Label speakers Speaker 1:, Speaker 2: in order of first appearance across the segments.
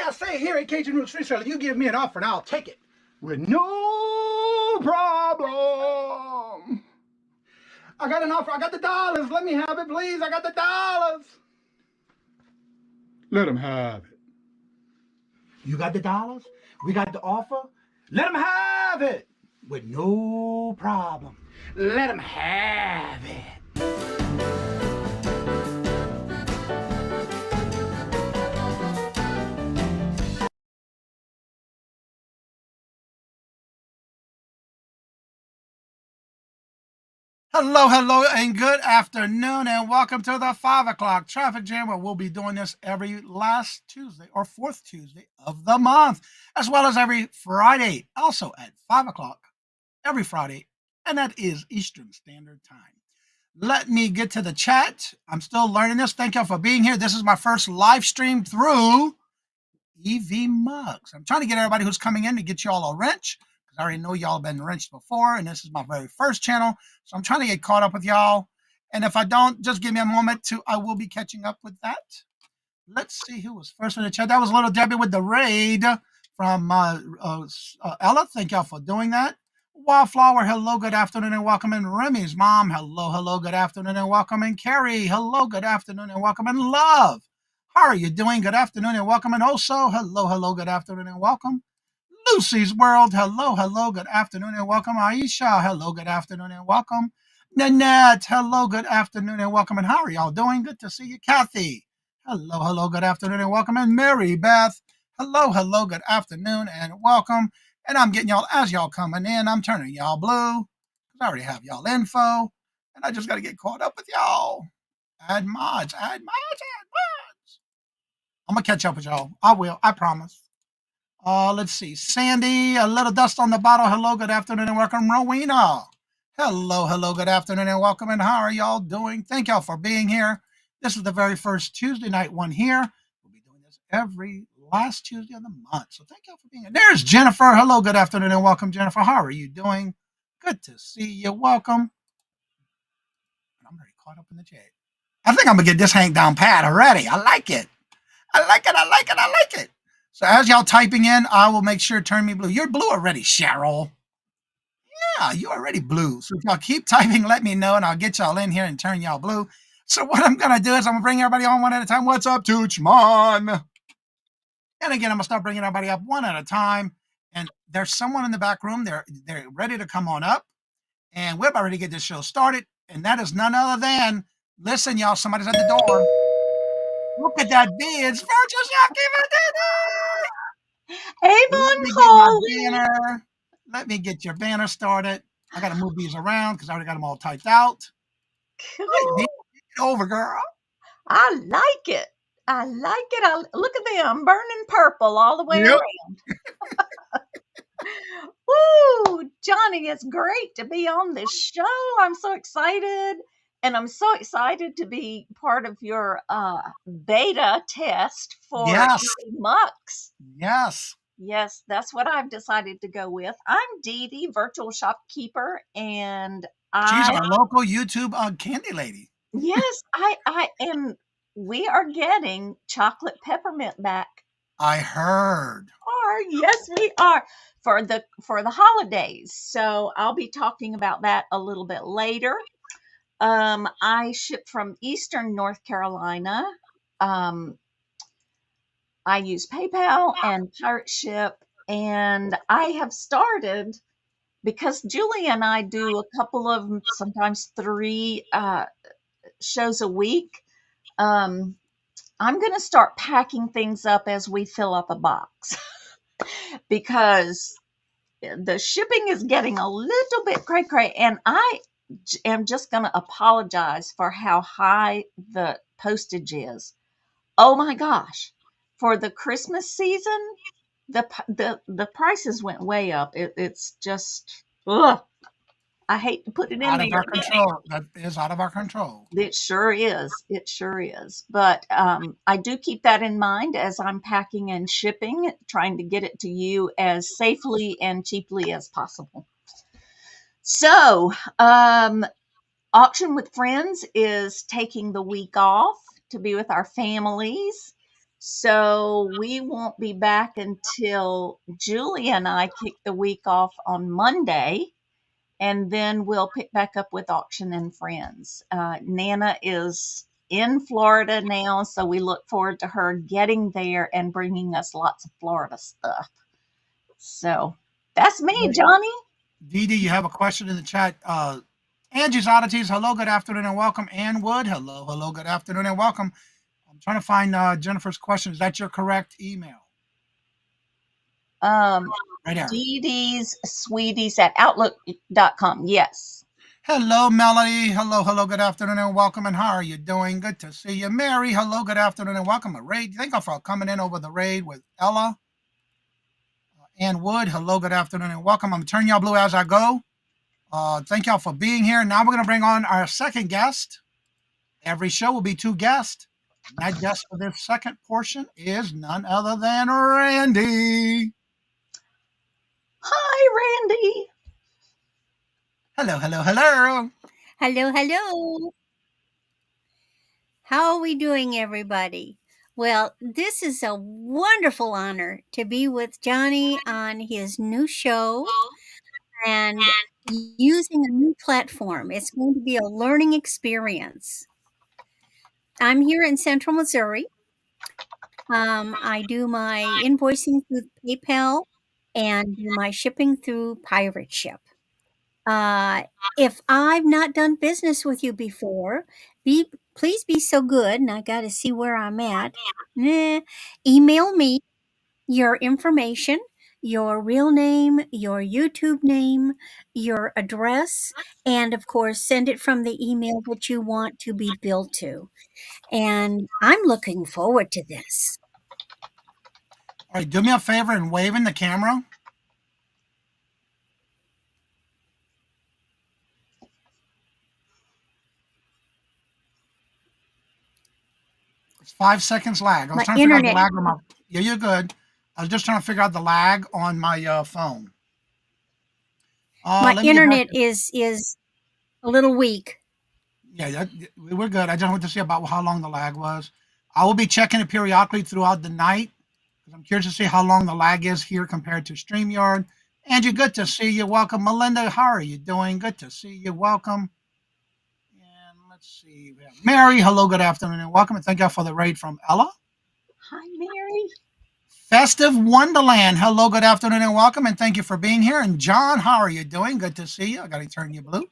Speaker 1: I say here at Kajun Reseller, you give me an offer and I'll take it with no problem. I got an offer. I got the dollars. Let me have it, please. I got the dollars. Let them have it. You got the dollars? We got the offer? Let them have it with no problem. Let them have it. Hello, hello, and good afternoon, and welcome to the 5 o'clock traffic jam, where we'll be doing this every last Tuesday or fourth Tuesday of the month, as well as every Friday, also at 5 o'clock every Friday, and that is Eastern Standard Time. Let me get to the chat. I'm still learning this. Thank y'all for being here. This is my first live stream through EV Mugs. I'm trying to get everybody who's coming in to get y'all a wrench. I already know y'all have been wrenched before, and this is my very first channel, so I'm trying to get caught up with y'all. And if I don't, just give me a moment I will be catching up with that. Let's see who was first in the chat. That was Little Debbie with the raid from Ella. Thank y'all for doing that. Wildflower, hello, good afternoon, and welcome. And Remy's mom, hello, hello, good afternoon, and welcome. And Carrie, hello, good afternoon, and welcome. And Love, how are you doing? Good afternoon, and welcome. And also, hello, hello, good afternoon, and welcome. Lucy's World, hello, hello, good afternoon, and welcome. Aisha, hello, good afternoon, and welcome. Nanette, hello, good afternoon, and welcome. And how are y'all doing? Good to see you. Kathy, hello, hello, good afternoon, and welcome. And Mary Beth, hello, hello, good afternoon, and welcome. And I'm getting y'all, as y'all coming in, I'm turning y'all blue, because I already have y'all info, and I just got to get caught up with y'all. Add mods, add mods, add mods. I'm going to catch up with y'all. I will, I promise. Let's see. Sandy, a little dust on the bottle. Hello, good afternoon, and welcome. Rowena, hello, hello, good afternoon, and welcome. And how are y'all doing? Thank y'all for being here. This is the very first Tuesday night one here. We'll be doing this every last Tuesday of the month. So thank y'all for being here. There's Jennifer. Hello, good afternoon, and welcome, Jennifer. How are you doing? Good to see you. Welcome. I'm already caught up in the chat. I think I'm going to get this hang down pat already. I like it. I like it. I like it. I like it. So as y'all typing in, I will make sure to turn me blue. You're blue already, Cheryl. Yeah, you're already blue. So if y'all keep typing, let me know, and I'll get y'all in here and turn y'all blue. So what I'm going to do is I'm going to bring everybody on one at a time. What's up, Toochman? And again, I'm going to start bringing everybody up one at a time. And there's someone in the back room. They're ready to come on up. And we're about ready to get this show started. And that is none other than, listen, y'all, somebody's at the door. Look at that bee. It's Virtual Chef
Speaker 2: Avon
Speaker 1: banner. Let me get your banner started. I got to move these around because I already got them all typed out.
Speaker 2: Cool.
Speaker 1: Get over, girl.
Speaker 2: I like it. I like it. Look at them burning purple all the way around. Woo! Johnny, it's great to be on this show. I'm so excited. And I'm so excited to be part of your beta test for Mux.
Speaker 1: Yes.
Speaker 2: Yes, that's what I've decided to go with. I'm Dee Dee, virtual shopkeeper, and
Speaker 1: she's our local YouTube candy lady.
Speaker 2: Yes, I am. We are getting chocolate peppermint back.
Speaker 1: I heard.
Speaker 2: Yes, we are for the holidays. So I'll be talking about that a little bit later. I ship from Eastern North Carolina. I use PayPal and Pirate Ship, and I have started because Julie and I do a couple of sometimes 3 shows a week. I'm going to start packing things up as we fill up a box because the shipping is getting a little bit cray-cray, and I am just going to apologize for how high the postage is. Oh my gosh. For the Christmas season, the prices went way up. It's just, ugh. I hate to put it in
Speaker 1: out of our control. That is out of our control.
Speaker 2: It sure is. It sure is. But I do keep that in mind as I'm packing and shipping, trying to get it to you as safely and cheaply as possible. So, Auction with Friends is taking the week off to be with our families. So we won't be back until Julie and I kick the week off on Monday, and then we'll pick back up with Auction and Friends. Nana is in Florida now, so we look forward to her getting there and bringing us lots of Florida stuff. So that's me, Johnny.
Speaker 1: Dee Dee, you have a question in the chat. Angie's Oddities, hello, good afternoon, and welcome. Ann Wood, hello, hello, good afternoon, and welcome. I'm trying to find Jennifer's question. Is that your correct email?
Speaker 2: Um,
Speaker 1: Right there.
Speaker 2: Dee Dee's Sweeties at Outlook.com. Yes.
Speaker 1: Hello, Melody. Hello, hello, good afternoon, and welcome. And how are you doing? Good to see you. Mary, hello, good afternoon, and welcome. A raid. Thank you for coming in over the raid with Ella. Ann Wood, hello, good afternoon, and welcome. I'm turning y'all blue as I go. Thank y'all for being here. Now we're going to bring on our second guest. Every show will be two guests. And that guest for this second portion is none other than Randy.
Speaker 2: Hi, Randy.
Speaker 1: Hello, hello, hello.
Speaker 3: Hello, hello. How are we doing, everybody? Well, this is a wonderful honor to be with Johnny on his new show and using a new platform. It's going to be a learning experience. I'm here in Central Missouri. I do my invoicing through PayPal and do my shipping through Pirate Ship. Uh, if I've not done business with you before, please be so good, and I got to see where I'm at. Email me your information, your real name, your YouTube name, your address, and of course, send it from the email that you want to be billed to. And I'm looking forward to this.
Speaker 1: All right, do me a favor and wave in the camera. It's 5 seconds lag. I was
Speaker 3: My
Speaker 1: trying to figure out the
Speaker 3: internet,
Speaker 1: lag on my. Yeah, you're good. I was just trying to figure out the lag on my phone.
Speaker 3: my
Speaker 1: Let me get back.
Speaker 3: internet is a little weak.
Speaker 1: Yeah, we're good. I just wanted to see about how long the lag was. I will be checking it periodically throughout the night because I'm curious to see how long the lag is here compared to StreamYard. Angie, good to see you. Welcome. Melinda, how are you doing? Good to see you. Welcome. And let's see. We have Mary, hello, good afternoon, and welcome. And thank you for the raid from Ella.
Speaker 2: Hi, Mary.
Speaker 1: Festive Wonderland, hello, good afternoon, and welcome. And thank you for being here. And John, how are you doing? Good to see you. I got to turn you blue.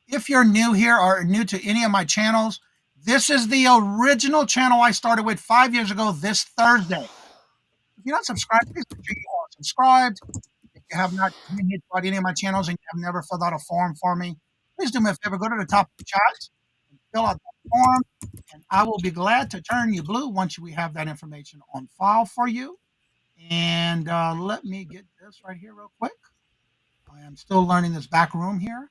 Speaker 1: If you're new here or new to any of my channels, this is the original channel I started with 5 years ago this Thursday. If you're not subscribed, please make sure you are subscribed. If you have not communicated about any of my channels and you have never filled out a form for me, please do me a favor, go to the top of the chat and fill out that form, and I will be glad to turn you blue once we have that information on file for you. And let me get this right here real quick. I am still learning this back room here.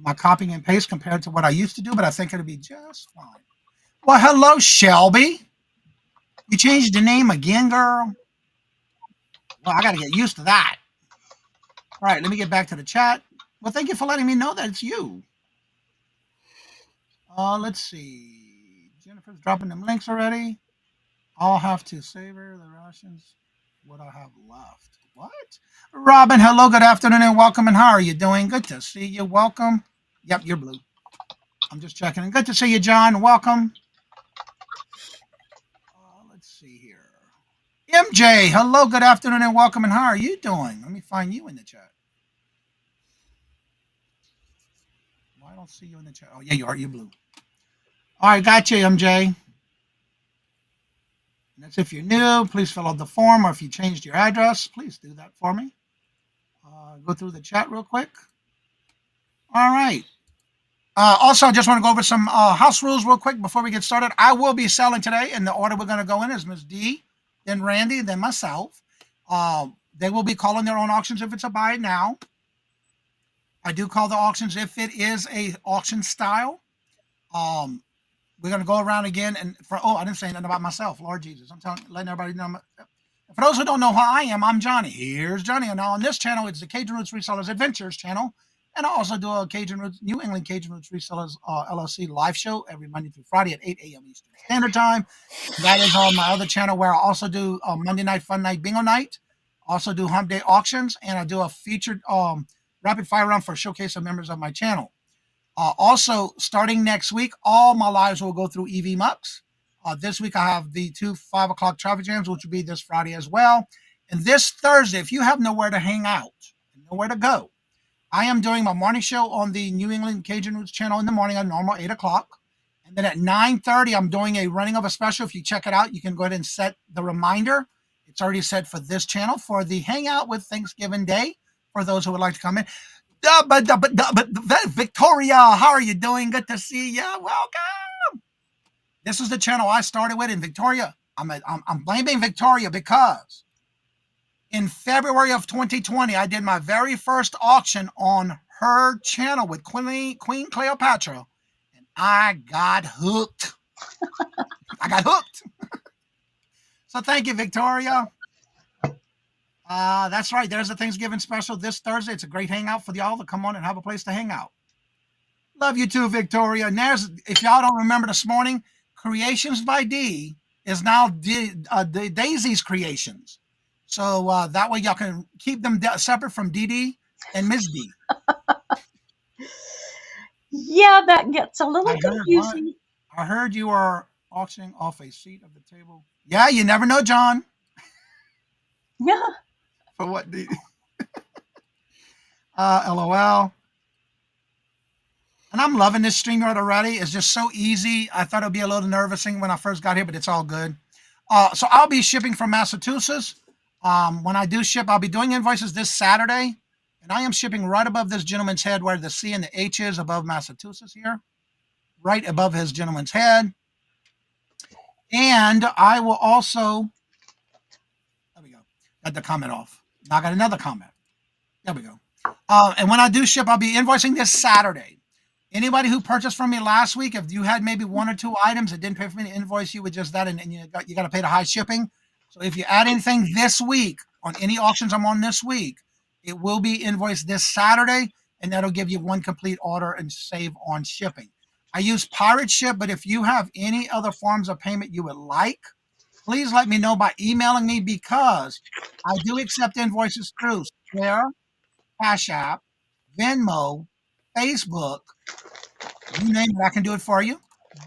Speaker 1: My copying and paste compared to what I used to do, but I think it'll be just fine. Well, hello, Shelby. You changed the name again, girl? Well, I got to get used to that. All right, let me get back to the chat. Well, thank you for letting me know that it's you. Let's see. Jennifer's dropping them links already. I'll have to savor the Russians. What I have left. What? Robin, hello, good afternoon, and welcome. And how are you doing? Good to see you. Welcome. Yep, you're blue. I'm just checking. Good to see you, John. Welcome. Let's see here. MJ, hello, good afternoon, and welcome. And how are you doing? Let me find you in the chat. Well, I don't see you in the chat. Oh, yeah, you are. You're blue. All right, got you, MJ. And that's if you're new, please fill out the form, or if you changed your address, please do that for me. Go through the chat real quick. All right. Also, I just want to go over some house rules real quick before we get started. I will be selling today, and the order we're going to go in is Ms. D, then Randy, then myself. They will be calling their own auctions if it's a buy now. I do call the auctions if it is a auction style. We're going to go around again, and I didn't say anything about myself. Lord Jesus, I'm letting everybody know. For those who don't know who I am, I'm Johnny. Here's Johnny, and now on this channel, it's the Kajun Resellers Adventures channel. And I also do a Cajun Roots, New England Cajun Roots Resellers LLC live show every Monday through Friday at 8 a.m. Eastern Standard Time. That is on my other channel where I also do Monday Night Fun Night Bingo Night. Also do Hump Day auctions, and I do a featured rapid fire round for a showcase of members of my channel. Also, starting next week, all my lives will go through EV Mucks. This week, I have the 2 5 o'clock traffic jams, which will be this Friday as well. And this Thursday, if you have nowhere to hang out, nowhere to go, I am doing my morning show on the New England Cajun Roots channel in the morning at normal 8 o'clock. And then at 9:30, I'm doing a running of a special. If you check it out, you can go ahead and set the reminder. It's already set for this channel for the Hangout with Thanksgiving Day for those who would like to come in. Victoria, how are you doing? Good to see you. Welcome. This is the channel I started with, and Victoria, I'm blaming Victoria because in February of 2020, I did my very first auction on her channel with Queen Cleopatra, and I got hooked. I got hooked. So thank you, Victoria. That's right. There's a Thanksgiving special this Thursday. It's a great hangout for y'all to come on and have a place to hang out. Love you too, Victoria. And there's, if y'all don't remember this morning, Creations by D is now Daisy's Creations. So that way y'all can keep them separate from DD and Ms. D.
Speaker 2: Yeah, that gets a little confusing.
Speaker 1: I heard you are auctioning off a seat of the table. Yeah, you never know, John.
Speaker 2: Yeah.
Speaker 1: For what? LOL. And I'm loving this StreamYard already. It's just so easy. I thought it'd be a little nervous when I first got here, but it's all good. So I'll be shipping from Massachusetts. When I do ship, I'll be doing invoices this Saturday. And I am shipping right above this gentleman's head where the C and the H is above Massachusetts here. Right above his gentleman's head. And I will also, there we go. Got the comment off. Now I got another comment. There we go. And when I do ship, I'll be invoicing this Saturday. Anybody who purchased from me last week, if you had maybe 1 or 2 items that didn't pay for me to invoice you with just that, and you got to pay the high shipping. So if you add anything this week on any auctions I'm on this week, it will be invoiced this Saturday, and that'll give you 1 complete order and save on shipping. I use Pirate Ship, but if you have any other forms of payment you would like, please let me know by emailing me because I do accept invoices through Square, Cash App, Venmo, Facebook, you name it, I can do it for you.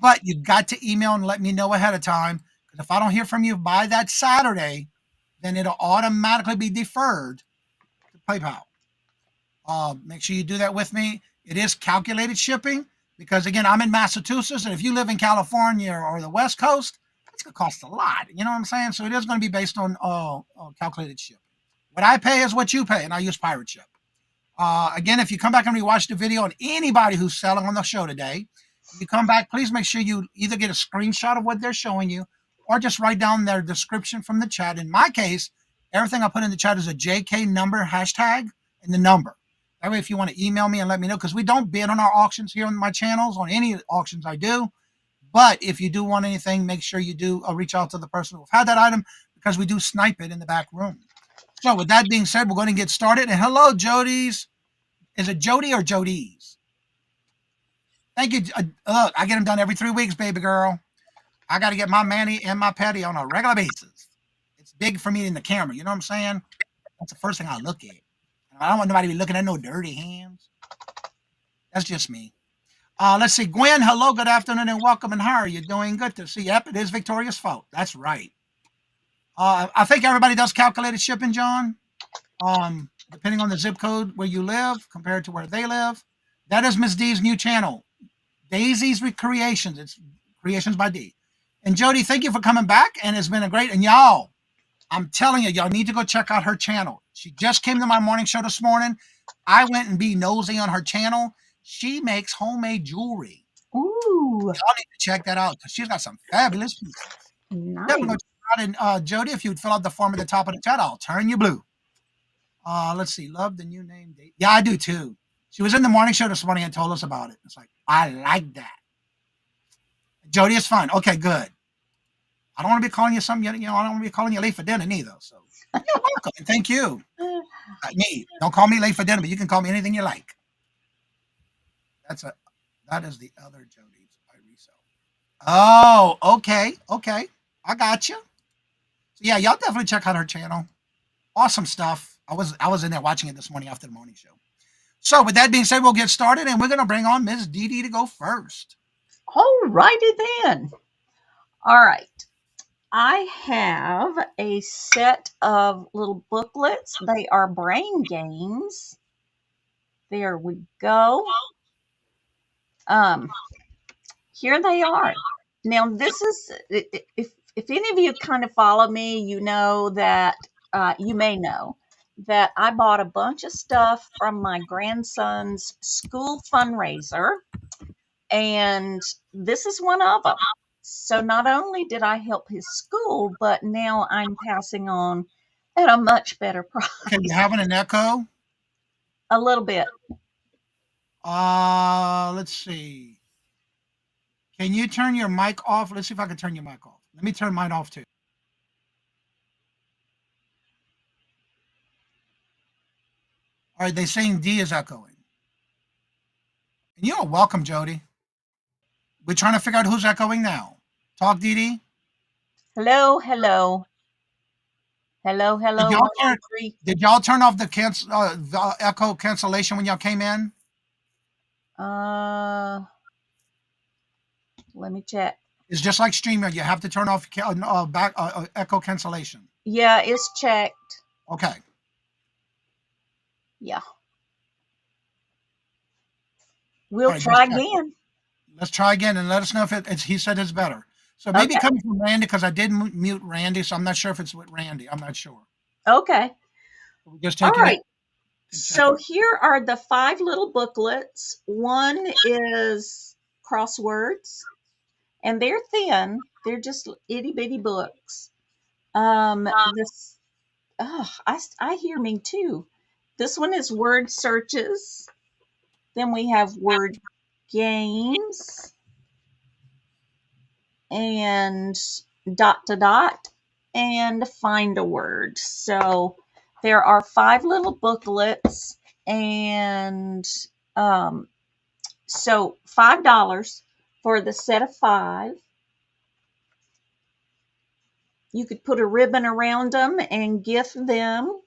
Speaker 1: But you've got to email and let me know ahead of time. Because if I don't hear from you by that Saturday, then it'll automatically be deferred to PayPal. Make sure you do that with me. It is calculated shipping because, again, I'm in Massachusetts. And if you live in California or the West Coast, it's going to cost a lot. You know what I'm saying? So it is going to be based on calculated shipping. What I pay is what you pay, and I use Pirate Ship. Again, if you come back and rewatch the video on anybody who's selling on the show today, if you come back, please make sure you either get a screenshot of what they're showing you or just write down their description from the chat. In my case, everything I put in the chat is a JK number hashtag and the number. That way, if you want to email me and let me know, because we don't bid on our auctions here on my channels, on any auctions I do. But if you do want anything, make sure you do reach out to the person who've had that item because we do snipe it in the back room. So with that being said, we're going to get started. And hello, Jody's. Is it Jody or Jody's? Thank you. Look, I get them done every 3 weeks, baby girl. I got to get my mani and my pedi on a regular basis. It's big for me in the camera. You know what I'm saying? That's the first thing I look at. I don't want nobody to be looking at no dirty hands. That's just me. Let's see. Gwen, hello, good afternoon, and welcome. And how are you doing? Good to see you. Yep, it is Victoria's fault. That's right. I think everybody does calculated shipping, John. Depending on the zip code where you live compared to where they live. That is Miss D's new channel, Daisy's Creations. It's Creations by D. And Jody, thank you for coming back, and it's been a great. And y'all, I'm telling you, y'all need to go check out her channel. She just came to my morning show this morning. I went and be nosy on her channel. She makes homemade jewelry.
Speaker 2: Ooh,
Speaker 1: Y'all need to check that out because she's got some fabulous pieces.
Speaker 2: nice.
Speaker 1: Definitely go check it out. And Jody, if you would fill out the form at the top of the chat, I'll turn you blue. Let's see. Love the new name. Yeah, I do too. She was in the morning show this morning and told us about it. It's like, I like that. Jody is fine. Okay, good. I don't want to be calling you something, I don't want to be calling you late for dinner neither. So you're welcome. And thank you. Me. Don't call me late for dinner, but you can call me anything you like. That is the other Jody's I resell. Oh, okay, okay. I got you. So yeah, y'all definitely check out her channel. Awesome stuff. I was in there watching it this morning after the morning show. So with that being said, we'll get started, and we're gonna bring on Miss Dee Dee to go first.
Speaker 2: All righty then. All right. I have a set of little booklets. They are brain games. There we go. Um, Here they are. Now, this is if any of you kind of follow me, you know that you may know that I bought a bunch of stuff from my grandson's school fundraiser, and this is one of them. So not only did I help his school, but now I'm passing on at a much better
Speaker 1: Okay, you
Speaker 2: price.
Speaker 1: having an echo?
Speaker 2: A little bit.
Speaker 1: Let's see. Can you turn your mic off? Let's see if I can turn your mic off. Let me turn mine off too. All right, they're saying D is echoing. And you're welcome, Jody. We're trying to figure out who's echoing now. Talk, Dee Dee.
Speaker 2: Hello, hello, hello,
Speaker 1: Did
Speaker 2: hello.
Speaker 1: y'all
Speaker 2: One,
Speaker 1: turn?
Speaker 2: two, three.
Speaker 1: Did y'all turn off the echo cancellation when y'all came in?
Speaker 2: Uh, Let me check.
Speaker 1: It's just like StreamYard. You have to turn off echo cancellation.
Speaker 2: Yeah, it's checked.
Speaker 1: Okay.
Speaker 2: Yeah.
Speaker 1: All
Speaker 2: We'll
Speaker 1: right. Just
Speaker 2: try
Speaker 1: check.
Speaker 2: again.
Speaker 1: Let's try again and let us know if it's. He said it's better. So maybe
Speaker 2: Okay.
Speaker 1: coming from Randy because I did mute Randy, so I'm not sure if it's with Randy. I'm not sure.
Speaker 2: Okay.
Speaker 1: We're just
Speaker 2: All
Speaker 1: taking it
Speaker 2: right.
Speaker 1: and checking.
Speaker 2: So here are the 5 little booklets. One is crosswords, and they're thin. They're just itty bitty books. This, oh, I hear me too. This one is word searches. Then we have word games and dot to dot and find a word. So there are 5 little booklets, and so $5 for the set of 5. You could put a ribbon around them and gift them.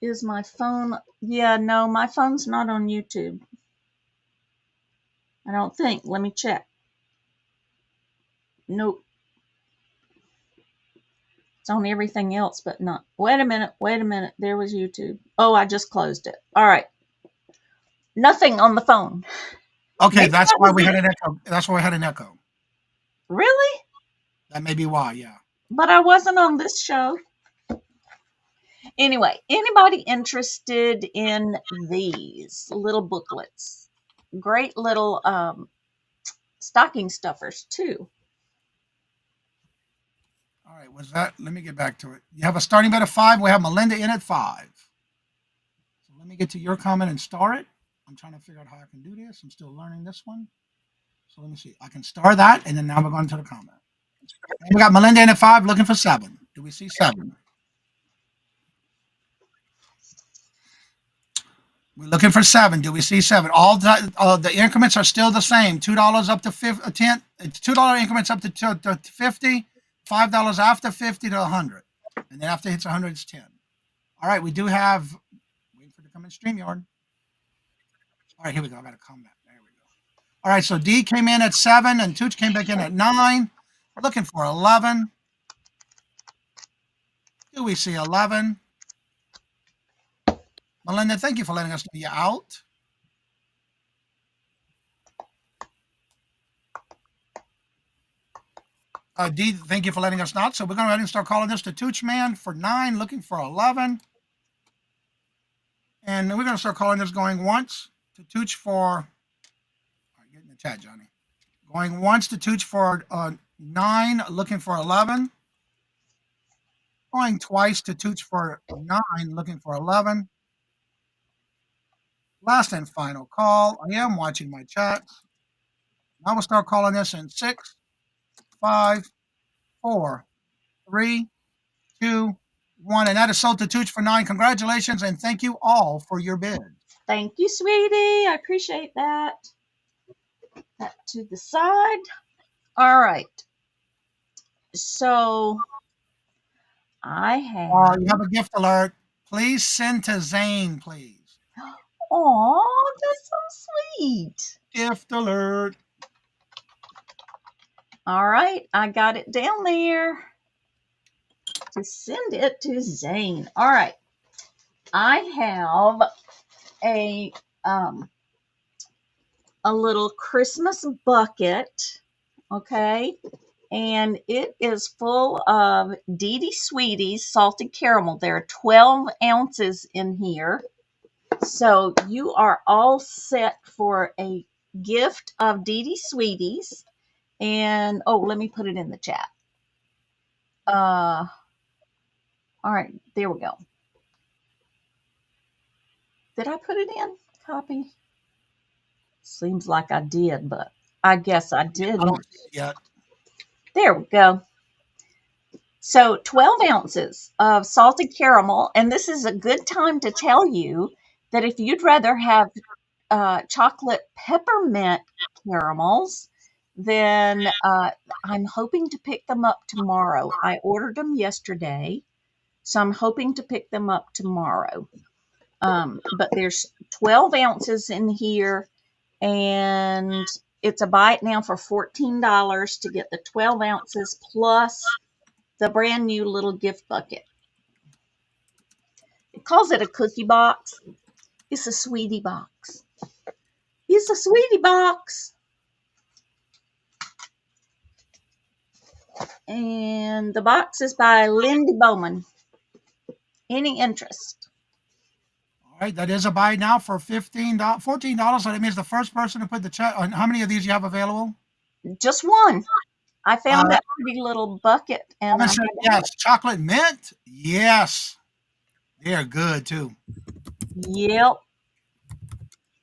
Speaker 2: Is my phone? Yeah, no, my phone's not on YouTube. I don't think. Let me check. Nope. It's on everything else, but not. Wait a minute. Wait a minute. There was YouTube. Oh, I just closed it. All right. Nothing on the phone.
Speaker 1: Okay,
Speaker 2: Maybe
Speaker 1: that's
Speaker 2: that
Speaker 1: why
Speaker 2: was
Speaker 1: we had
Speaker 2: it.
Speaker 1: an echo. That's why we had an echo.
Speaker 2: Really?
Speaker 1: That may be why. Yeah.
Speaker 2: But I wasn't on this show. Anyway, anybody interested in these little booklets? Great little stocking stuffers, too.
Speaker 1: All right. Was that? Let me get back to it. You have a starting bet of 5. We have Melinda in at 5. So let me get to your comment and star it. I'm trying to figure out how I can do this. I'm still learning this one. So let me see. I can star that, and then now we're going to the comment. And we got Melinda in at 5, looking for 7. Do we see 7? We're looking for 7. Do we see 7? All the increments are still the same. $2 up to 10. It's $2 increments up to 50. $5 after 50 to 100, and then after it hits 100, it's 10. All right, we do have. Waiting for it to come in StreamYard. All right, here we go. I got a comment. There we go. All right, so D came in at 7, and Tooch came back in at 9. Looking for 11. Do we see 11? Melinda, thank you for letting us know you're out. D, thank you for letting us know. So we're going to go ahead and start calling this the Tooch Man for 9, looking for 11. And we're going to start calling this going once to Tooch for. All right, get in the chat, Johnny. Going once to Tooch for 9, looking for 11. Going twice to Tooch for 9, looking for 11. Last and final call. I am watching my chats. Now we'll start calling this in 6, 5, 4, 3, 2, 1. And that is sold to Tooch for 9. Congratulations and thank you all for your bid.
Speaker 2: Thank you, sweetie. I appreciate that. That to the side. All right. So I have.
Speaker 1: You have a gift alert. Please send to Zane, please.
Speaker 2: Oh, that's so sweet.
Speaker 1: Gift alert.
Speaker 2: All right, I got it down there to send it to Zane. All right, I have a um a little Christmas bucket, okay, and it is full of Dee Dee Sweeties salted caramel. There are 12 ounces in here, so you are all set for a gift of Dee Dee Sweeties. And oh, let me put it in the chat. All right, there we go. Did I put it in? Copy. Seems like I did, but I guess I
Speaker 1: I
Speaker 2: didn't.
Speaker 1: don't see it yet.
Speaker 2: There we go. So 12 ounces of salted caramel, and this is a good time to tell you that if you'd rather have chocolate peppermint caramels, then I'm hoping to pick them up tomorrow. I ordered them yesterday, so I'm hoping to pick them up tomorrow. But there's 12 ounces in here, and it's a buy it now for $14 to get the 12 ounces plus the brand new little gift bucket. It calls it a cookie box. It's a sweetie box. It's a sweetie box. And the box is by Lindy Bowman. Any interest?
Speaker 1: All right, that is a buy now for $14. So that means the first person to put the check on. How many of these you have available?
Speaker 2: Just one. I found that pretty little bucket, and
Speaker 1: yes, chocolate mint. Yes, they're good too.
Speaker 2: Yep.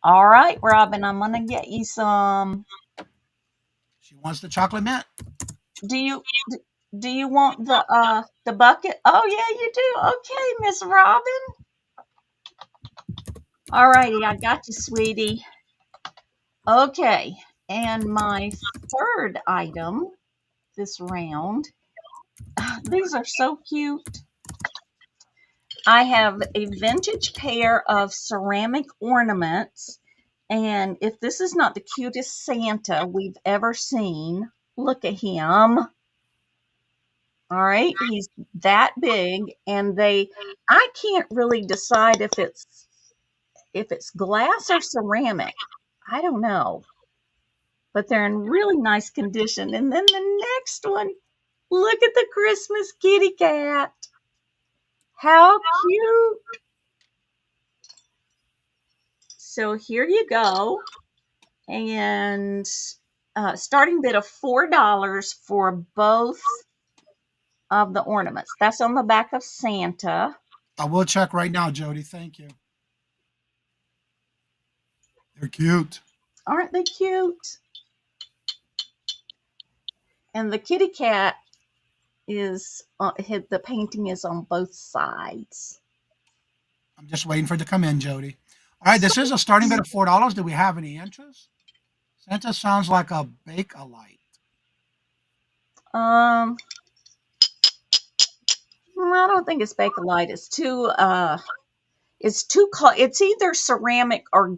Speaker 2: All right, Robin, I'm gonna get you some.
Speaker 1: She wants the chocolate mint.
Speaker 2: Do you want the bucket? Oh yeah, you do. Okay, Miss Robin. All righty, I got you, sweetie. Okay, and my third item this round. These are so cute. I have a vintage pair of ceramic ornaments, and if this is not the cutest Santa we've ever seen, look at him. All right, he's that big, and I can't really decide if it's glass or ceramic. I don't know, but they're in really nice condition. And then the next one, look at the Christmas kitty cat. How cute. So here you go. And starting bid of $4 for both of the ornaments. That's on the back of Santa.
Speaker 1: I will check right now, Jody. Thank you. They're cute.
Speaker 2: Aren't they cute? And the kitty cat is, the painting is on both sides.
Speaker 1: I'm just waiting for it to come in, Jody. All right, this is a starting bid of $4. Do we have any interest? Santa sounds like a Bake-A-Lite.
Speaker 2: I don't think it's Bake-A-Lite. It's too it's either ceramic or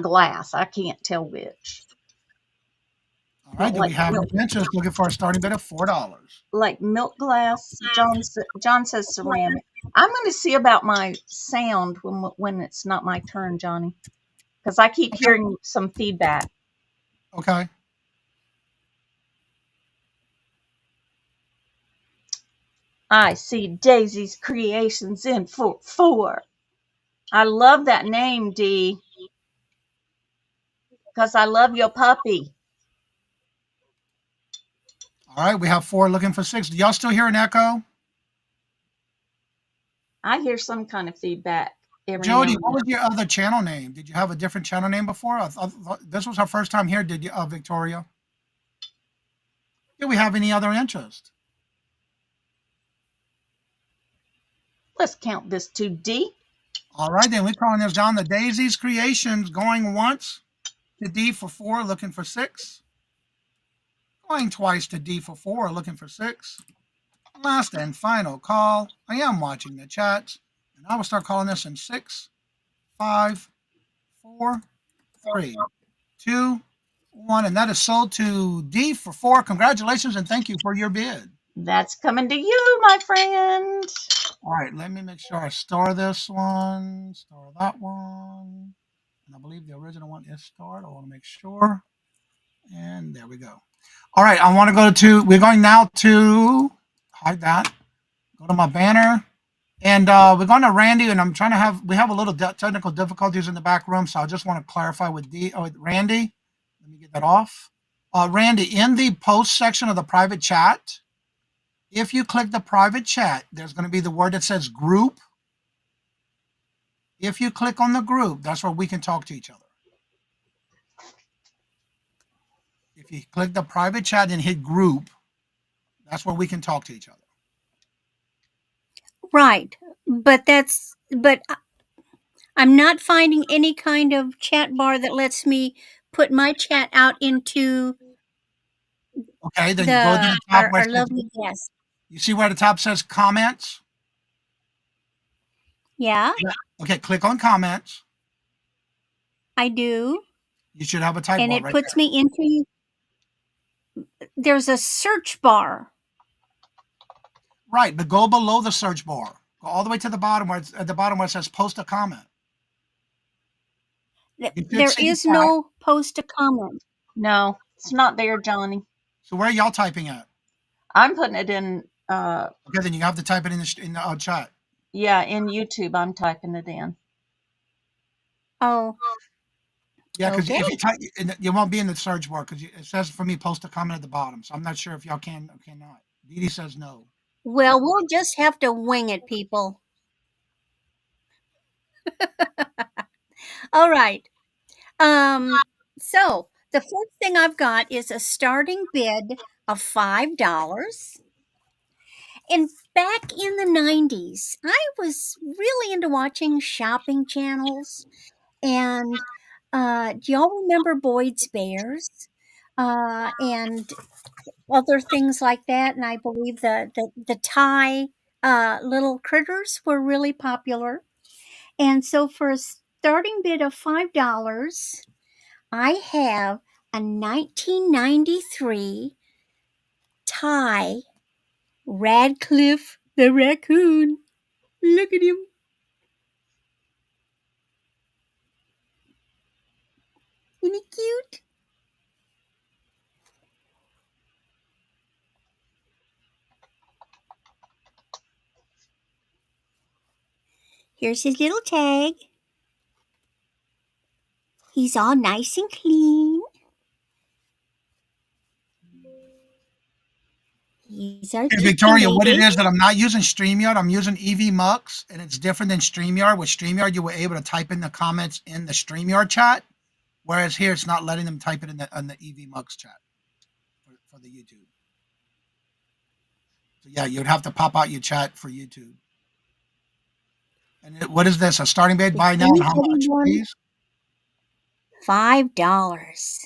Speaker 2: glass. I can't tell which.
Speaker 1: All right, do we have any interest looking for a starting bid of $4?
Speaker 2: Like milk glass. John says ceramic. I'm going to see about my sound when it's not my turn, Johnny, because I keep hearing some feedback.
Speaker 1: Okay.
Speaker 2: I see Daisy's Creations in for 4. I love that name, Dee, because I love your puppy.
Speaker 1: All right, we have 4 looking for 6. Do y'all still hear an echo?
Speaker 2: I hear some kind of feedback.
Speaker 1: Jody, what was your other channel name? Did you have a different channel name before? I thought this was our first time here, did you, Victoria? Do we have any other interest?
Speaker 2: Let's count this to D.
Speaker 1: All right, then we're calling this down the Daisy's Creations, going once to D for 4, looking for 6. Going twice to D for 4, looking for 6. Last and final call. I am watching the chats, and I will start calling this in 6, 5, 4, 3, 2, 1, and that is sold to D for 4. Congratulations and thank you for your bid.
Speaker 2: That's coming to you, my friend.
Speaker 1: All right, let me make sure I store this one, store that one, and I believe the original one is stored. I want to make sure, and there we go. All right, I want to go to, we're going now to, hide that, go to my banner, and we're going to Randy, and I'm trying to have, we have a little technical difficulties in the back room, so I just want to clarify with Randy. Let me get that off. Randy, in the post section of the private chat, if you click the private chat, there's going to be the word that says group. If you click on the group, that's where we can talk to each other. If you click the private chat and hit group, that's where we can talk to each other.
Speaker 3: Right. But I'm not finding any kind of chat bar that lets me put my chat out into
Speaker 1: Okay, then you go to the top where
Speaker 3: our
Speaker 1: it says,
Speaker 3: lovely guest.
Speaker 1: you see where the top says comments?
Speaker 3: Yeah,
Speaker 1: Okay, click on comments.
Speaker 3: I do.
Speaker 1: You should have a type
Speaker 3: And
Speaker 1: bar
Speaker 3: it
Speaker 1: right
Speaker 3: puts
Speaker 1: there.
Speaker 3: me into, there's a search bar.
Speaker 1: Right, but go below the search bar. Go all the way to the bottom where it's at the bottom where it says post a comment. You should
Speaker 3: There
Speaker 1: see
Speaker 3: is
Speaker 1: that.
Speaker 3: no post a comment.
Speaker 2: No, it's not there, Johnny.
Speaker 1: So where are y'all typing at?
Speaker 2: I'm putting it in,
Speaker 1: Okay, then you have to type it in the chat.
Speaker 2: yeah, in YouTube. I'm typing it in.
Speaker 3: Oh,
Speaker 1: Yeah, because
Speaker 3: okay.
Speaker 1: if you type, you won't be in the search bar because it says for me post a comment at the bottom. So I'm not sure if y'all can or cannot. Dee Dee says no.
Speaker 3: Well, we'll just have to wing it, people. All right. So the first thing I've got is a starting bid of $5. And back in the 90s, I was really into watching shopping channels. And do y'all remember Boyd's Bears? And other things like that. And I believe the Thai little critters were really popular. And so for a starting bid of $5, I have a 1993 Thai Radcliffe the raccoon. Look at him. Isn't he cute? Here's his little tag. He's all nice and clean. He's our
Speaker 1: Hey,
Speaker 3: kitty
Speaker 1: Victoria, what it
Speaker 3: lady.
Speaker 1: is that I'm not using StreamYard, I'm using EV and it's different than StreamYard. With StreamYard, you were able to type in the comments in the StreamYard chat, whereas here it's not letting them type it in the EV chat for the YouTube. So yeah, you'd have to pop out your chat for YouTube. And what is this? A starting bid buy now? And how much, please?
Speaker 3: $5.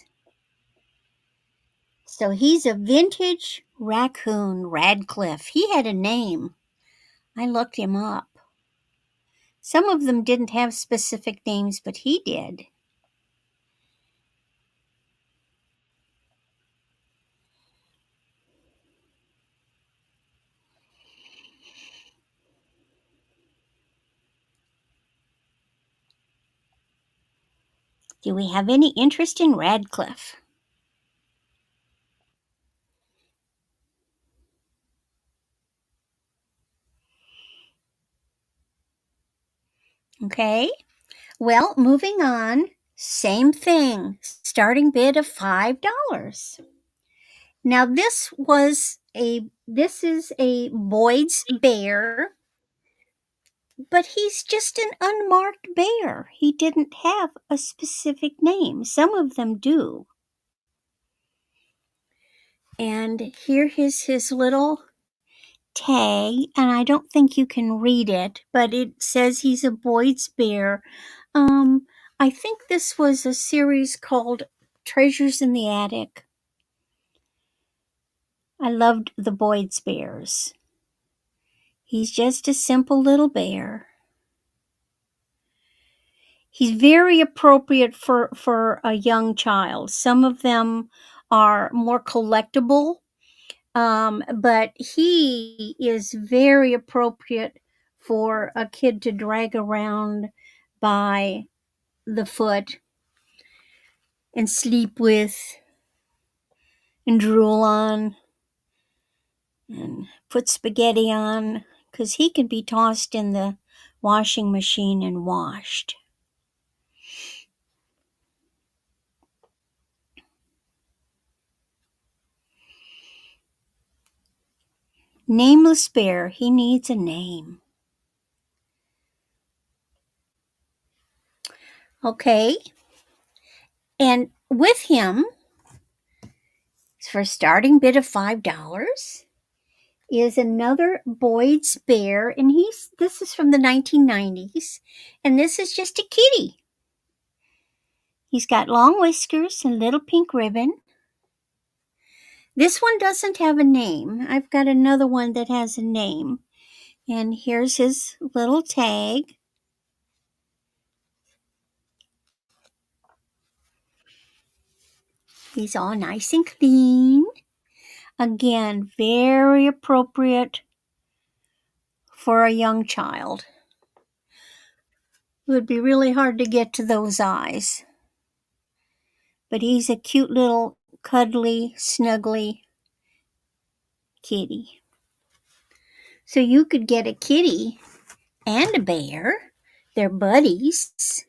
Speaker 3: So he's a vintage raccoon, Radcliffe. He had a name. I looked him up. Some of them didn't have specific names, but he did. Do we have any interest in Radcliffe? Okay. Well, moving on. Same thing. Starting bid of $5. Now this is a Boyd's bear, but he's just an unmarked bear. He didn't have a specific name. Some of them do. And here is his little tag, and I don't think you can read it, but it says he's a Boyd's bear. Um, I think this was a series called Treasures in the Attic. I loved the Boyd's bears. He's just a simple little bear. He's very appropriate for a young child. Some of them are more collectible, but he is very appropriate for a kid to drag around by the foot and sleep with and drool on and put spaghetti on, because he can be tossed in the washing machine and washed. Nameless bear, he needs a name. Okay, and with him, for a starting bid of $5, is another Boyd's bear, and this is from the 1990s, and this is just a kitty. He's got long whiskers and little pink ribbon. This one doesn't have a name. I've got another one that has a name, and here's his little tag. He's all nice and clean. Again, very appropriate for a young child. It would be really hard to get to those eyes. But he's a cute little cuddly, snuggly kitty. So you could get a kitty and a bear. They're buddies.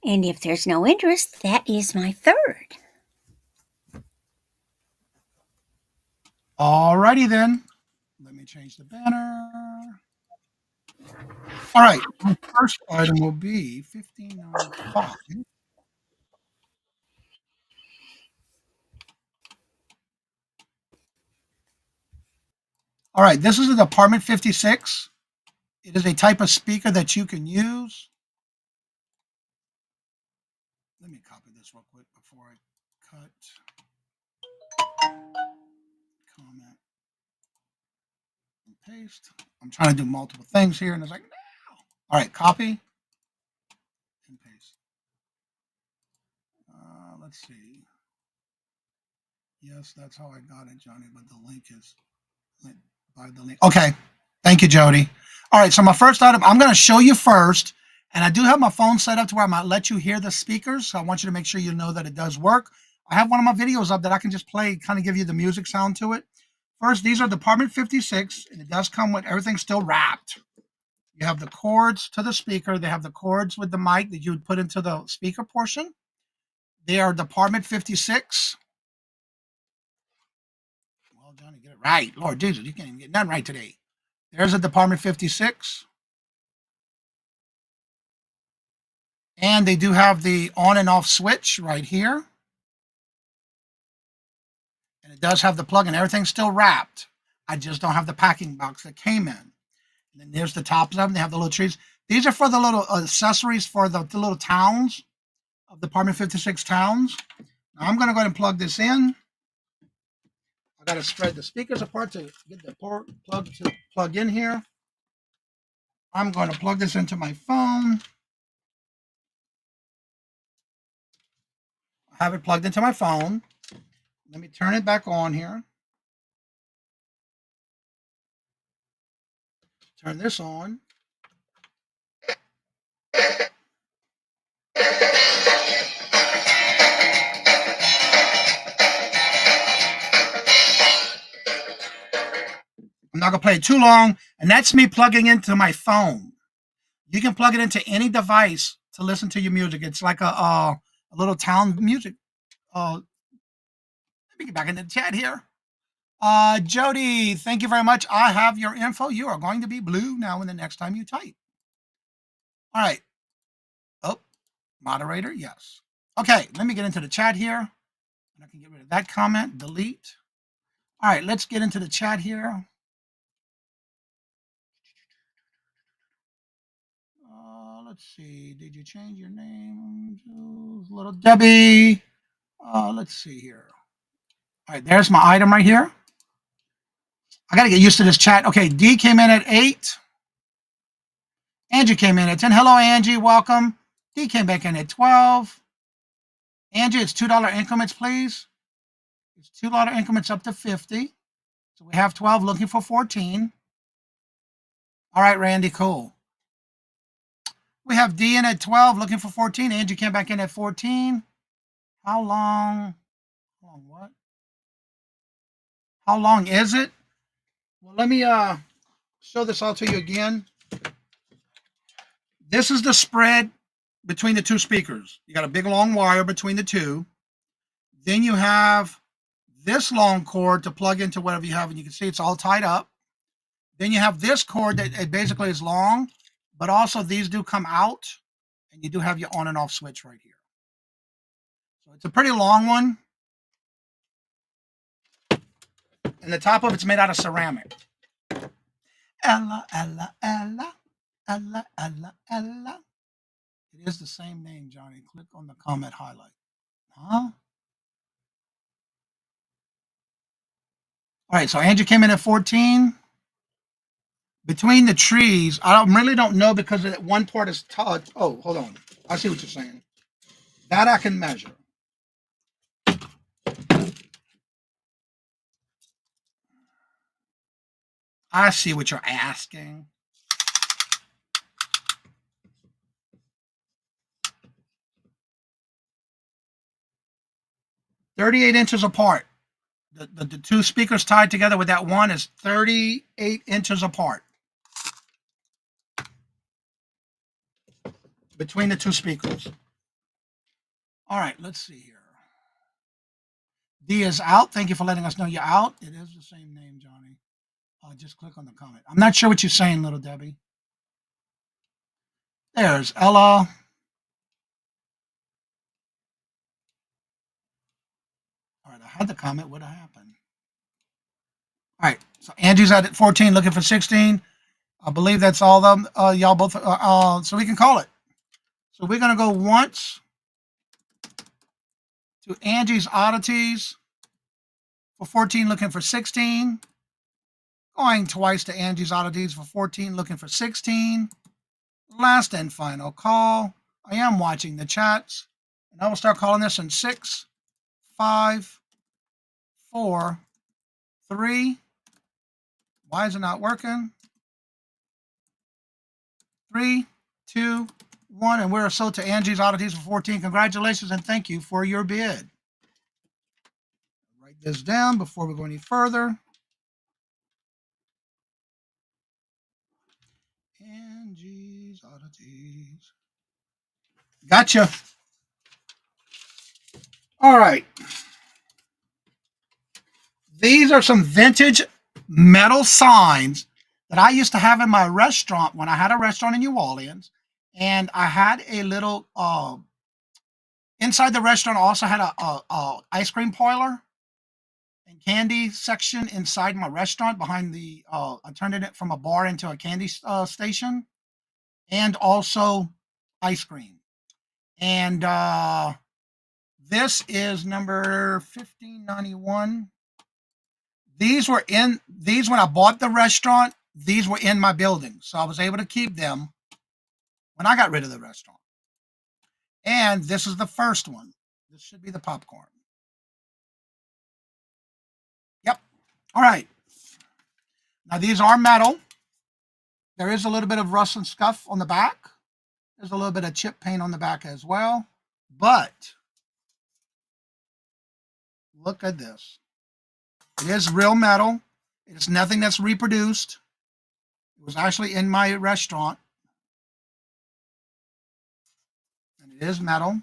Speaker 3: And if there's no interest, that is my third.
Speaker 1: Alrighty then. Let me change the banner. All right. My first item will be 1595. All right. This is a Department 56. It is a type of speaker that you can use. Let me copy this real quick before I cut. Comment and paste. I'm trying to do multiple things here, and it's like, no. All right, copy and paste. Let's see. Yes, that's how I got it, Johnny, but the link is by the link. Okay. Thank you, Jody. All right, so my first item, I'm going to show you first, and I do have my phone set up to where I might let you hear the speakers, so I want you to make sure you know that it does work. I have one of my videos up that I can just play, kind of give you the music sound to it. First, these are Department 56, and it does come with everything still wrapped. You have the cords to the speaker. They have the cords with the mic that you would put into the speaker portion. They are Department 56. Well, Johnny, get it right. Lord Jesus, you can't even get none right today. There's a Department 56. And they do have the on and off switch right here. And it does have the plug, and everything's still wrapped. I just don't have the packing box that came in. And then there's the tops of them. They have the little trees. These are for the little accessories for the little towns of Department 56 towns. Now I'm going to go ahead and plug this in. I got to spread the speakers apart to get the plug to plug in here. I'm going to plug this into my phone. I have it plugged into my phone. Let me turn it back on here. Turn this on. I'm not going to play it too long, and that's me plugging into my phone. You can plug it into any device to listen to your music. It's like a little town music. Let me get back in the chat here. Jody, thank you very much. I have your info. You are going to be blue now in the next time you type. All right. Oh, moderator, yes. Okay, let me get into the chat here. I can get rid of that comment, delete. All right, let's get into the chat here. Let's see. Did you change your name to Little Debbie? Let's see here. All right, there's my item right here. I got to get used to this chat. Okay, D came in at 8. Angie came in at 10. Hello, Angie. Welcome. D came back in at 12. Angie, it's $2 increments, please. It's $2 increments up to 50. So we have 12 looking for 14. All right, Randy, cool. We have D in at 12 looking for 14. Angie came back in at 14. How long? What? How long is it? Well, let me show this all to you again. This is the spread between the two speakers. You got a big long wire between the two. Then you have this long cord to plug into whatever you have, and you can see it's all tied up. Then you have this cord that it basically is long, but also these do come out, and you do have your on and off switch right here. So it's a pretty long one. And the top of it's made out of ceramic. Ella, Ella, Ella, Ella, Ella, Ella. It is the same name, Johnny. Click on the comment highlight. Huh? All right, so Andrew came in at 14. Between the trees, I really don't know because that one part is touched. Oh, hold on. I see what you're saying. That I can measure. I see what you're asking. 38 inches apart. The two speakers tied together with that one is 38 inches apart between the two speakers. All right, let's see here. D is out. Thank you for letting us know you're out. It is the same name, Johnny. Just click on the comment. I'm not sure what you're saying, little Debbie. There's Ella. All right, I had the comment. What happened? All right, so Angie's at 14, looking for 16. I believe that's all of them. Y'all both. So we can call it. So we're gonna go once to Angie's Oddities for 14, looking for 16. Going twice to Angie's Oddities for 14, looking for 16. Last and final call. I am watching the chats, and I will start calling this in 6, 5, 4, 3. Why is it not working? 3, 2, 1, and we're sold to Angie's Oddities for 14. Congratulations and thank you for your bid. Write this down before we go any further. Angie's Oddities. Gotcha. All right. These are some vintage metal signs that I used to have in my restaurant when I had a restaurant in New Orleans. And I had a little, inside the restaurant, I also had a ice cream parlor and candy section inside my restaurant behind the, I turned it from a bar into a candy station and also ice cream. And this is number 1591. These when I bought the restaurant, these were in my building. So I was able to keep them when I got rid of the restaurant. And this is the first one. This should be the popcorn. Yep. All right. Now these are metal. There is a little bit of rust and scuff on the back. There's a little bit of chip paint on the back as well. But look at this. It is real metal. It's nothing that's reproduced. It was actually in my restaurant. And it is metal.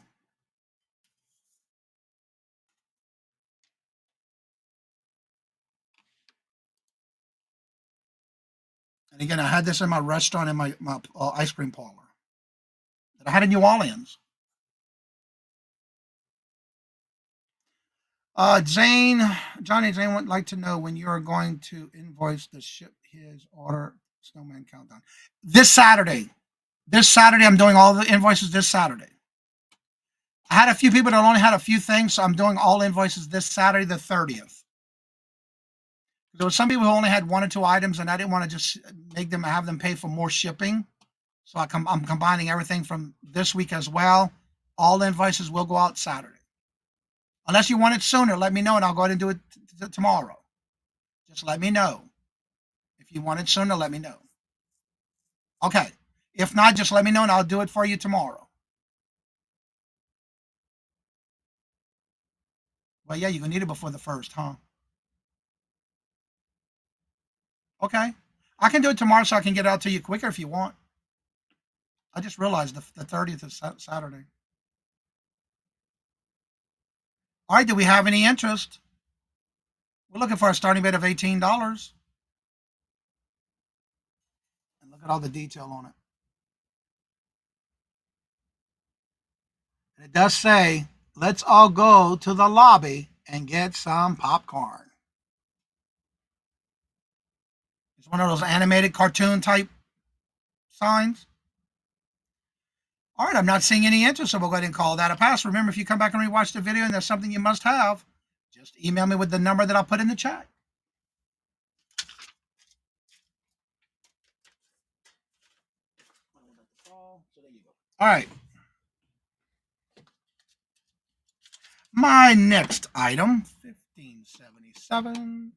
Speaker 1: And again, I had this in my restaurant in my ice cream parlor that I had in New Orleans. Johnny Zane would like to know when you are going to invoice to ship his order snowman countdown. This Saturday. This Saturday, I'm doing all the invoices this Saturday. I had a few people that only had a few things, so I'm doing all invoices this Saturday, the 30th. There were some people who only had 1 or 2 items, and I didn't want to just have them pay for more shipping. So I'm combining everything from this week as well. All invoices will go out Saturday. Unless you want it sooner, let me know, and I'll go ahead and do it tomorrow. Just let me know. If you want it sooner, let me know. Okay. If not, just let me know, and I'll do it for you tomorrow. Well, yeah, you're going to need it before the 1st, huh? Okay. I can do it tomorrow so I can get it out to you quicker if you want. I just realized the 30th is Saturday. All right, do we have any interest? We're looking for a starting bid of $18. And look at all the detail on it. And it does say, let's all go to the lobby and get some popcorn. It's one of those animated cartoon type signs. All right, I'm not seeing any interest, so we'll go ahead and call that a pass. Remember, if you come back and rewatch the video and there's something you must have, just email me with the number that I'll put in the chat. All right. My next item, 1577.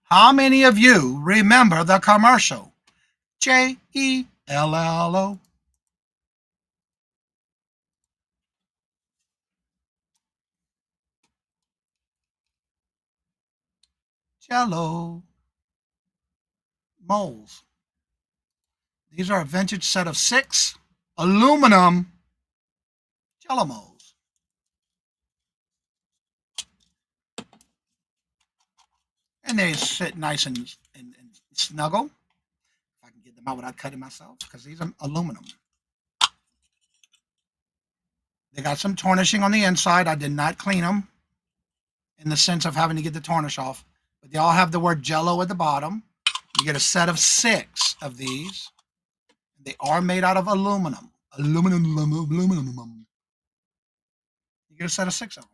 Speaker 1: How many of you remember the commercial? Jello. Jello molds. These are a vintage set of 6 aluminum Jello molds. And they sit nice and snuggle. If I can get them out without cutting myself, because these are aluminum. They got some tarnishing on the inside. I did not clean them in the sense of having to get the tarnish off. But they all have the word Jello at the bottom. You get a set of 6 of these. They are made out of aluminum. Aluminum. You get a set of 6 of them.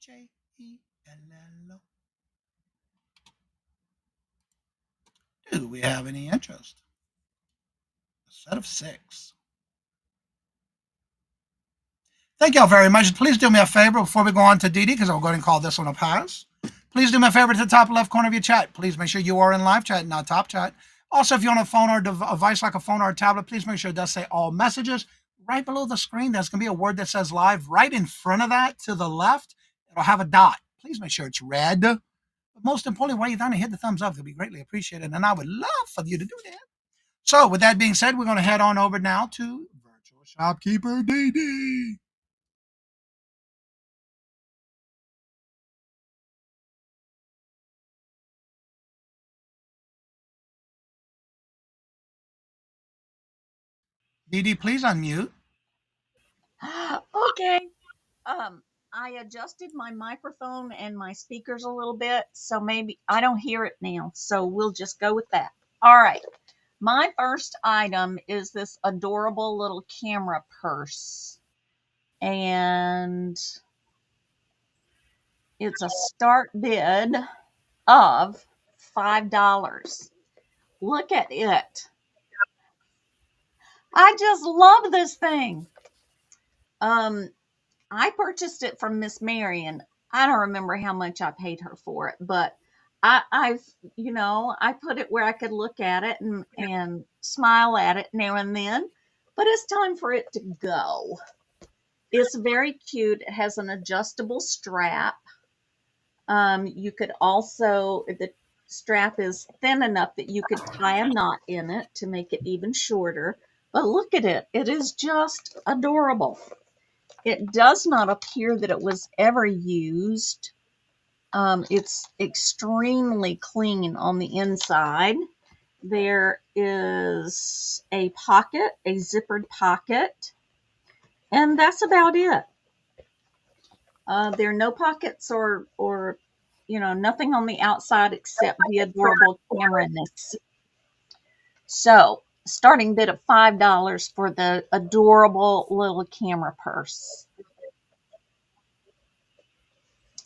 Speaker 1: Jello. Do we have any interest? A set of 6. Thank y'all very much. Please do me a favor before we go on to Dee Dee, because I'll go ahead and call this one a pass. Please do me a favor to the top left corner of your chat. Please make sure you are in live chat, not top chat. Also, if you're on a phone or a device like a phone or a tablet, please make sure it does say all messages. Right below the screen, there's going to be a word that says live. Right in front of that, to the left, it'll have a dot. Please make sure it's red. But most importantly, while you're down, hit the thumbs up. It'll be greatly appreciated, and I would love for you to do that. So, with that being said, we're going to head on over now to Virtual Shopkeeper Dee Dee. Dee Dee, please unmute.
Speaker 2: Okay. I adjusted my microphone and my speakers a little bit, so maybe I don't hear it now. So we'll just go with that. All right. My first item is this adorable little camera purse. And it's a start bid of $5. Look at it. I just love this thing. I purchased it from Miss Marion. I don't remember how much I paid her for it, but I put it where I could look at it and smile at it now and then. But it's time for it to go. It's very cute. It has an adjustable strap. You could also, the strap is thin enough that you could tie a knot in it to make it even shorter. But look at it. It is just adorable. It does not appear that it was ever used. It's extremely clean on the inside. There is a pocket, a zippered pocket, and that's about it. There are no pockets or nothing on the outside except the adorable camera-ness. So, starting bid of $5 for the adorable little camera purse.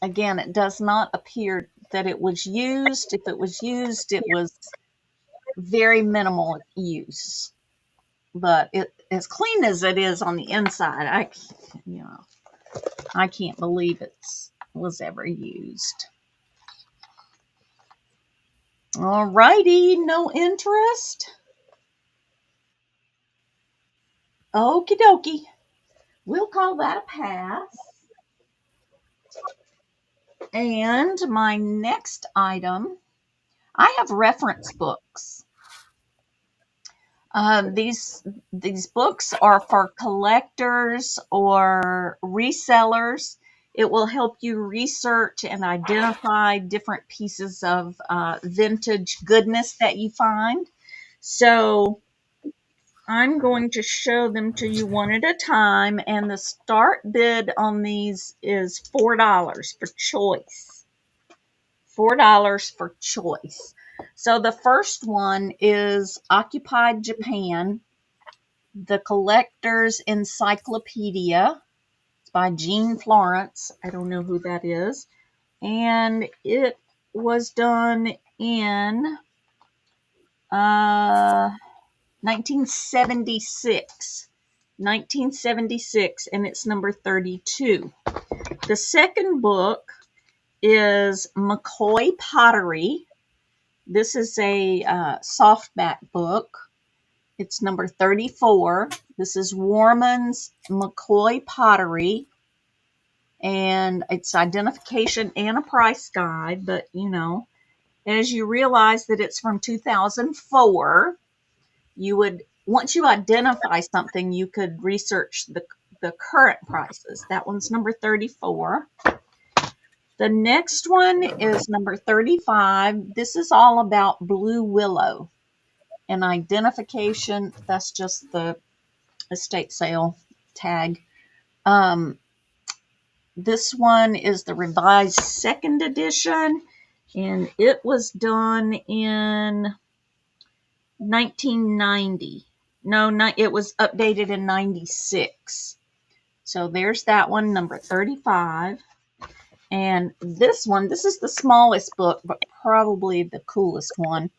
Speaker 2: Again, it does not appear that it was used. If it was used, it was very minimal use. But it, as clean as it is on the inside, I can't believe it was ever used. All righty, no interest. Okie dokie. We'll call that a pass. And my next item, I have reference books. These books are for collectors or resellers. It will help you research and identify different pieces of vintage goodness that you find. So I'm going to show them to you one at a time, and the start bid on these is $4 for choice. $4 for choice. So the first one is Occupied Japan, The Collector's Encyclopedia. It's by Jean Florence. I don't know who that is. And it was done in 1976. 1976, and it's number 32. The second book is McCoy Pottery. This is a softback book. It's number 34. This is Warman's McCoy Pottery. And it's identification and a price guide. But, as you realize that it's from 2004, you would, once you identify something, you could research the current prices. That one's number 34. The next one is number 35. This is all about Blue Willow and identification. That's just the estate sale tag. This one is the revised second edition, and it was done in 1990. No, it was updated in 96. So there's that one, number 35. And this one, this is the smallest book, but probably the coolest one.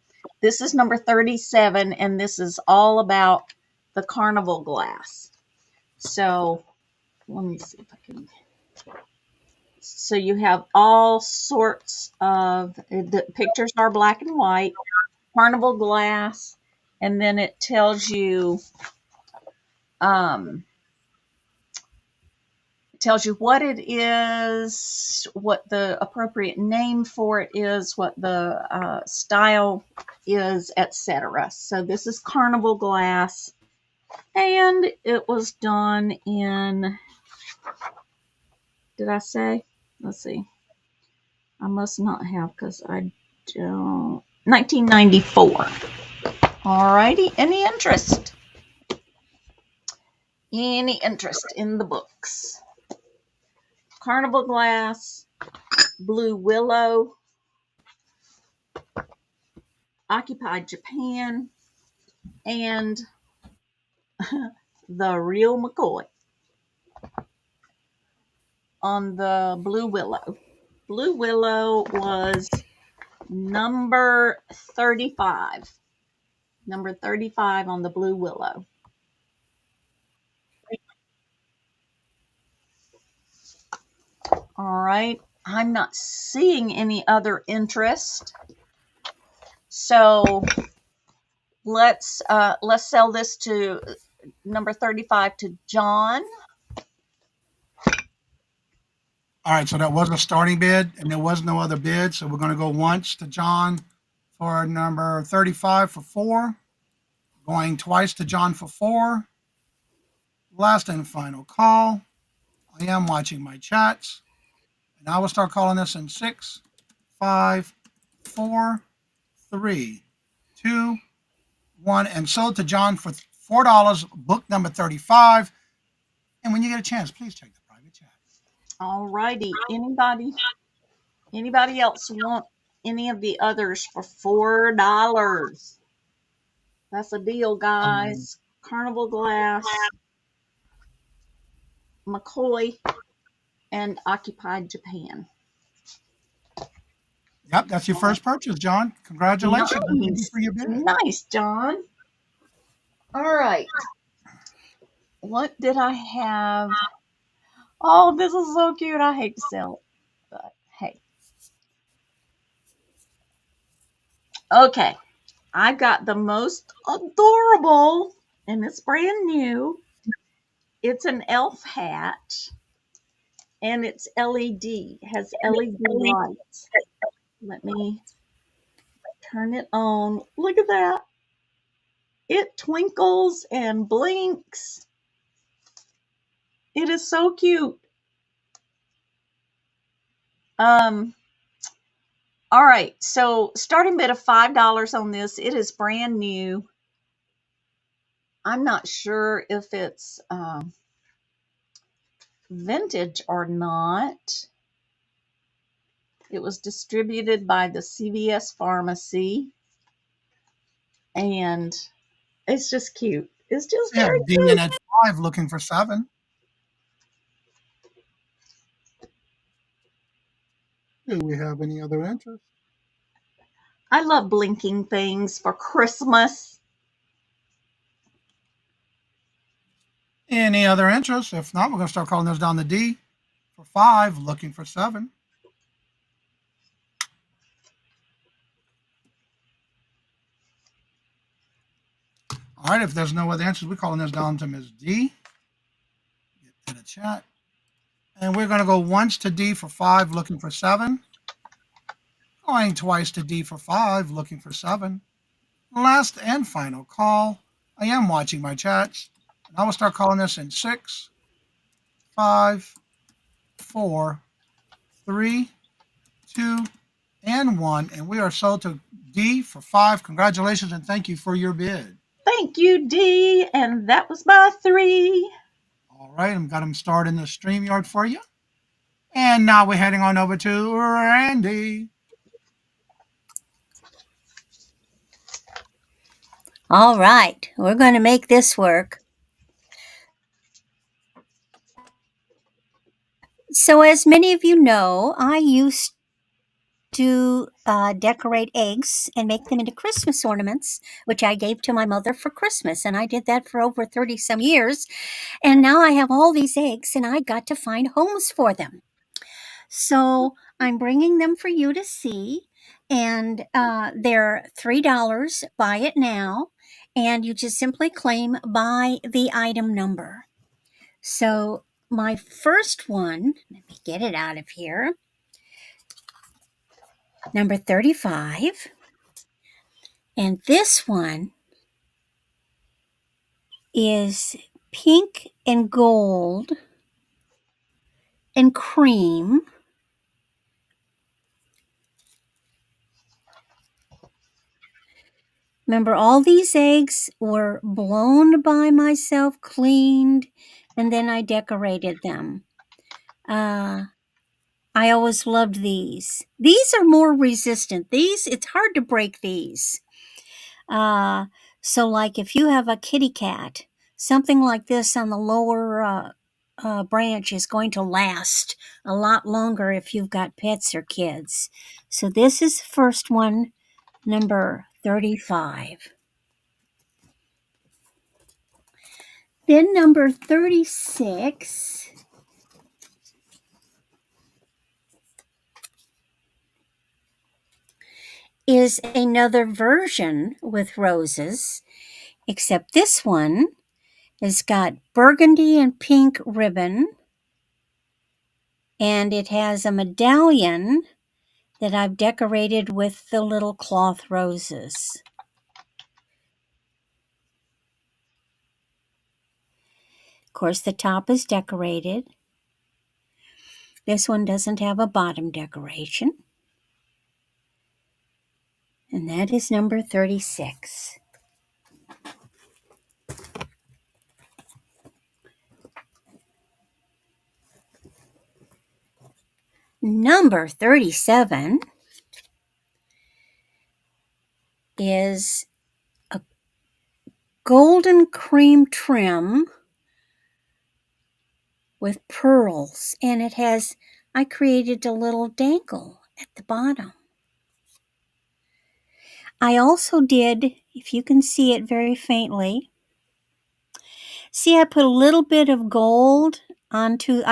Speaker 2: This is number 37, and this is all about the carnival glass. So let me see if I can. So you have all sorts of, the pictures are black and white, carnival glass, and then it tells you what it is, what the appropriate name for it is, what the style is, etc. So this is carnival glass, and it was done in, did I say? Let's see. I must not have, because I don't. 1994. All righty. Any interest? Any interest in the books? Carnival glass, Blue Willow, Occupied Japan, and The Real McCoy. On the Blue Willow. Blue Willow was number 35. Number 35 on the Blue Willow. All right. I'm not seeing any other interest. So let's sell this to number 35 to John.
Speaker 1: All right, so that was a starting bid, and there was no other bid, so we're going to go once to John for number 35 for 4, going twice to John for 4. Last and final call. I am watching my chats, And I will start calling this in 6, 5, 4, 3, 2, 1, and sold to John for $4, book number 35. And when you get a chance, please check the private chat.
Speaker 2: All righty. Anybody else want any of the others for $4? That's a deal, guys. Carnival Glass, McCoy, and Occupied Japan.
Speaker 1: Yep, that's your first purchase, John. Congratulations. And thank you
Speaker 2: Nice.
Speaker 1: for your bid.
Speaker 2: Nice, John. All right. What did I have? Oh, this is so cute. I hate to sell it, but hey. Okay. I got the most adorable, and it's brand new. It's an elf hat, and it's LED. It has LED lights. Let me turn it on. Look at that. It twinkles and blinks. It is so cute. Um, all right. So starting bid of $5 on this. It is brand new. I'm not sure if it's vintage or not. It was distributed by the CVS pharmacy, and it's just cute. It's just
Speaker 1: Yeah,
Speaker 2: very
Speaker 1: D in
Speaker 2: cute.
Speaker 1: at 5, looking for 7. Do we have any other interest?
Speaker 2: I love blinking things for Christmas.
Speaker 1: Any other interest? If not, we're going to start calling those down to D for 5, looking for 7. All right, if there's no other answers, we're calling this down to Ms. D. Get to the chat. And we're going to go once to D for 5, looking for 7. Going twice to D for 5, looking for 7. Last and final call. I am watching my chats. And I will start calling this in 6, 5, 4, 3, 2, and 1. And we are sold to D for 5. Congratulations and thank you for your bid.
Speaker 2: Thank you, D. And that was my 3.
Speaker 1: All right, I've got them started in the StreamYard for you. And now we're heading on over to Randy.
Speaker 3: All right, we're going to make this work. So, as many of you know, I used to decorate eggs and make them into Christmas ornaments, which I gave to my mother for Christmas. And I did that for over 30 some years. And now I have all these eggs and I got to find homes for them. So I'm bringing them for you to see. And they're $3. Buy it now. And you just simply claim by the item number. So my first one, let me get it out of here. Number 35. And this one is pink and gold and cream. Remember, all these eggs were blown by myself, cleaned, and then I decorated them. I always loved these. These are more resistant. It's hard to break these. So like if you have a kitty cat, something like this on the lower branch is going to last a lot longer if you've got pets or kids. So this is the first one, number 35. Then number 36 is another version with roses, except this one has got burgundy and pink ribbon, and it has a medallion that I've decorated with the little cloth roses. Of course, the top is decorated. This one doesn't have a bottom decoration. And that is number 36. Number 37 is a golden cream trim with pearls, and I created a little dangle at the bottom. I also did, if you can see it very faintly, see I put a little bit of gold onto,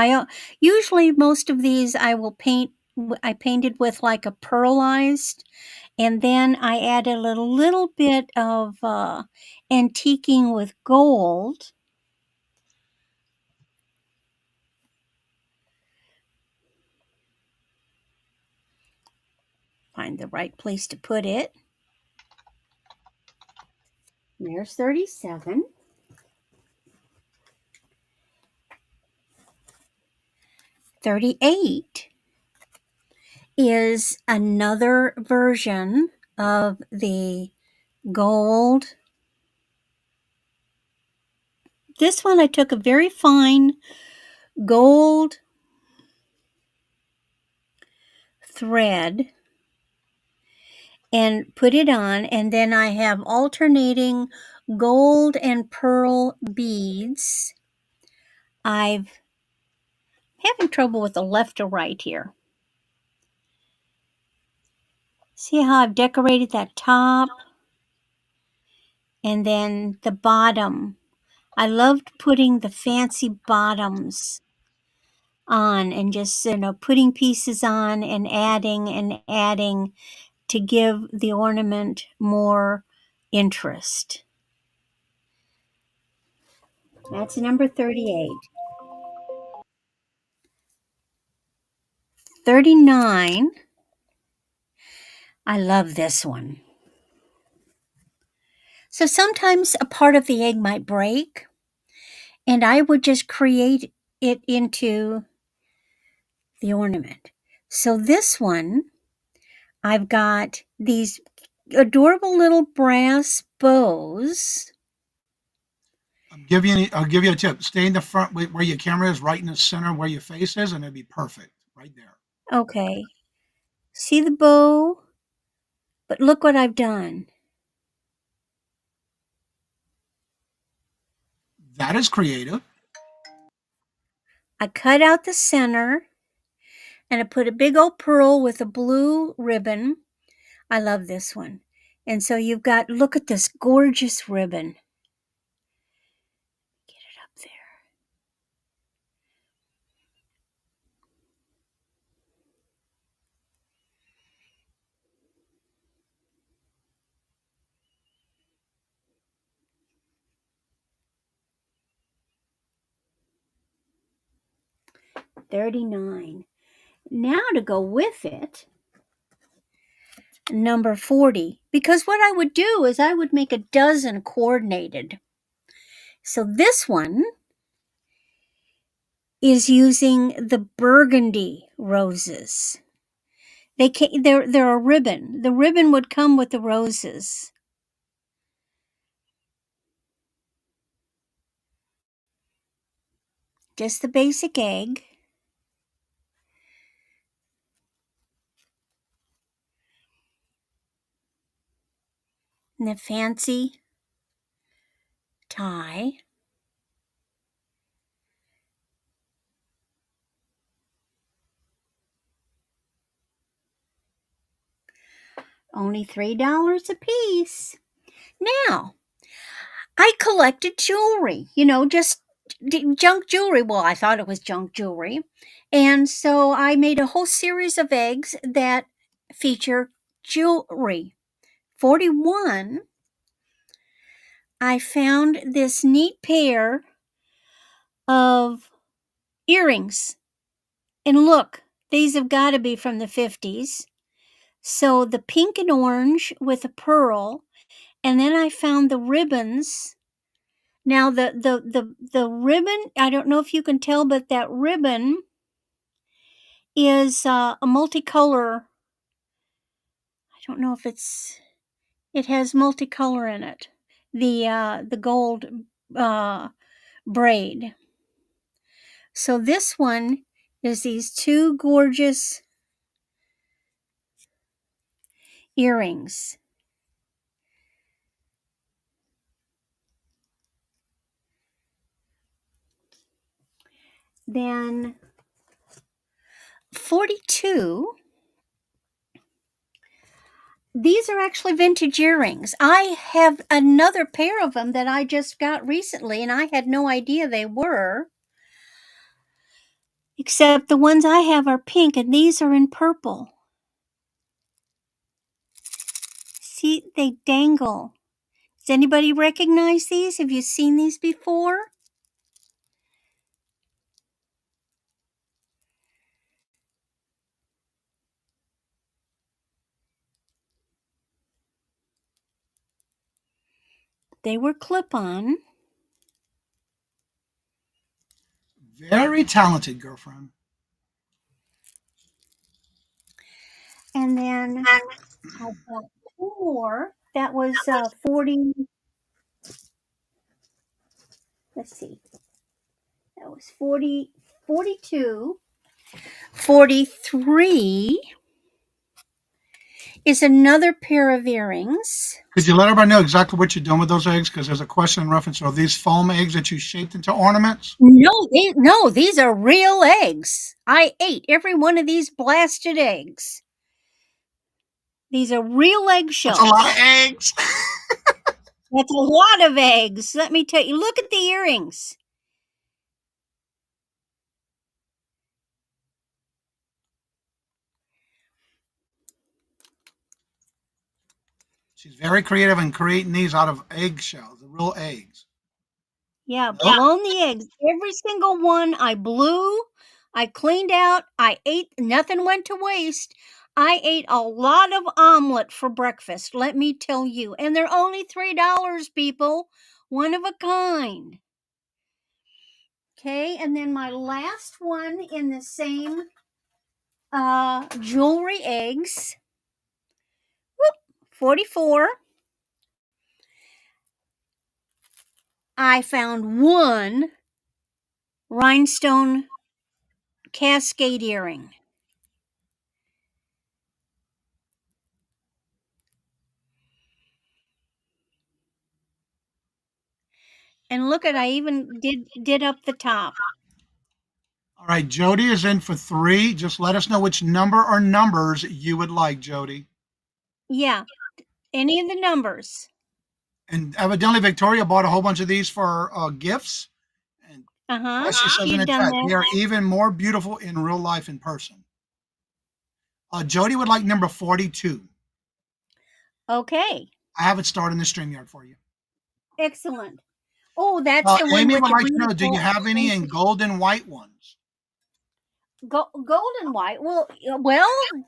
Speaker 3: usually most of these I painted with like a pearlized, and then I added a little bit of antiquing with gold. Find the right place to put it. There's 37. 38 is another version of the gold. This one I took a very fine gold thread and put it on, and then I have alternating gold and pearl beads. I'm having trouble with the left or right here. See how I've decorated that top and then the bottom. I loved putting the fancy bottoms on and just, putting pieces on and adding to give the ornament more interest. That's number 38. 39. I love this one. So sometimes a part of the egg might break, and I would just create it into the ornament. So this one, I've got these adorable little brass bows.
Speaker 1: I'll give you a tip. Stay in the front where your camera is, right in the center where your face is, and it'll be perfect right there.
Speaker 3: Okay. See the bow? But look what I've done.
Speaker 1: That is creative.
Speaker 3: I cut out the center and I put a big old pearl with a blue ribbon. I love this one. And so you've got, look at this gorgeous ribbon. Get it up there. $39. Now to go with it, number 40. Because what I would do is I would make a dozen coordinated. So this one is using the burgundy roses. They're a ribbon. The ribbon would come with the roses. Just the basic egg. And the fancy tie. Only $3 a piece. Now, I collected jewelry, just junk jewelry. Well, I thought it was junk jewelry. And so I made a whole series of eggs that feature jewelry. 41, I found this neat pair of earrings. And look, these have got to be from the 50s. So the pink and orange with a pearl. And then I found the ribbons. Now the ribbon, I don't know if you can tell, but that ribbon is a multicolor. I don't know if it has multicolor in it. The gold braid. So this one is these two gorgeous earrings. Then 42. These are actually vintage earrings. I have another pair of them that I just got recently, and I had no idea they were. Except the ones I have are pink, and these are in purple. See, they dangle. Does anybody recognize these? Have you seen these before? They were clip-on.
Speaker 1: Very talented, girlfriend.
Speaker 3: And then I got two more. That was 40. Let's see. That was 40, 42. 43 is another pair of earrings.
Speaker 1: Could you let everybody know exactly what you're doing with those eggs? Because there's a question in reference to, are these foam eggs that you shaped into ornaments?
Speaker 3: No, these are real eggs. I ate every one of these blasted eggs. These are real eggshells.
Speaker 1: That's a lot of eggs.
Speaker 3: That's a lot of eggs. Let me tell you. Look at the earrings.
Speaker 1: She's very creative in creating these out of eggshells, the real eggs.
Speaker 3: Yeah, blown the eggs. Every single one I blew, I cleaned out, I ate, nothing went to waste. I ate a lot of omelet for breakfast, let me tell you. And they're only $3, people. One of a kind. Okay, and then my last one in the same jewelry eggs. Whoop, 44. I found one rhinestone cascade earring. And look at, I even did up the top.
Speaker 1: All right, Jody is in for 3. Just let us know which number or numbers you would like, Jody.
Speaker 3: Yeah, any of the numbers.
Speaker 1: And evidently, Victoria bought a whole bunch of these for gifts. And as she says in the
Speaker 3: She'd done
Speaker 1: chat, they
Speaker 3: that.
Speaker 1: are even more beautiful in real life in person. Jody would like number 42.
Speaker 3: Okay,
Speaker 1: I have it started in the StreamYard for you.
Speaker 3: excellent. Oh, that's the one
Speaker 1: Amy
Speaker 3: with
Speaker 1: would
Speaker 3: the
Speaker 1: like to know, do you
Speaker 3: beautiful
Speaker 1: have any in gold and white ones?
Speaker 3: gold and white. Well,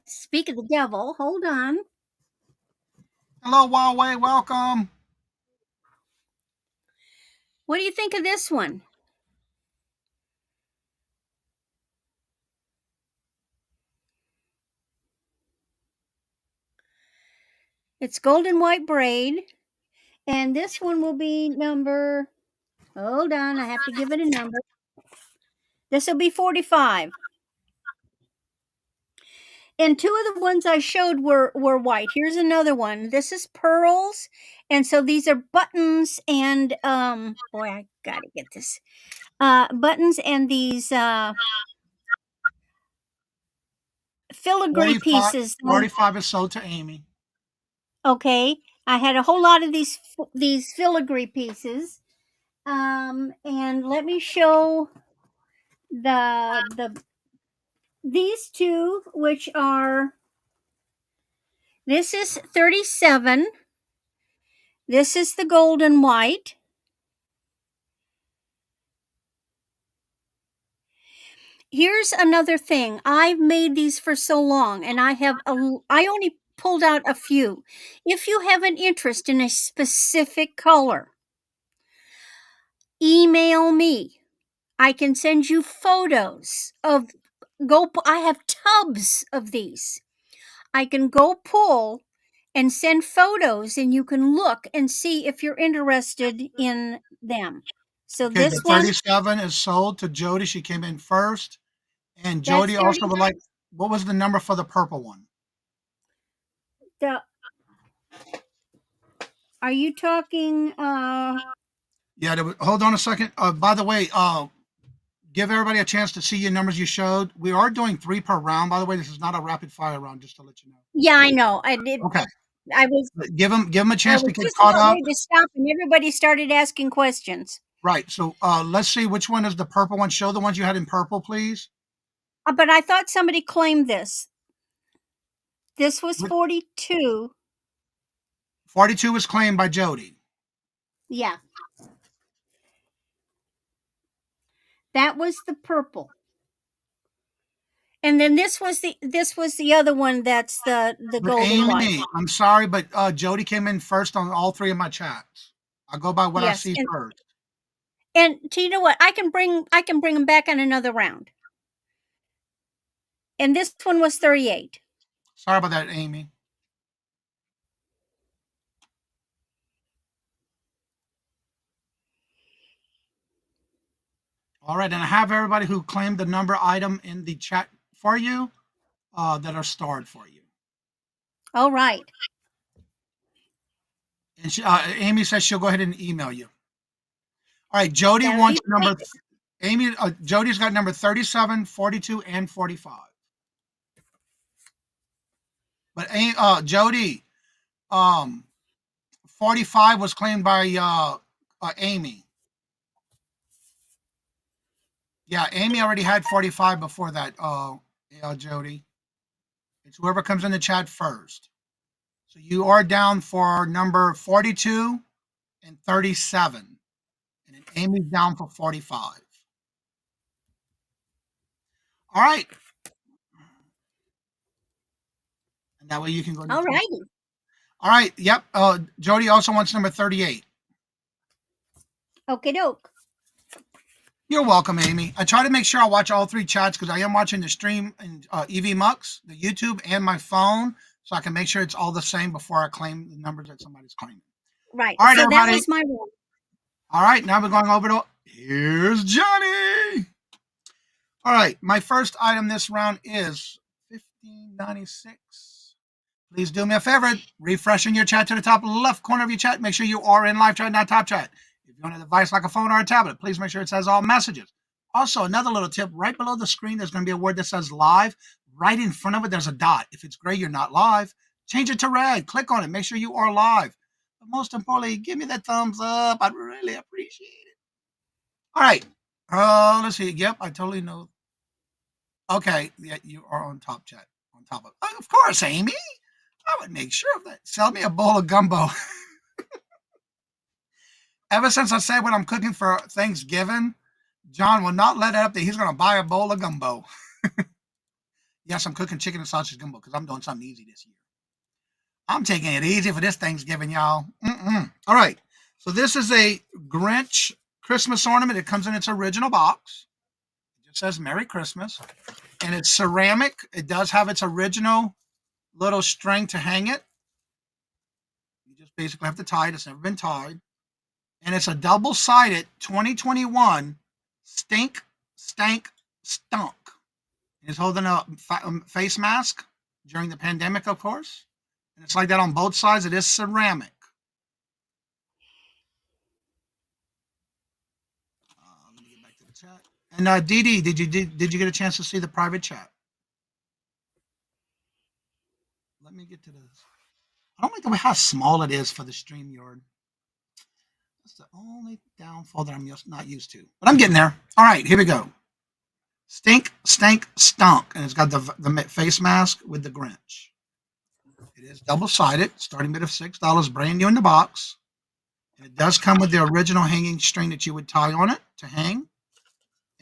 Speaker 3: speak of the devil, hold on.
Speaker 1: Hello, Huawei, welcome.
Speaker 3: What do you think of this one? It's gold and white braid. And this one will be number, hold on, I have to give it a number. This will be 45. And two of the ones I showed were white. Here's another one. This is pearls. And so these are buttons and boy, I gotta get this. Buttons and these filigree
Speaker 1: 45,
Speaker 3: pieces.
Speaker 1: 45 is sold to Amy.
Speaker 3: Okay. I had a whole lot of these filigree pieces. And let me show these two, which are, this is 37. This is the gold and white. Here's another thing. I've made these for so long, and I only pulled out a few. If you have an interest in a specific color, email me. I can send you photos of I have tubs of these. I can go pull and send photos, and you can look and see if you're interested in them. So
Speaker 1: Okay, the
Speaker 3: this one,
Speaker 1: 37 is sold to Jody. She came in first. And
Speaker 3: that's
Speaker 1: Jody also
Speaker 3: 30.
Speaker 1: would like, what was the number for the purple one?
Speaker 3: The Are you talking
Speaker 1: Yeah, hold on a second. By the way, give everybody a chance to see your numbers you showed. We are doing 3 per round. By the way, this is not a rapid fire round, just to let you know.
Speaker 3: Yeah, I know. I did.
Speaker 1: Okay,
Speaker 3: I was
Speaker 1: give them a
Speaker 3: I
Speaker 1: chance to
Speaker 3: was
Speaker 1: get
Speaker 3: just
Speaker 1: caught
Speaker 3: about
Speaker 1: up.
Speaker 3: ready to stop, and everybody started asking questions.
Speaker 1: Right. So let's see which one is the purple one. Show the ones you had in purple, please.
Speaker 3: But I thought somebody claimed this. This was 42.
Speaker 1: 42 was claimed by Jody.
Speaker 3: Yeah, that was the purple. And then this was the other one that's the
Speaker 1: But
Speaker 3: golden rod.
Speaker 1: Amy, I'm sorry, but Jody came in first on all 3 of my chats. I go by what I
Speaker 3: Yes,
Speaker 1: see
Speaker 3: and
Speaker 1: first.
Speaker 3: you know what? I can bring them back on another round. And this one was 38.
Speaker 1: Sorry about that, Amy. All right, and I have everybody who claimed the number item in the chat for you that are starred for you.
Speaker 3: All right.
Speaker 1: And Amy says she'll go ahead and email you. All right, Jody
Speaker 3: That'll be
Speaker 1: wants number.
Speaker 3: great.
Speaker 1: Amy, Jody's got number 37, 42, and 45. But Jody, um, 45 was claimed by Amy. Yeah, Amy already had 45 before that. Jody, it's whoever comes in the chat first. So you are down for number 42 and 37. And then Amy's down for 45. All right. And that way you can go
Speaker 3: All
Speaker 1: next.
Speaker 3: righty.
Speaker 1: All right. Yep. Jody also wants number 38.
Speaker 3: Okie doke.
Speaker 1: You're welcome, Amy. I try to make sure I watch all 3 chats because I am watching the stream and EV Mux, the YouTube, and my phone, so I can make sure it's all the same before I claim the numbers that somebody's claiming.
Speaker 3: Right.
Speaker 1: All right,
Speaker 3: So that
Speaker 1: everybody.
Speaker 3: was my rule.
Speaker 1: All right. Now we're going over to here's Johnny. All right. My first item this round is 1596. Please do me a favor, refreshing your chat to the top left corner of your chat. Make sure you are in live chat, not top chat. If you're on a device like a phone or a tablet, please make sure it says all messages. Also, another little tip, right below the screen, there's going to be a word that says live. Right in front of it, there's a dot. If it's gray, you're not live. Change it to red. Click on it. Make sure you are live. But most importantly, give me that thumbs up. I'd really appreciate it. All right. Let's see. Yep, I totally know. Okay. Yeah, you are on top chat. On top of Of course, Amy. I would make sure of that. Sell me a bowl of gumbo. Ever since I said what I'm cooking for Thanksgiving, John will not let it up that he's going to buy a bowl of gumbo. Yes, I'm cooking chicken and sausage gumbo because I'm doing something easy this year. I'm taking it easy for this Thanksgiving, y'all. All right. So this is a Grinch Christmas ornament. It comes in its original box. It just says Merry Christmas. And it's ceramic. It does have its original little string to hang it. You just basically have to tie it. It's never been tied. And it's a double-sided 2021 Stink, Stank, Stunk. He's holding a face mask during the pandemic, of course. And it's like that on both sides. It is ceramic. Let me get back to the chat. And Dee Dee, did you get a chance to see the private chat? Let me get to this. I don't like the way how small it is for the StreamYard. That's the only downfall that I'm not used to. But I'm getting there. All right, here we go. Stink, stank, stunk. And it's got the face mask with the Grinch. It is double-sided, starting bid of $6, brand new in the box. And it does come with the original hanging string that you would tie on it to hang.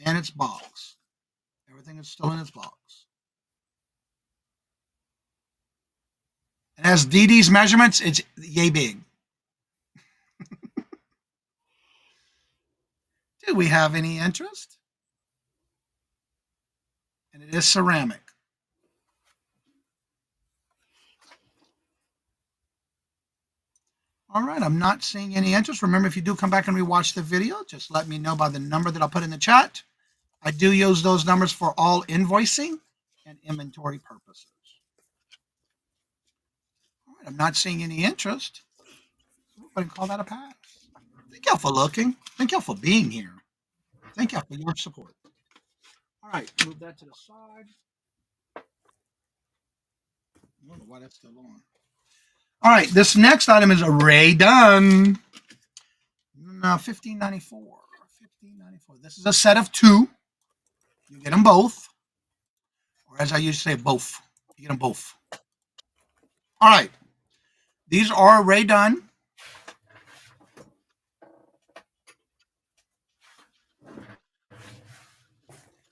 Speaker 1: And its box. Everything is still in its box. And as Dee Dee's measurements, it's yay big. Do we have any interest? and it is ceramic. All right, I'm not seeing any interest. Remember, if you do come back and rewatch the video, just let me know by the number that I'll put in the chat. I do use those numbers for all invoicing and inventory purposes. All right, I'm not seeing any interest. We're going to call that a pass. Thank y'all for looking. Thank y'all for being here. Thank y'all for your support. All right, move that to the side. I don't know why that's still on. All right, this next item is a Ray Dunn. No, 1594. 1594. This is a set of two. You get them both. Or as I used to say, both. You get them both. All right. These are Ray Dunn.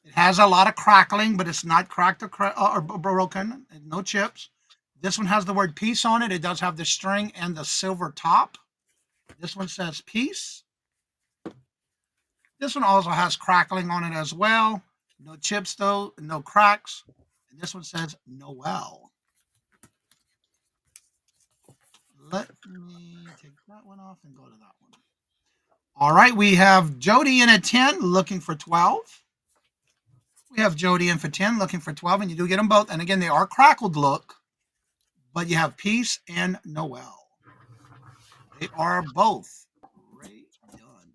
Speaker 1: It has a lot of crackling, but it's not cracked or broken. No chips. This one has the word peace on it. It does have the string and the silver top. This one says peace. This one also has crackling on it as well. No chips though, no cracks. And this one says Noel. Let me take that one off and go to that one. All right, we have Jody in at 10, looking for 12. We have Jody in for 10, looking for 12, and you do get them both. And again, they are crackled look, but you have Peace and Noel. They are both Ray Dunn.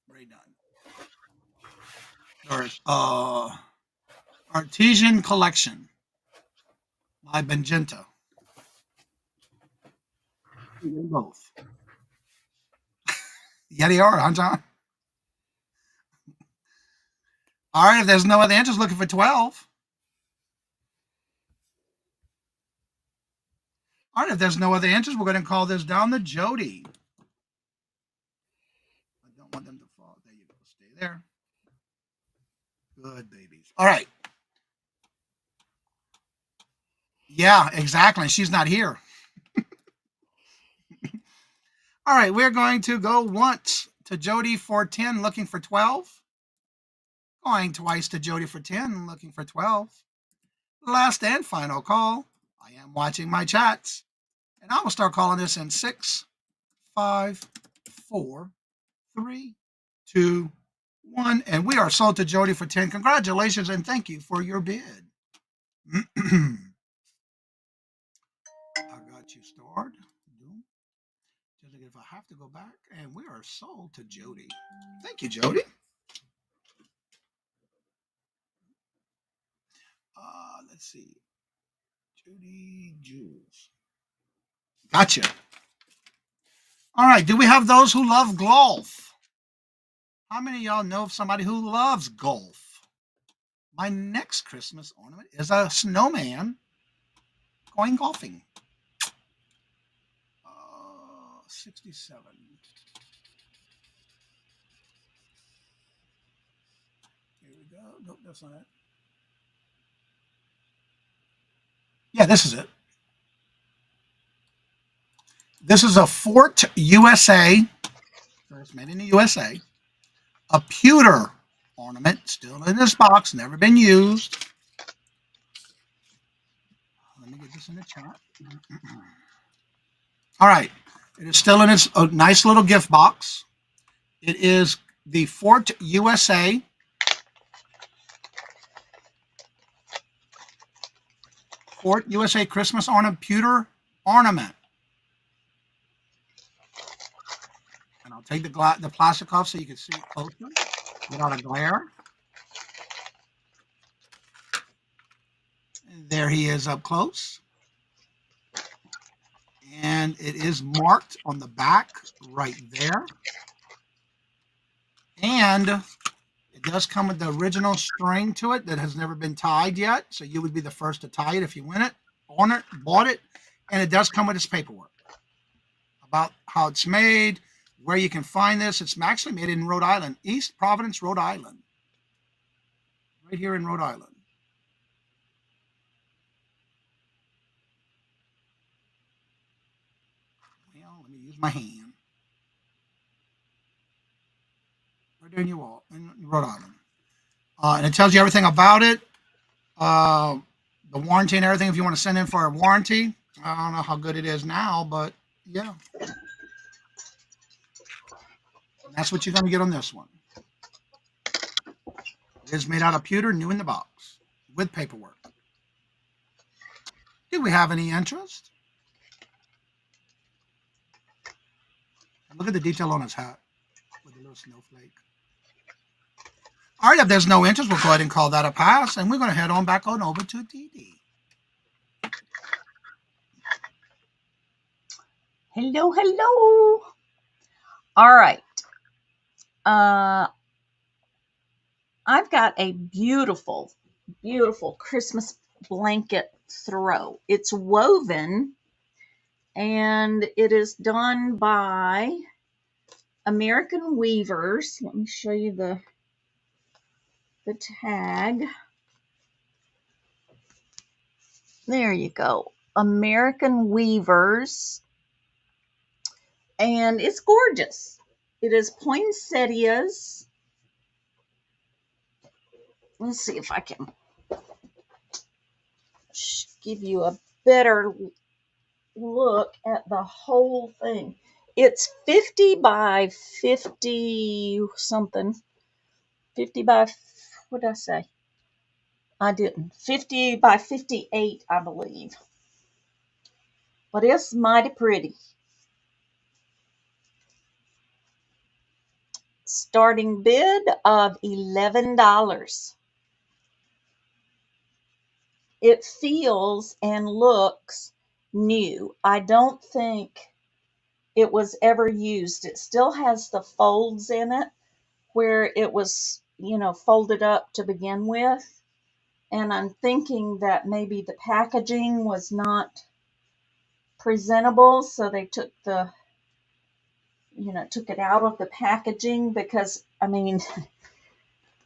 Speaker 1: Ray Dunn. There's Artesian Collection by Bengenta. Both. Yeah, they are, huh, John? All right, if there's no other answers, looking for 12. All right, if there's no other answers, we're going to call this down to Jody. I don't want them to fall. There you go. Stay there. Good babies. All right. Yeah, exactly. She's not here. All right, we're going to go once to Jody for 10, looking for 12. Going twice to Jody for 10, looking for 12. Last and final call. I am watching my chats. And I will start calling this in 6, 5, 4, 3, 2, 1. And we are sold to Jody for 10. Congratulations and thank you for your bid. I got you stored. Just if I have to go back, and we are sold to Jody. Thank you, Jody. Let's see. Jody Jules. Gotcha. All right. Do we have those who love golf? How many of y'all know of somebody who loves golf? My next Christmas ornament is a snowman going golfing. 67. Here we go. Nope, that's not it. Yeah, this is it. This is a Fort USA. It's made in the USA. A pewter ornament, still in this box, never been used. Let me get this in the chat. All right. It is still in its nice little gift box. It is the Fort USA. Fort USA Christmas ornament, pewter ornament. And I'll take the plastic off so you can see it closer without a glare. And there he is up close. And it is marked on the back right there. And it does come with the original string to it that has never been tied yet. So you would be the first to tie it if you bought it. And it does come with its paperwork about how it's made, where you can find this. It's actually made in Rhode Island, East Providence, Rhode Island. Right here in Rhode Island. Use my hand. Right there in your wall in Rhode Island. And it tells you everything about it. Uh, the warranty and everything if you want to send in for a warranty. I don't know how good it is now, but yeah. And that's what you're going to get on this one. It is made out of pewter, new in the box, with paperwork. Do we have any interest? Look at the detail on his hat with a little snowflake. All right, if there's no interest, we'll go ahead and call that a pass, and we're going to head on back on over to DD.
Speaker 2: Hello, hello. All right. I've got a beautiful, beautiful Christmas blanket throw. It's woven, and it is done by American Weavers. Let me show you the tag. There you go. American Weavers. And it's gorgeous. It is poinsettias. Let's see if I can give you a better look at the whole thing. It's 50 by 50 something. 50 by, what did I say? I didn't. 50 by 58, I believe. But it's mighty pretty. Starting bid of $11. It feels and looks new. I don't think it was ever used. It still has the folds in it where it was, folded up to begin with. And I'm thinking that maybe the packaging was not presentable, so they took it out of the packaging, because,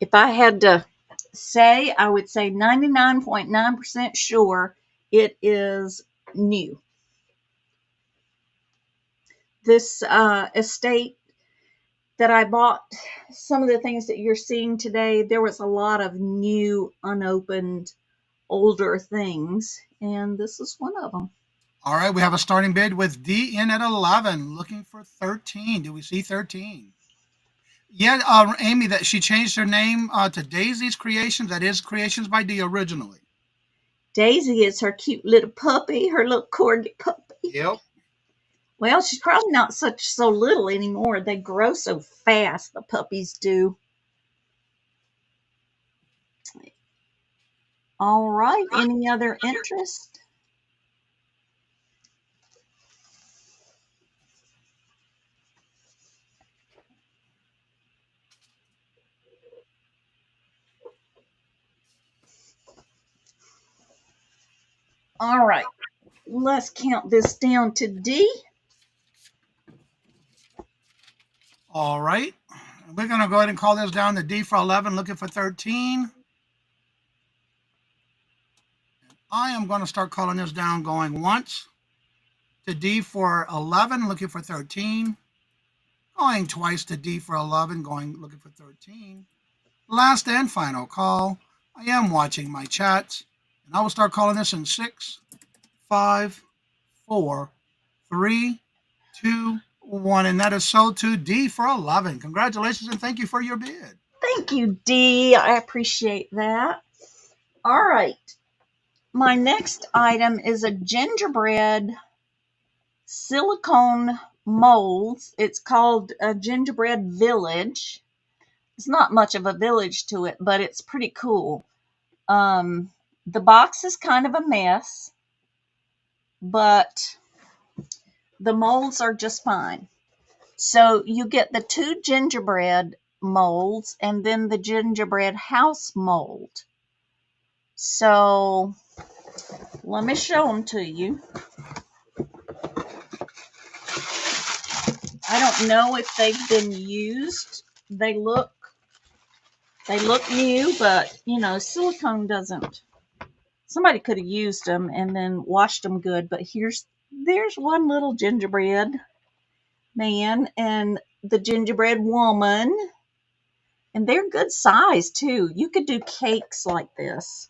Speaker 2: if I had to say, I would say 99.9% sure it is new. This estate that I bought, some of the things that you're seeing today, there was a lot of new, unopened, older things, and this is one of them.
Speaker 1: All right, we have a starting bid with D in at 11, looking for 13. Do we see 13? Yeah, Amy, that she changed her name to Daisy's Creations. That is Creations by D originally.
Speaker 2: Daisy is her cute little puppy, her little corgi puppy.
Speaker 1: Yep.
Speaker 2: Well, she's probably not so little anymore. They grow so fast, the puppies do. All right, any other interest? All right, let's count this down to D.
Speaker 1: All right, we're going to go ahead and call this down to D for 11, looking for 13. I am going to start calling this down, going once to D for 11, looking for 13. Going twice to D for 11, looking for 13. Last and final call. I am watching my chats, and I will start calling this in 6, 5, 4, 3, 2, 1, and that is sold to D for 11. Congratulations, and thank you for your bid.
Speaker 2: Thank you, D. I appreciate that. All right. My next item is a gingerbread silicone molds. It's called a gingerbread village. It's not much of a village to it, but it's pretty cool. The box is kind of a mess, but the molds are just fine. So you get the 2 gingerbread molds and then the gingerbread house mold. So let me show them to you. I don't know if they've been used. They look new, but silicone doesn't. Somebody could have used them and then washed them good, but there's one little gingerbread. man and the gingerbread woman. And they're good size too. You could do cakes like this.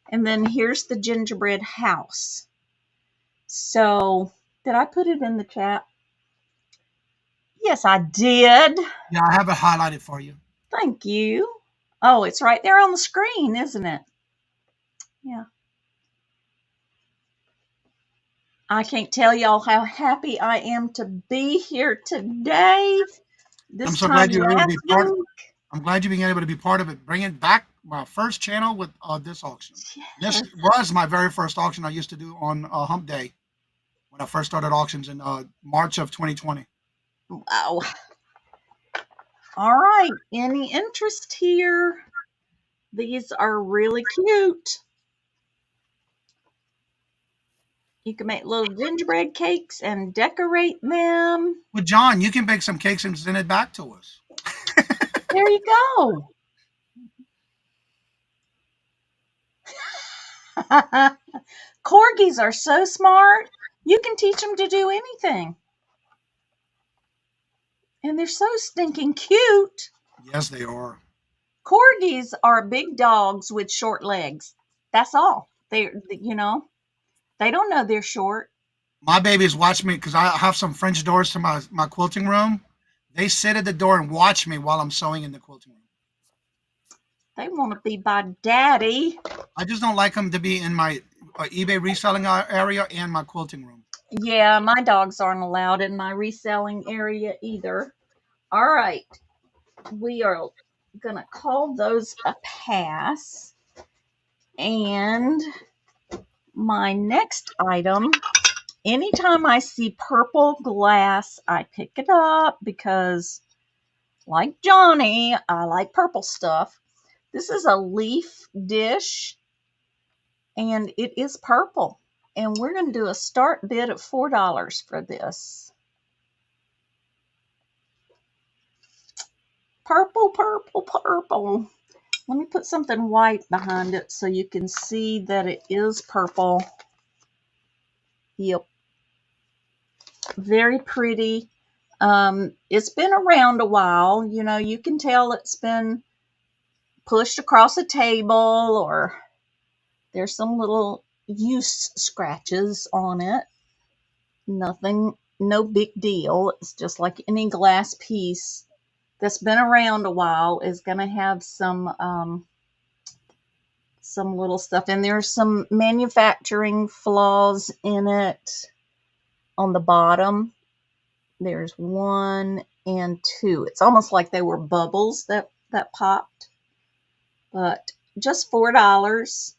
Speaker 2: And then here's the gingerbread house. So, did I put it in the chat? Yes, I did.
Speaker 1: Yeah, I have it highlighted for you.
Speaker 2: Thank you. Oh, it's right there on the screen, isn't it? Yeah. I can't tell y'all how happy I am to be here today.
Speaker 1: I'm
Speaker 2: This
Speaker 1: so
Speaker 2: time
Speaker 1: glad you were able to be
Speaker 2: last
Speaker 1: part.
Speaker 2: week.
Speaker 1: I'm glad you being able to be part of it. Bring it back. My first channel with this auction. This
Speaker 2: Yes.
Speaker 1: was my very first auction I used to do on Hump Day when I first started auctions in March of 2020.
Speaker 2: Wow. All right. Any interest here? These are really cute. You can make little gingerbread cakes and decorate them.
Speaker 1: Well, John, you can bake some cakes and send it back to us.
Speaker 2: There you go. Corgis are so smart. You can teach them to do anything. And they're so stinking cute.
Speaker 1: Yes, they are.
Speaker 2: Corgis are big dogs with short legs. That's all. They don't know they're short.
Speaker 1: My babies watch me because I have some French doors to my quilting room. They sit at the door and watch me while I'm sewing in the quilting room.
Speaker 2: They want to be by daddy.
Speaker 1: I just don't like them to be in my eBay reselling area and my quilting room.
Speaker 2: Yeah, my dogs aren't allowed in my reselling area either. All right. We are going to call those a pass. And my next item, anytime I see purple glass, I pick it up because, like Johnny, I like purple stuff. This is a leaf dish, and it is purple. And we're going to do a start bid of $4 for this. Purple, purple, purple. Let me put something white behind it so you can see that it is purple. Yep. Very pretty. It's been around a while. You know, you can tell it's been pushed across a table, or there's some little use scratches on it. Nothing, no big deal. It's just like any glass piece that's been around a while is going to have some little stuff. And there's some manufacturing flaws in it on the bottom. There's 1 and 2. It's almost like they were bubbles that popped. But just $4.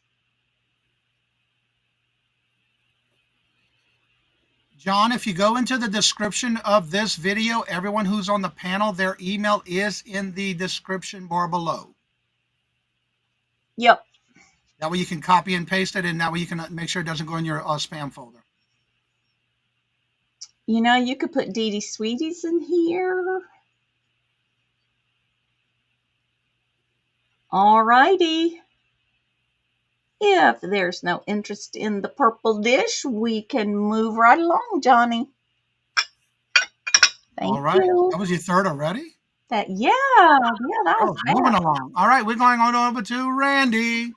Speaker 1: John, if you go into the description of this video, everyone who's on the panel, their email is in the description bar below.
Speaker 2: Yep.
Speaker 1: That way you can copy and paste it, and that way you can make sure it doesn't go in your spam folder.
Speaker 2: You know, you could put Dee Dee Sweeties in here. All righty. If there's no interest in the purple dish, we can move right along, Johnny. Thank
Speaker 1: All right.
Speaker 2: you.
Speaker 1: That was your third already?
Speaker 2: That was
Speaker 1: moving
Speaker 2: fast.
Speaker 1: along. All right, we're going on over to Randy.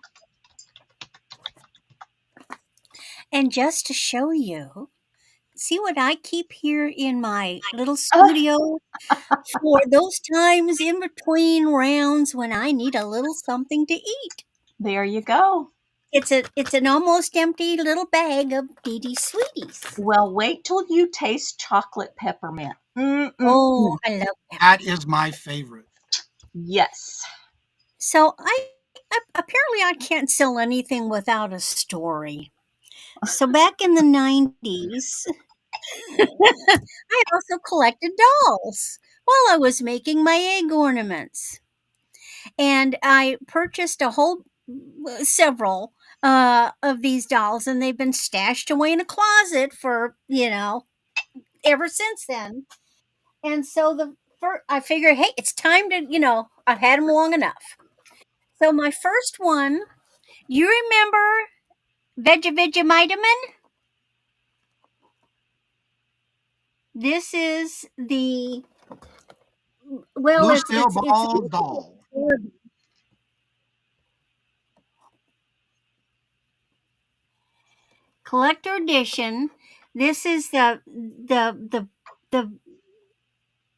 Speaker 3: And just to show you, see what I keep here in my little studio for those times in between rounds when I need a little something to eat.
Speaker 2: There you go.
Speaker 3: It's an almost empty little bag of Dee Dee Sweeties.
Speaker 2: Well, wait till you taste chocolate peppermint.
Speaker 3: Oh, I love that.
Speaker 1: That is my favorite.
Speaker 2: Yes.
Speaker 3: So apparently I can't sell anything without a story. So back in the 90s, I also collected dolls while I was making my egg ornaments. And I purchased several of these dolls, and they've been stashed away in a closet for, ever since then. And so I figured, hey, it's time to, I've had them long enough. So my first one, you remember Vegemitamin? This is the
Speaker 1: Blue Steel Ball doll.
Speaker 3: collector edition. This is the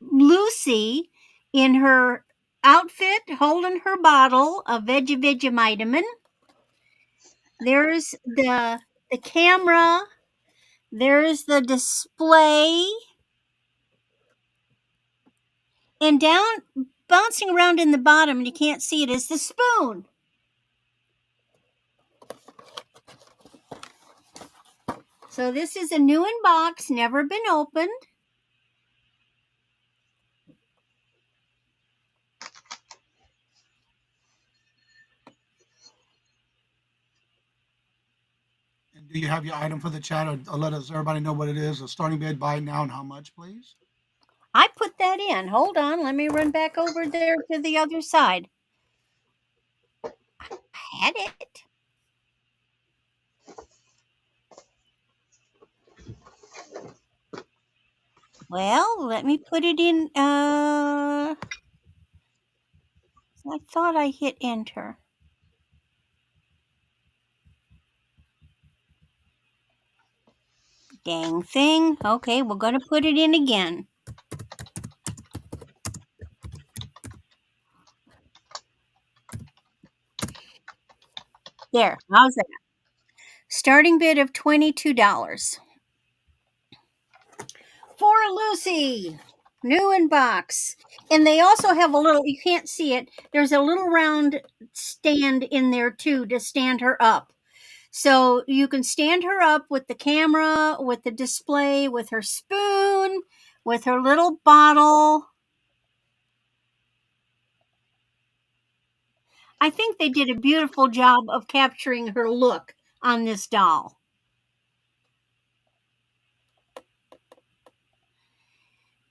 Speaker 3: Lucy in her outfit holding her bottle of Vegemitamin. There's the camera. There's the display. And down, bouncing around in the bottom, and you can't see it, is the spoon. So this is a new in box, never been opened.
Speaker 1: And do you have your item for the chat, or let us everybody know what it is? A starting bid, buy now, and how much, please?
Speaker 3: I put that in. Hold on, let me run back over there to the other side. I had it. Well, let me put it in. I thought I hit enter. Dang thing. Okay, we're going to put it in again. There, how's that? Starting bid of $22. For Lucy, new in box. And they also have a little, you can't see it, there's a little round stand in there too to stand her up. So you can stand her up with the camera, with the display, with her spoon, with her little bottle. I think they did a beautiful job of capturing her look on this doll.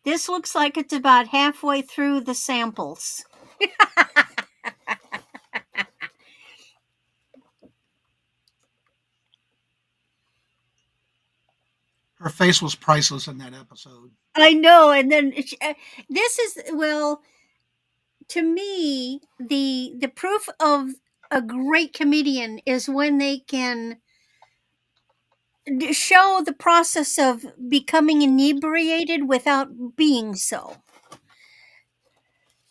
Speaker 3: This looks like it's about halfway through the samples.
Speaker 1: Her face was priceless in that episode.
Speaker 3: I know, and then this is, well, to me, the proof of a great comedian is when they can show the process of becoming inebriated without being so.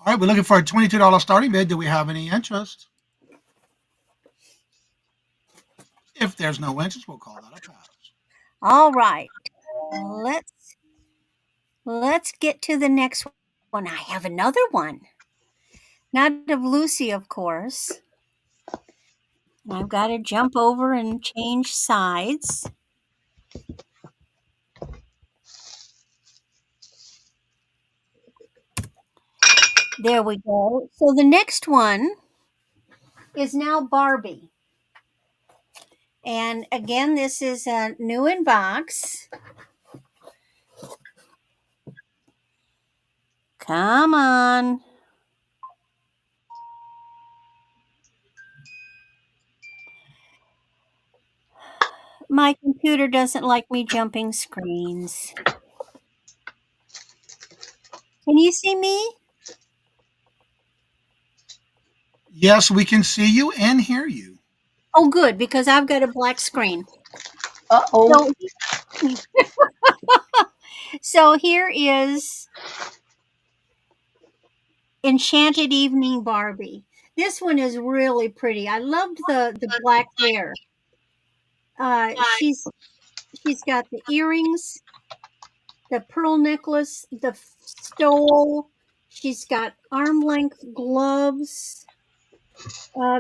Speaker 1: All right, we're looking for a $22 starting bid. Do we have any interest? If there's no interest, we'll call that a pass.
Speaker 3: All right, let's get to the next one. I have another one, not of Lucy, of course. I've got to jump over and change sides. There we go. So the next one is now Barbie. And again, this is a new in box. Come on. My computer doesn't like me jumping screens. Can you see me?
Speaker 1: Yes, we can see you and hear you.
Speaker 3: Oh, good, because I've got a black screen.
Speaker 2: Uh-oh.
Speaker 3: So here is Enchanted Evening Barbie. This one is really pretty. I loved the black hair. She's got the earrings, the pearl necklace, the stole. She's got arm length gloves.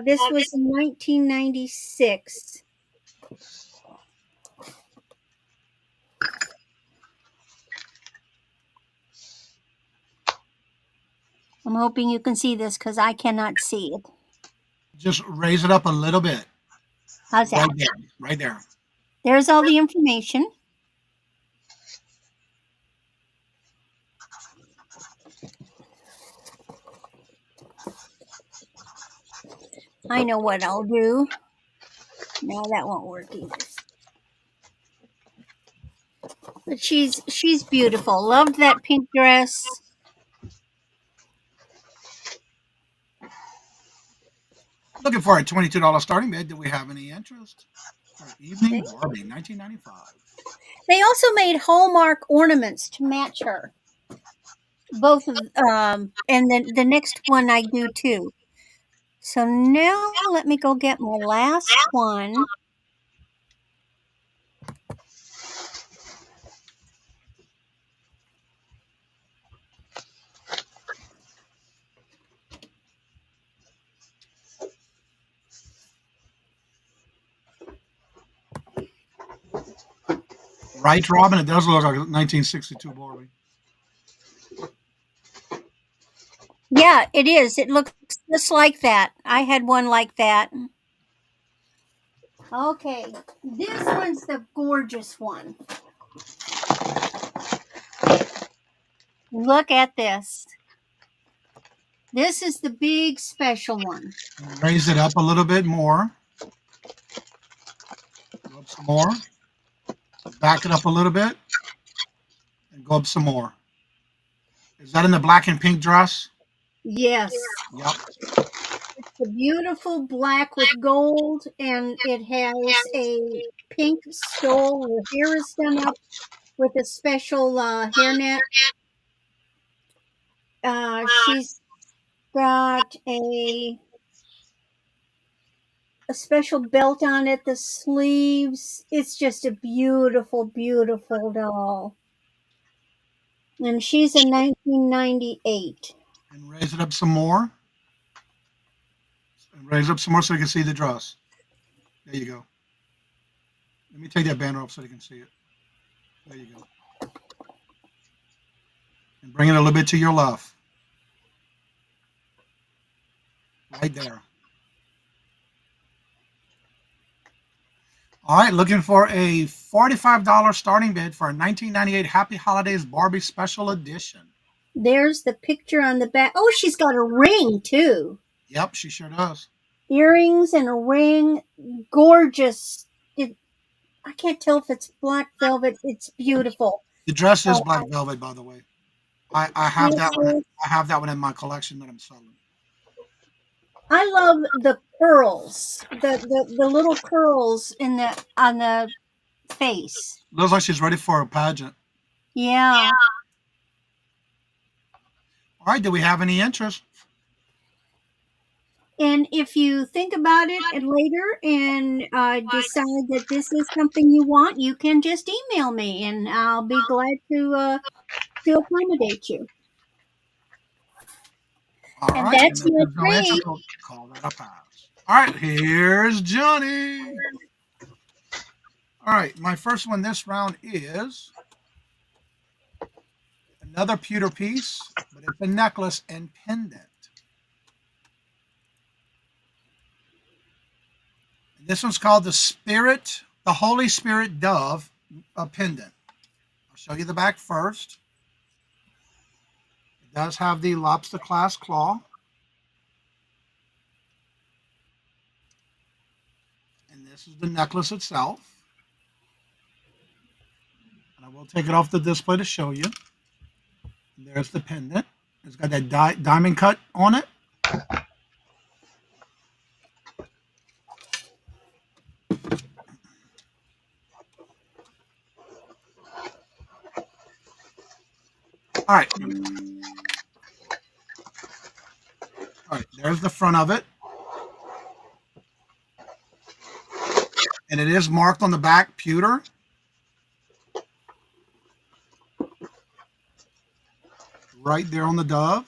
Speaker 3: This was in 1996. I'm hoping you can see this because I cannot see it.
Speaker 1: Just raise it up a little bit.
Speaker 3: How's that?
Speaker 1: Right there. Right there.
Speaker 3: There's all the information. I know what I'll do. No, that won't work either. But she's beautiful. Loved that pink dress.
Speaker 1: Looking for a $22 starting bid. Do we have any interest for Evening Barbie 1995?
Speaker 3: They also made Hallmark ornaments to match her. Both of and then the next one I do too. So now let me go get my last one.
Speaker 1: Right, Robin? It does look like a 1962 Barbie.
Speaker 3: Yeah, it is. It looks just like that. I had one like that. Okay, this one's the gorgeous one. Look at this. This is the big special one.
Speaker 1: Raise it up a little bit more. Go up some more. Back it up a little bit. And go up some more. Is that in the black and pink dress?
Speaker 3: Yes.
Speaker 1: Yep.
Speaker 3: It's a beautiful black with gold, and it has a pink stole. Her hair is done up with a special hairnet. She's got a special belt on it, the sleeves. It's just a beautiful, beautiful doll. And she's a 1998.
Speaker 1: And raise it up some more. And raise it up some more so you can see the dress. There you go. Let me take that banner off so you can see it. There you go. And bring it a little bit to your left. Right there. All right, looking for a $45 starting bid for a 1998 Happy Holidays Barbie Special Edition.
Speaker 3: There's the picture on the back. Oh, she's got a ring too.
Speaker 1: Yep, she sure does.
Speaker 3: Earrings and a ring. Gorgeous. I can't tell if it's black velvet. It's beautiful.
Speaker 1: The dress is black velvet, by the way. I have that one. I have that one in my collection that I'm selling.
Speaker 3: I love the curls, the little curls on the face.
Speaker 1: Looks like she's ready for a pageant.
Speaker 3: Yeah.
Speaker 1: All right, do we have any interest?
Speaker 3: And if you think about it later and decide that this is something you want, you can just email me, and I'll be glad to accommodate you.
Speaker 1: All
Speaker 3: And
Speaker 1: right,
Speaker 3: that's
Speaker 1: and if
Speaker 3: my
Speaker 1: there's no interest,
Speaker 3: three.
Speaker 1: we'll call that a pass. All right, here's Johnny. All right, my first one this round is another pewter piece, but it's a necklace and pendant. And this one's called the Holy Spirit Dove pendant. I'll show you the back first. It does have the lobster clasp claw. And this is the necklace itself. And I will take it off the display to show you. And there's the pendant. It's got that diamond cut on it. All right. All right, there's the front of it. And it is marked on the back, pewter. Right there on the dove,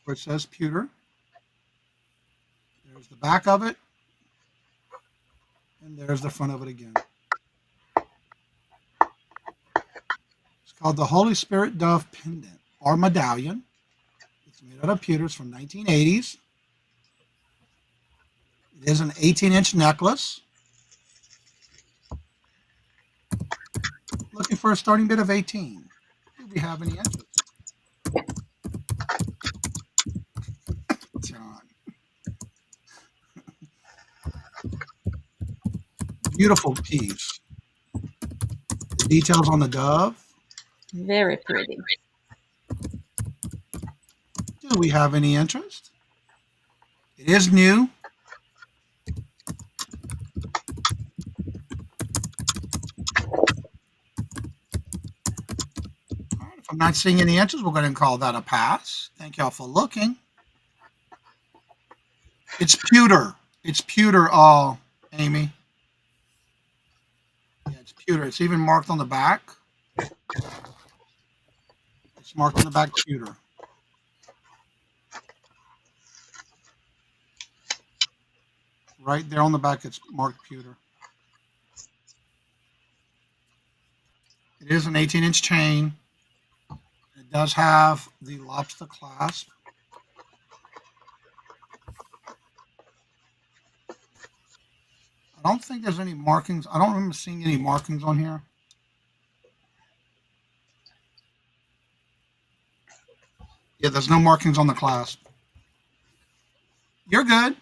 Speaker 1: where it says pewter. There's the back of it. And there's the front of it again. It's called the Holy Spirit Dove Pendant or Medallion. It's made out of pewter. It's from 1980s. It is an 18-inch necklace. Looking for a starting bid of 18. Do we have any interest? John. Beautiful piece. details on the dove.
Speaker 2: Very pretty.
Speaker 1: Do we have any interest? It is new. All right, if I'm not seeing any interest, we're going to call that a pass. Thank y'all for looking. It's pewter. It's pewter, Amy. Yeah, it's pewter. It's even marked on the back. It's marked on the back pewter. Right there on the back, it's marked pewter. It is an 18-inch chain. It does have the lobster clasp. I don't think there's any markings. I don't remember seeing any markings on here. Yeah, there's no markings on the clasp. You're good.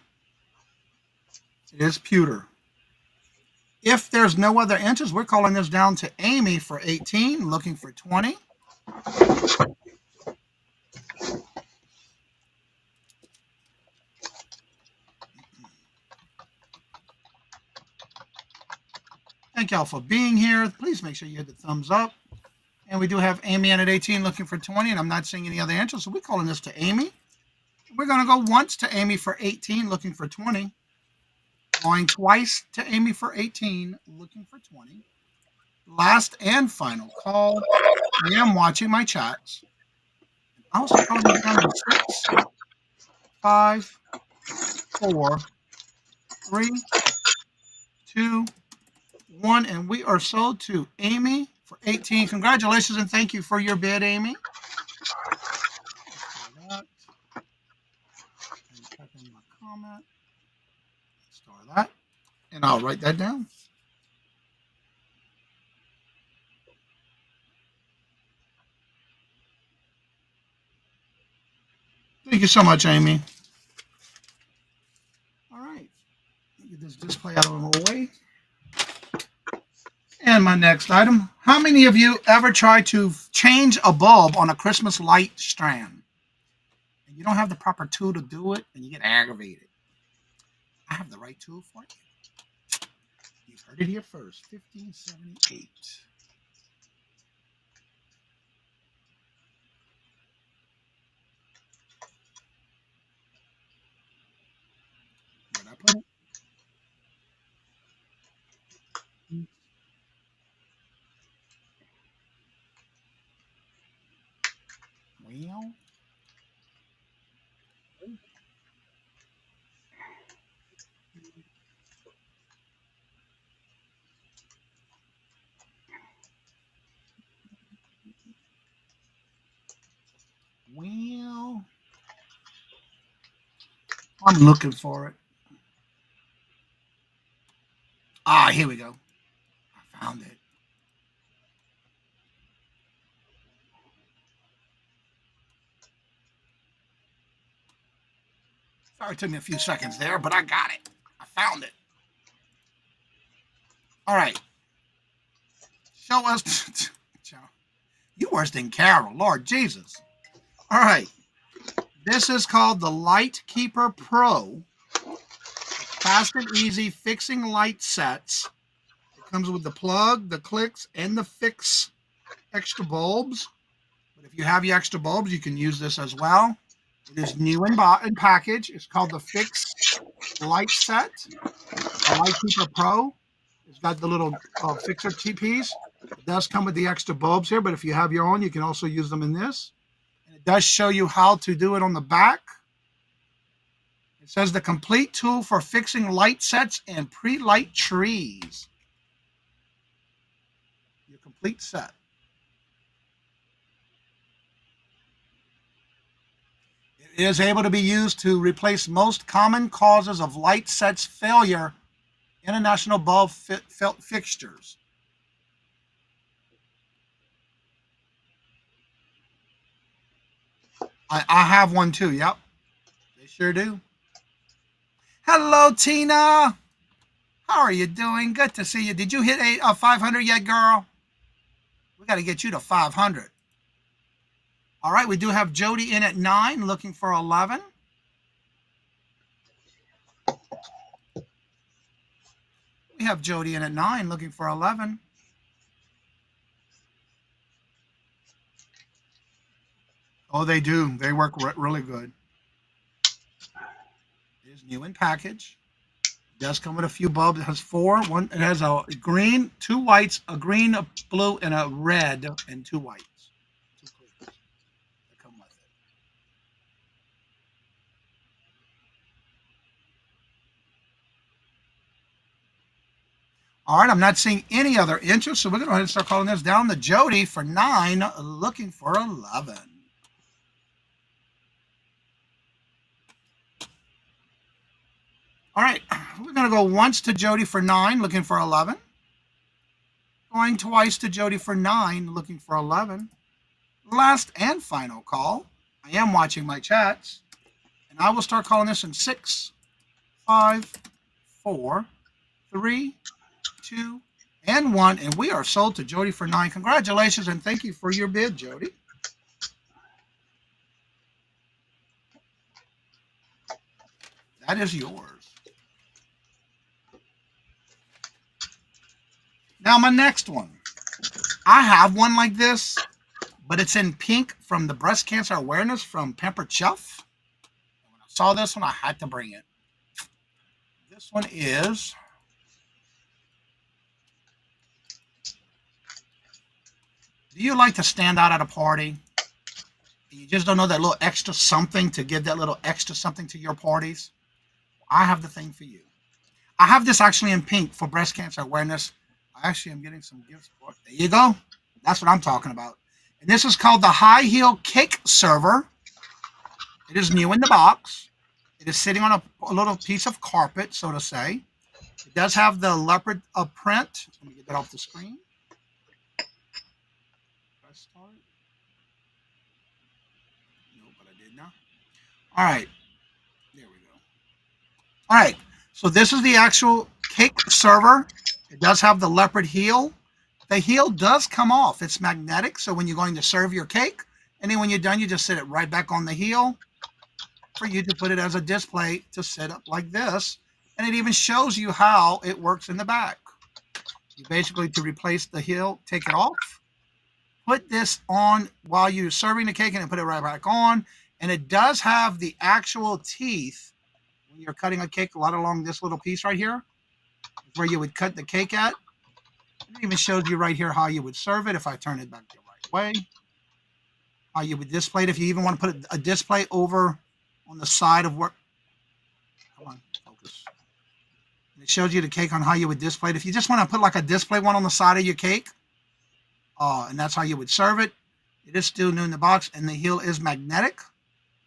Speaker 1: It is pewter. If there's no other inches, we're calling this down to Amy for 18, looking for 20. Thank y'all for being here. Please make sure you hit the thumbs up. And we do have Amy in at 18 looking for 20, and I'm not seeing any other inches, so we're calling this to Amy. We're going to go once to Amy for 18, looking for 20. Going twice to Amy for 18, looking for 20. Last and final call. I am watching my chats. I also calling it down to 6, 5, 4, 3, 2, 1, and we are sold to Amy for 18. Congratulations and thank you for your bid, Amy. That. And type in my comment. Star that. And I'll write that down. Thank you so much, Amy. All right. Get this display out of the way. And my next item. How many of you ever tried to change a bulb on a Christmas light strand? And you don't have the proper tool to do it, and you get aggravated. I have the right tool for you. You've heard it here first. 1578. Where'd I put it? Well. Well. I'm looking for it. Ah, here we go. I found it. Sorry, it took me a few seconds there, but I got it. I found it. All right. Show us. You worse than Carol, Lord Jesus. All right. This is called the Light Keeper Pro. Fast and easy fixing light sets. It comes with the plug, the clicks, and the fix extra bulbs. But if you have your extra bulbs, you can use this as well. It is new in package. It's called the Fix Light Set, the Light Keeper Pro. It's got the little fixer piece. It does come with the extra bulbs here, but if you have your own, you can also use them in this. And it does show you how to do it on the back. It says the complete tool for fixing light sets and pre-light trees. Your complete set. It is able to be used to replace most common causes of light sets failure, international bulb fixtures. I have one too, yep. They sure do. Hello, Tina. How are you doing? Good to see you. Did you hit a 500 yet, girl? We got to get you to 500. All right, we do have Jody in at 9, looking for 11. We have Jody in at 9, looking for 11. Oh, they do. They work really good. It is new in package. It does come with a few bulbs. It has 4. One. It has a green, 2 whites, a green, a blue, and a red, and 2 whites. 2 clears that come with it. All right, I'm not seeing any other interest, so we're going to go ahead and start calling this down to Jody for 9, looking for 11. All right, we're going to go once to Jody for 9, looking for 11. Going twice to Jody for 9, looking for 11. Last and final call. I am watching my chats, and I will start calling this in 6, 5, 4, 3, 2, and 1, and we are sold to Jody for 9. Congratulations, and thank you for your bid, Jody. That is yours. Now, my next one. I have one like this, but it's in pink from the breast cancer awareness from Pampered Chef. When I saw this one, I had to bring it. This one is... Do you like to stand out at a party? You just don't know that little extra something to give that little extra something to your parties? I have the thing for you. I have this actually in pink for breast cancer awareness. I actually am getting some gifts for it. There you go. That's what I'm talking about. And this is called the High Heel Cake Server. It is new in the box. It is sitting on a little piece of carpet, so to say. It does have the leopard print. Let me get that off the screen. Press start. No, but I did not. All right. There we go. All right. So this is the actual cake server. It does have the leopard heel. The heel does come off. It's magnetic, so when you're going to serve your cake, and then when you're done, you just sit it right back on the heel for you to put it as a display to set up like this. And it even shows you how it works in the back. You basically, to replace the heel, take it off, put this on while you're serving the cake, and then put it right back on. And it does have the actual teeth when you're cutting a cake, a lot along this little piece right here, where you would cut the cake at. It even shows you right here how you would serve it if I turn it back the right way. How you would display it if you even want to put a display over on the side of where. Come on, focus. And it shows you the cake on how you would display it. If you just want to put like a display one on the side of your cake, and that's how you would serve it. It is still new in the box, and the heel is magnetic.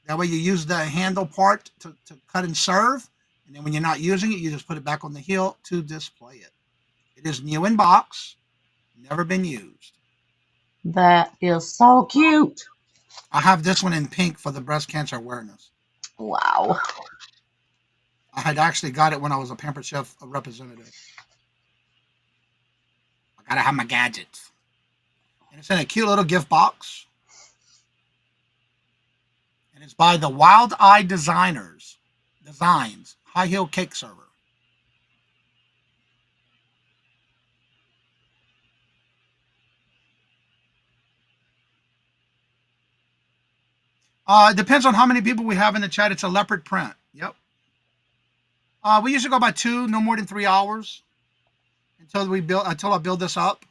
Speaker 1: That way you use the handle part to cut and serve. And then when you're not using it, you just put it back on the heel to display it. It is new in box, never been used.
Speaker 2: That is so cute.
Speaker 1: I have this one in pink for the breast cancer awareness.
Speaker 2: Wow.
Speaker 1: I had actually got it when I was a Pampered Chef representative. I gotta have my gadgets. And it's in a cute little gift box. And it's by the Wild Eye Designs, High Heel Cake Server. It depends on how many people we have in the chat. It's a leopard print. Yep. We usually go about 2, no more than 3 hours until I build this up.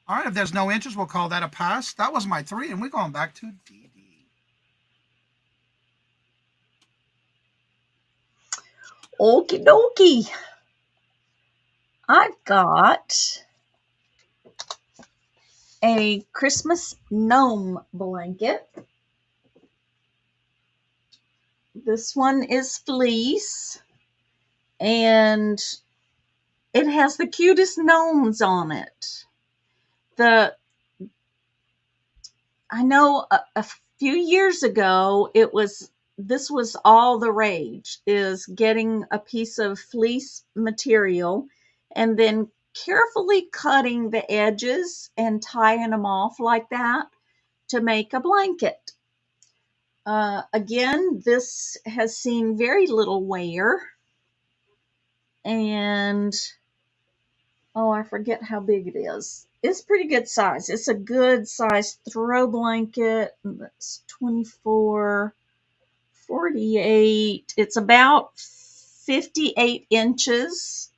Speaker 1: All right, if there's no interest, we'll call that a pass. That was my 3, and we're going back to Dee Dee.
Speaker 2: Okie dokie. I've got a Christmas gnome blanket. This one is fleece, and it has the cutest gnomes on it. I know a few years ago this was all the rage, is getting a piece of fleece material and then carefully cutting the edges and tying them off like that to make a blanket. Again, this has seen very little wear, and oh, I forget how big it is. It's pretty good size. It's a good size throw blanket. That's 24, 48. It's about 58 inches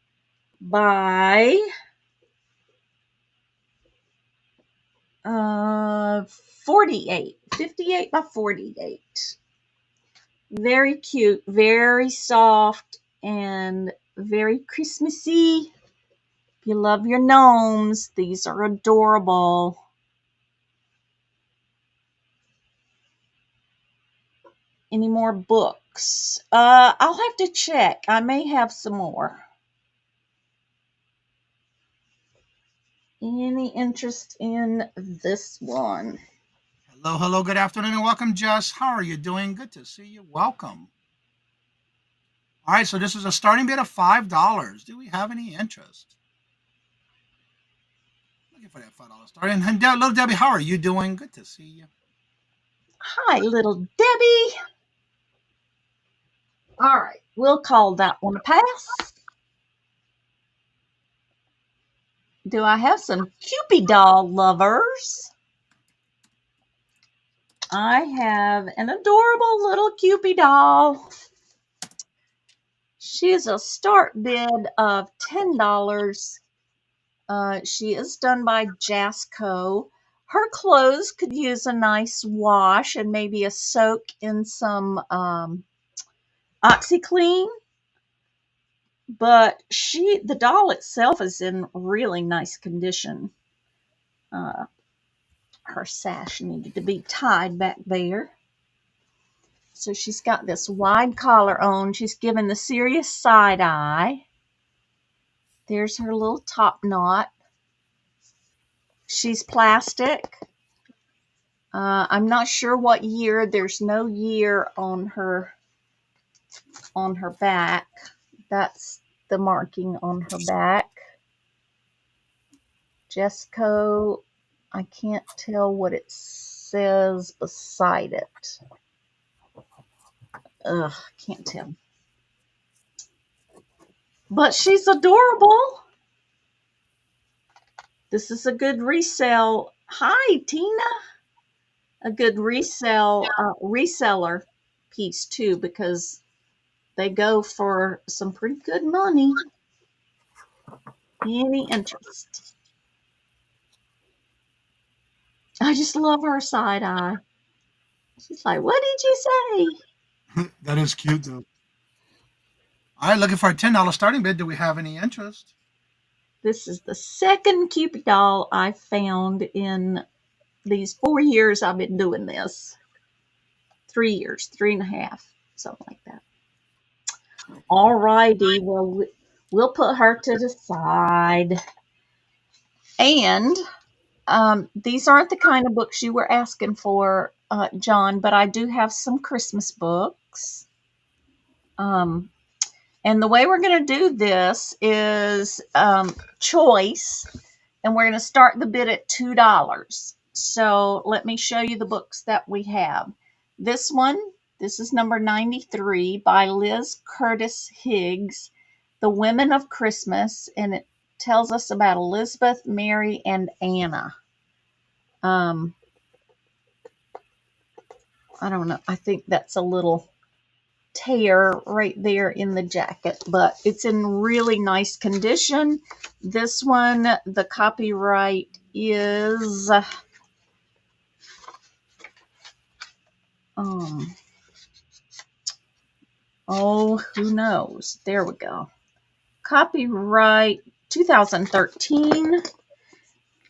Speaker 2: by 48. 58 by 48. Very cute, very soft, and very Christmassy. If you love your gnomes, these are adorable. Any more books? I'll have to check. I may have some more. Any interest in this one?
Speaker 1: Hello, hello, good afternoon, and welcome, Jess. How are you doing? Good to see you. Welcome. All right, so this is a starting bid of $5. Do we have any interest? Looking for that $5 starting. And little Debbie, how are you doing? Good to see you.
Speaker 2: Hi, little Debbie. All right, we'll call that one a pass. Do I have some Cupid doll lovers? I have an adorable little Cupid doll. She is a start bid of $10. She is done by Jasco. Her clothes could use a nice wash and maybe a soak in some OxyClean. But the doll itself is in really nice condition. Her sash needed to be tied back there. So she's got this wide collar on. She's given the serious side eye. There's her little top knot. She's plastic. I'm not sure what year. There's no year on her back. That's the marking on her back. Jesco, I can't tell what it says beside it. Ugh, can't tell. But she's adorable. This is a good resale. Hi, Tina. A good reseller piece too, because they go for some pretty good money. Any interest? I just love her side eye. She's like, "What did you say?"
Speaker 1: That is cute, though. All right, looking for a $10 starting bid. Do we have any interest?
Speaker 2: This is the second Cupid doll I found in these 4 years I've been doing this. 3 years, 3.5, something like that. All righty, well, we'll put her to the side. And these aren't the kind of books you were asking for, John, but I do have some Christmas books. And the way we're going to do this is choice, and we're going to start the bid at $2. So let me show you the books that we have. This is number 93 by Liz Curtis Higgs, The Women of Christmas, and it tells us about Elizabeth, Mary, and Anna. I don't know. I think that's a little tear right there in the jacket, but it's in really nice condition. This one, the copyright is who knows? There we go. Copyright 2013.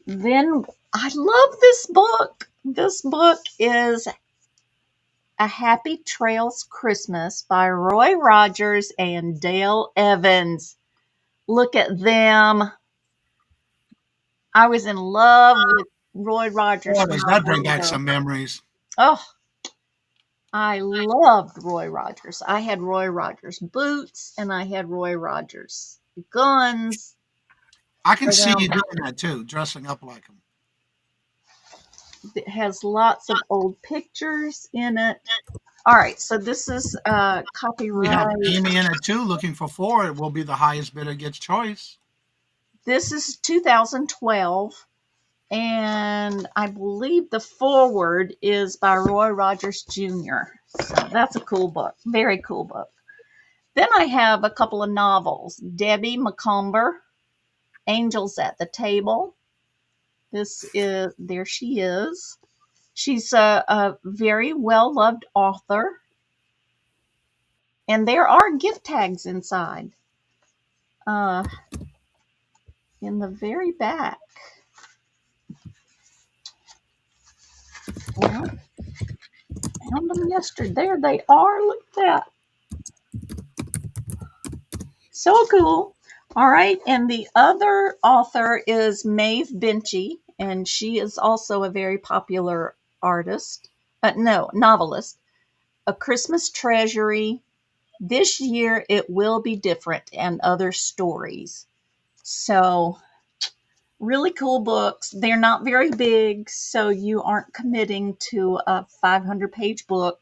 Speaker 2: Then I love this book. This book is A Happy Trails Christmas by Roy Rogers and Dale Evans. Look at them. I was in love with Roy Rogers.
Speaker 1: Oh, does that bring back some memories?
Speaker 2: Oh, I loved Roy Rogers. I had Roy Rogers boots and I had Roy Rogers guns.
Speaker 1: I can see
Speaker 2: around.
Speaker 1: you doing that too, dressing up like them.
Speaker 2: It has lots of old pictures in it. All right, so this is
Speaker 1: We have
Speaker 2: copyright.
Speaker 1: Amy in it too, looking for four. It will be the highest bidder gets choice.
Speaker 2: This is 2012, and I believe the foreword is by Roy Rogers Jr. So that's a cool book, very cool book. Then I have a couple of novels. Debbie McComber, Angels at the Table. There she is. She's a very well loved author, and there are gift tags inside. Uh, in the very back. Well, found them yesterday. There they are. Look at that. So cool. All right. And the other author is Maeve Binchy, and she is also a very popular artist. No, novelist. A Christmas Treasury. This year it will be different, and other stories. So really cool books. They're not very big, so you aren't committing to a 500-page book.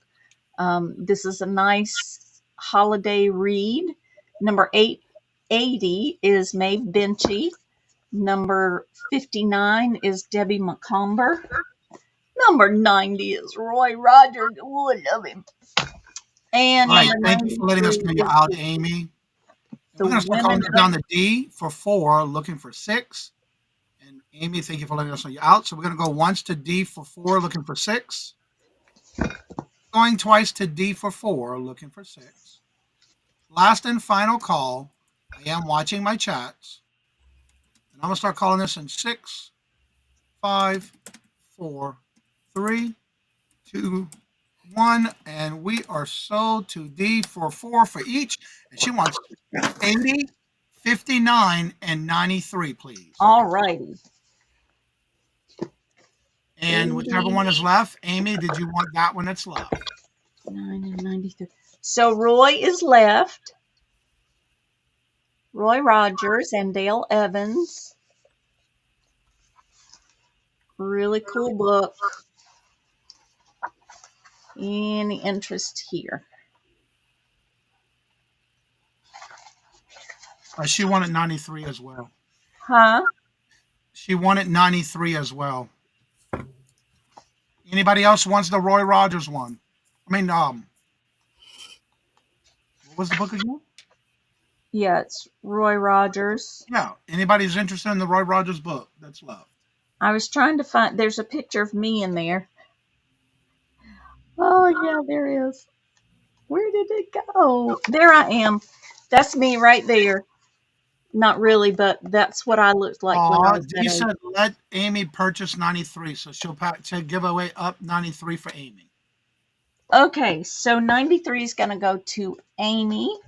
Speaker 2: This is a nice holiday read. Number 880 is Maeve Binchy. Number 59 is Debbie McComber. Number 90 is Roy Rogers. Oh, I love him. And
Speaker 1: All right,
Speaker 2: number
Speaker 1: thank you for letting us
Speaker 2: 93
Speaker 1: know you're
Speaker 2: is
Speaker 1: out, Amy.
Speaker 2: the
Speaker 1: We're going to start calling
Speaker 2: Women
Speaker 1: it
Speaker 2: of
Speaker 1: down to D for 4, looking for 6. And Amy, thank you for letting us know you're out. So we're going to go once to D for 4, looking for 6. Going twice to D for 4, looking for 6. Last and final call. I am watching my chats. And I'm going to start calling this in 6, 5, 4, 3, 2, 1. And we are sold to D for 4 for each. And she wants 80, 59, and 93, please.
Speaker 2: All righty.
Speaker 1: And whichever one is left, Amy, did you want that one that's left?
Speaker 2: 9 and 93. So Roy is left. Roy Rogers and Dale Evans. Really cool book. Any interest here?
Speaker 1: She wanted 93 as well.
Speaker 2: Huh?
Speaker 1: She wanted 93 as well. Anybody else wants the Roy Rogers one? I mean, what was the book again?
Speaker 2: Yeah, it's Roy Rogers.
Speaker 1: Yeah. Anybody's interested in the Roy Rogers book that's left?
Speaker 2: I was trying to find, there's a picture of me in there. Oh, yeah, there is. Where did it go? There I am. That's me right there. Not really, but that's what I looked like when I was that
Speaker 1: He
Speaker 2: age.
Speaker 1: said let Amy purchase 93, so she'll give away up 93 for Amy.
Speaker 2: Okay, so 93 is going to go to Amy,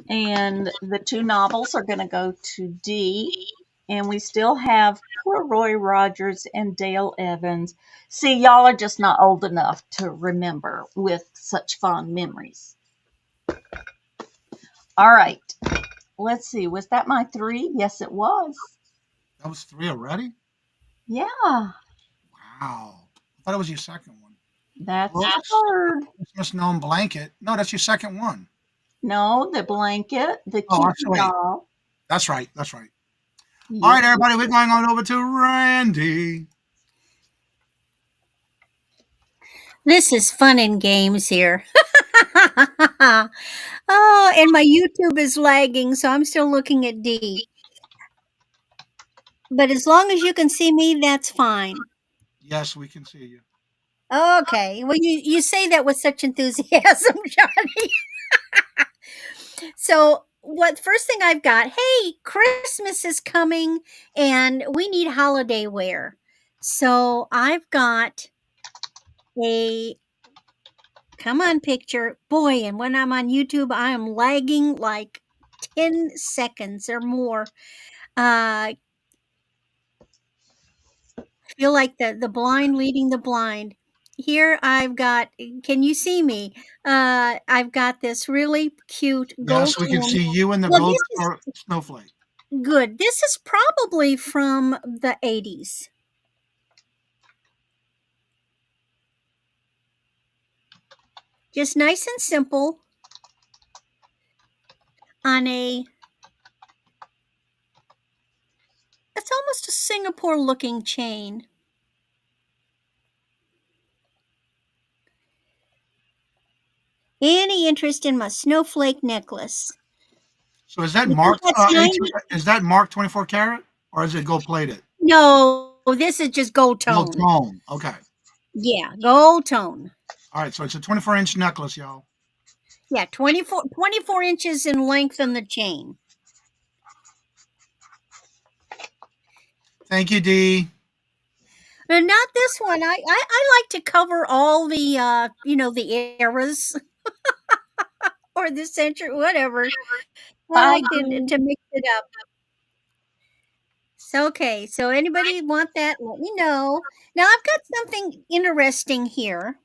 Speaker 2: and the 2 novels are going to go to D, and we still have poor Roy Rogers and Dale Evans. See, y'all are just not old enough to remember with such fond memories. All right, let's see. Was that my 3? Yes, it was.
Speaker 1: That was 3 already?
Speaker 2: Yeah,
Speaker 1: Wow. I thought it was your second one.
Speaker 2: that's
Speaker 1: Well,
Speaker 2: the third.
Speaker 1: Christmas gnome blanket. No, that's your second one.
Speaker 2: No, the blanket, the
Speaker 1: Oh,
Speaker 2: kitty
Speaker 1: actually,
Speaker 2: doll.
Speaker 1: that's right. That's right.
Speaker 2: Yes.
Speaker 1: All right, everybody, we're going on over to Randy.
Speaker 3: This is fun and games here. Oh, and my YouTube is lagging, so I'm still looking at D. But as long as you can see me, that's fine.
Speaker 1: Yes, we can see you.
Speaker 3: Okay. Well, you say that with such enthusiasm, Johnny. So, what first thing I've got, hey, Christmas is coming and we need holiday wear. So, I've got a come on picture. Boy, and when I'm on YouTube, I am lagging like 10 seconds or more. Feel like the blind leading the blind. Here I've got, can you see me? I've got this really cute gold
Speaker 1: Yes, we can
Speaker 3: tone.
Speaker 1: see you in the
Speaker 3: Well,
Speaker 1: gold
Speaker 3: this is
Speaker 1: snowflake.
Speaker 3: Good. This is probably from the 80s. Just nice and simple on a, it's almost a Singapore looking chain. Any interest in my snowflake necklace?
Speaker 1: So is that
Speaker 3: You think
Speaker 1: marked
Speaker 3: that's 90?
Speaker 1: is that marked 24 karat or is it gold plated?
Speaker 3: No, this is just gold
Speaker 1: Gold
Speaker 3: tone.
Speaker 1: tone. Okay.
Speaker 3: Yeah, gold tone.
Speaker 1: All right. So it's a 24-inch necklace, y'all.
Speaker 3: Yeah, 24 inches in length in the chain.
Speaker 1: Thank you, Dee.
Speaker 3: And not this one. I like to cover all the the eras or the century, whatever. I like to mix it up. So okay, so anybody want that? Let me know. Now I've got something interesting here.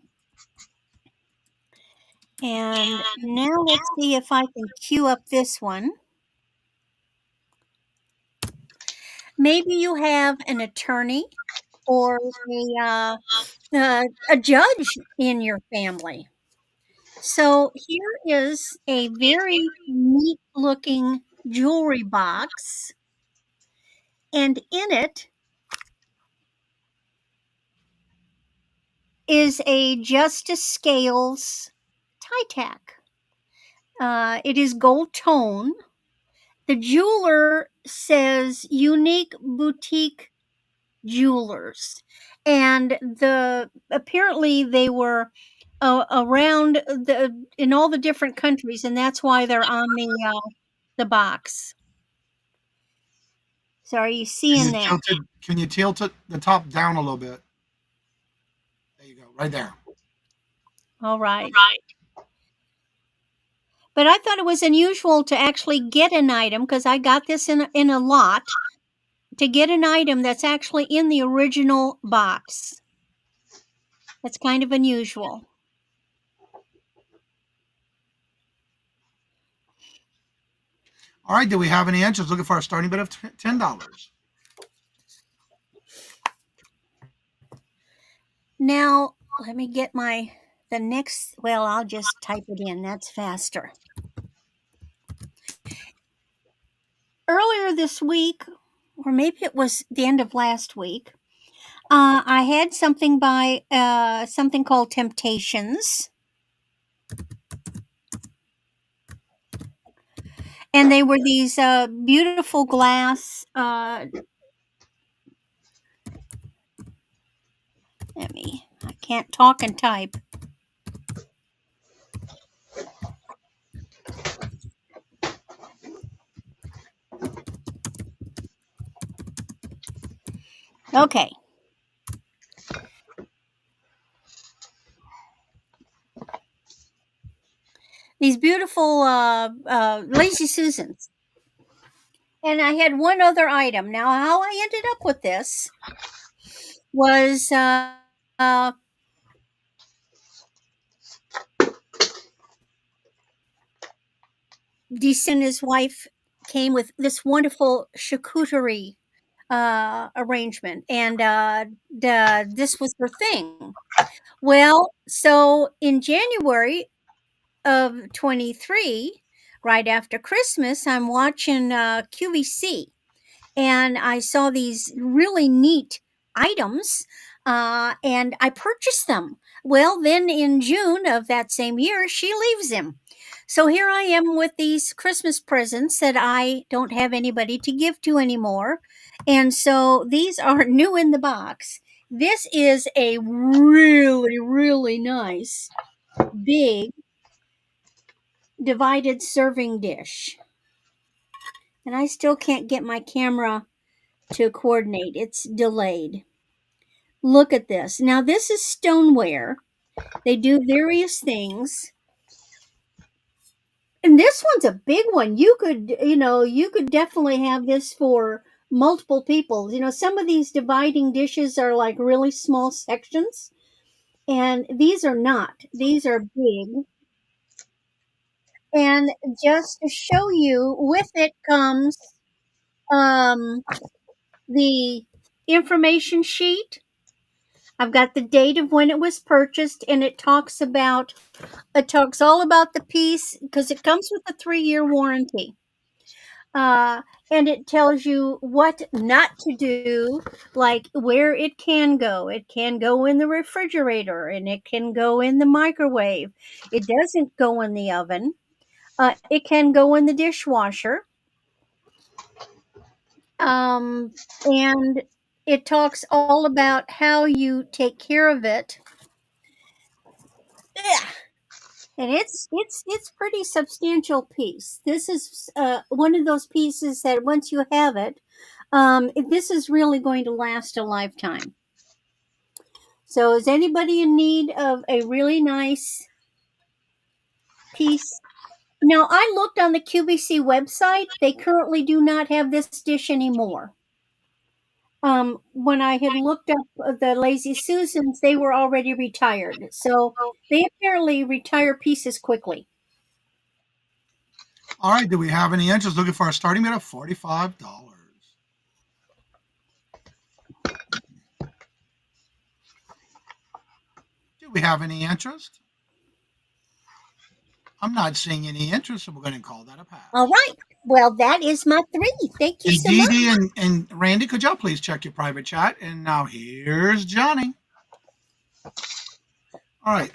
Speaker 3: And now let's see if I can cue up this one. Maybe you have an attorney or a judge in your family. So here is a very neat looking jewelry box, and in it is a Justice Scales tie tack. It is gold tone. The jeweler says Unique Boutique Jewelers, and the apparently they were around in all the different countries, and that's why they're on the box. So are you seeing that?
Speaker 1: Can you tilt it the top down a little bit? There you go. Right there.
Speaker 3: All right. But I thought it was unusual to actually get an item because I got this in a lot to get an item that's actually in the original box. That's kind of unusual.
Speaker 1: All right. Do we have any answers? Looking for a starting bid of $10.
Speaker 3: Now, let me get the next, well, I'll just type it in. That's faster. Earlier this week, or maybe it was the end of last week, I had something by something called Temptations. And they were these beautiful glass. I can't talk and type. Okay. These beautiful Lazy Susans. And I had one other item. Now, how I ended up with this was DC and his wife came with this wonderful charcuterie arrangement, and this was her thing. Well, so in January of 23, right after Christmas, I'm watching QVC, and I saw these really neat items, and I purchased them. Well, then in June of that same year, she leaves him. So here I am with these Christmas presents that I don't have anybody to give to anymore. And so these are new in the box. This is a really, really nice, big, divided serving dish. And I still can't get my camera to coordinate, it's delayed. Look at this. Now, this is stoneware. They do various things. And this one's a big one. You could definitely have this for multiple people. Some of these dividing dishes are like really small sections, and these are not. These are big. And just to show you, with it comes um, the information sheet. I've got the date of when it was purchased, and it talks all about the piece because it comes with a 3-year warranty. Uh, and it tells you what not to do, like where it can go. It can go in the refrigerator and it can go in the microwave. It doesn't go in the oven. It can go in the dishwasher. And it talks all about how you take care of it. Yeah. And it's pretty substantial piece. This is one of those pieces that once you have it, this is really going to last a lifetime. So, is anybody in need of a really nice piece? Now, I looked on the QVC website. They currently do not have this dish anymore. When I had looked up the Lazy Susans, they were already retired. So, they apparently retire pieces quickly.
Speaker 1: All right. Do we have any interest looking for a starting bid of $45? Do we have any interest? I'm not seeing any interest, so we're going to call that a pass.
Speaker 3: All right. Well, that is my 3. Thank you
Speaker 1: And
Speaker 3: so much.
Speaker 1: Dee Dee and Randy, could y'all please check your private chat? And now here's Johnny. All right.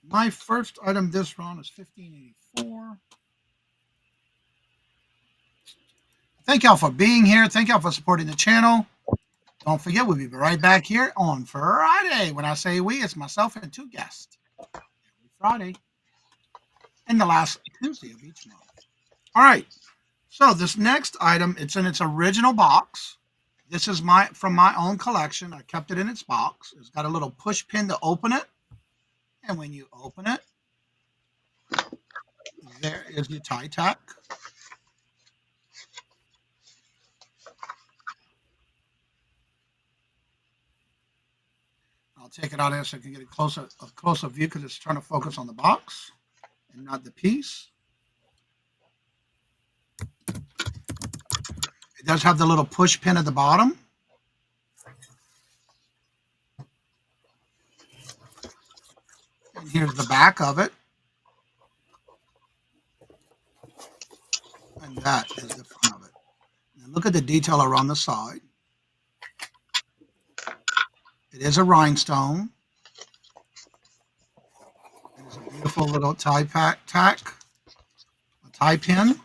Speaker 1: My first item this round is 1584. Thank y'all for being here. Thank y'all for supporting the channel. Don't forget, we'll be right back here on Friday. When I say we, it's myself and 2 guests. Every Friday. And the last Tuesday of each month. All right. So this next item, it's in its original box. This is from my own collection. I kept it in its box. It's got a little push pin to open it. And when you open it, there is your tie tack. I'll take it out here so I can get a closer view because it's trying to focus on the box and not the piece. It does have the little push pin at the bottom. And here's the back of it. And that is the front of it. Now look at the detail around the side. It is a rhinestone. It is a beautiful little tie tack, a tie pin.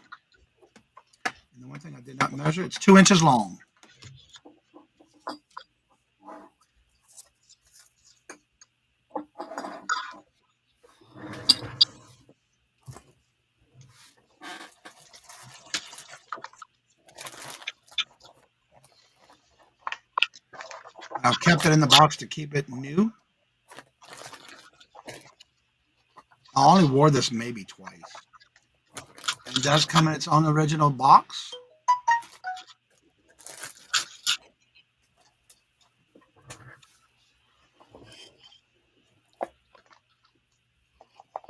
Speaker 1: And the one thing I did not measure, it's 2 inches long. I've kept it in the box to keep it new. I only wore this maybe twice. And it does come in its own original box.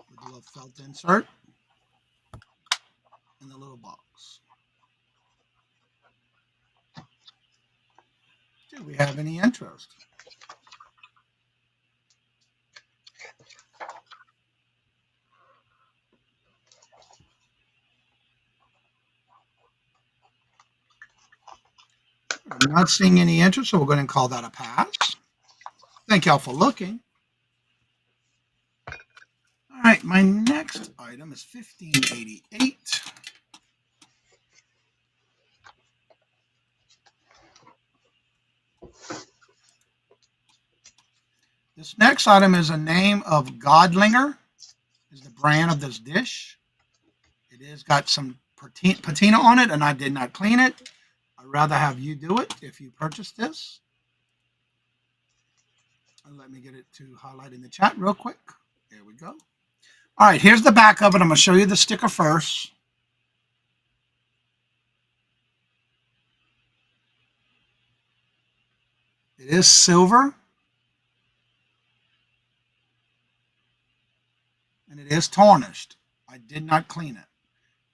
Speaker 1: With a little felt insert in the little box. Do we have any interest? I'm not seeing any interest, so we're going to call that a pass. Thank y'all for looking. All right, my next item is 1588. This next item is a name of Godlinger, is the brand of this dish. It has got some patina on it, and I did not clean it. I'd rather have you do it if you purchase this. And let me get it to highlight in the chat real quick. There we go. All right, here's the back of it. I'm going to show you the sticker first. It is silver. And it is tarnished. I did not clean it.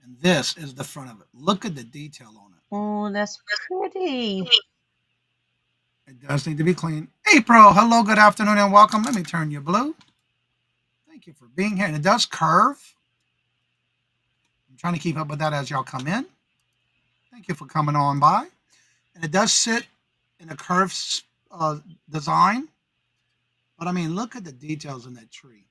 Speaker 1: And this is the front of it. Look at the detail on it.
Speaker 2: Oh, that's pretty.
Speaker 1: It does need to be cleaned. April, hello, good afternoon, and welcome. Let me turn you blue. Thank you for being here. And it does curve. I'm trying to keep up with that as y'all come in. Thank you for coming on by. And it does sit in a curved design. But I mean, look at the details in that tree.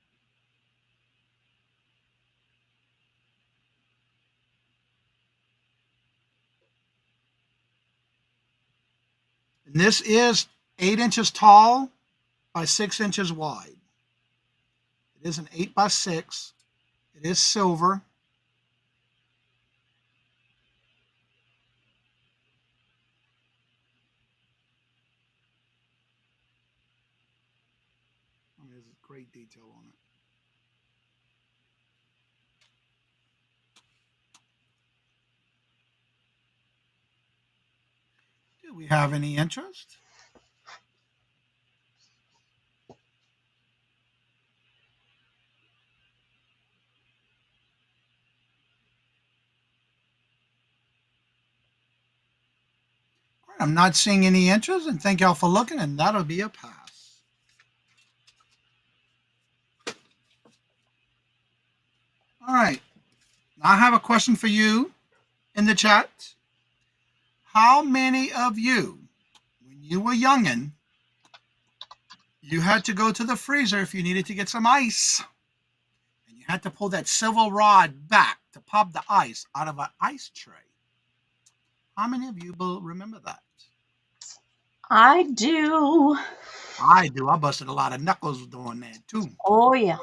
Speaker 1: And this is 8 inches tall by 6 inches wide. It is an 8x6. It is silver. I mean, there's great detail on it. Do we have any interest? All right, I'm not seeing any interest, and thank y'all for looking, and that'll be a pass. All right, now I have a question for you in the chat. How many of you, when you were youngin', you had to go to the freezer if you needed to get some ice, and you had to pull that silver rod back to pop the ice out of an ice tray? How many of you will remember that?
Speaker 2: I do.
Speaker 1: I do. I busted a lot of knuckles doing that too.
Speaker 2: Oh, yeah.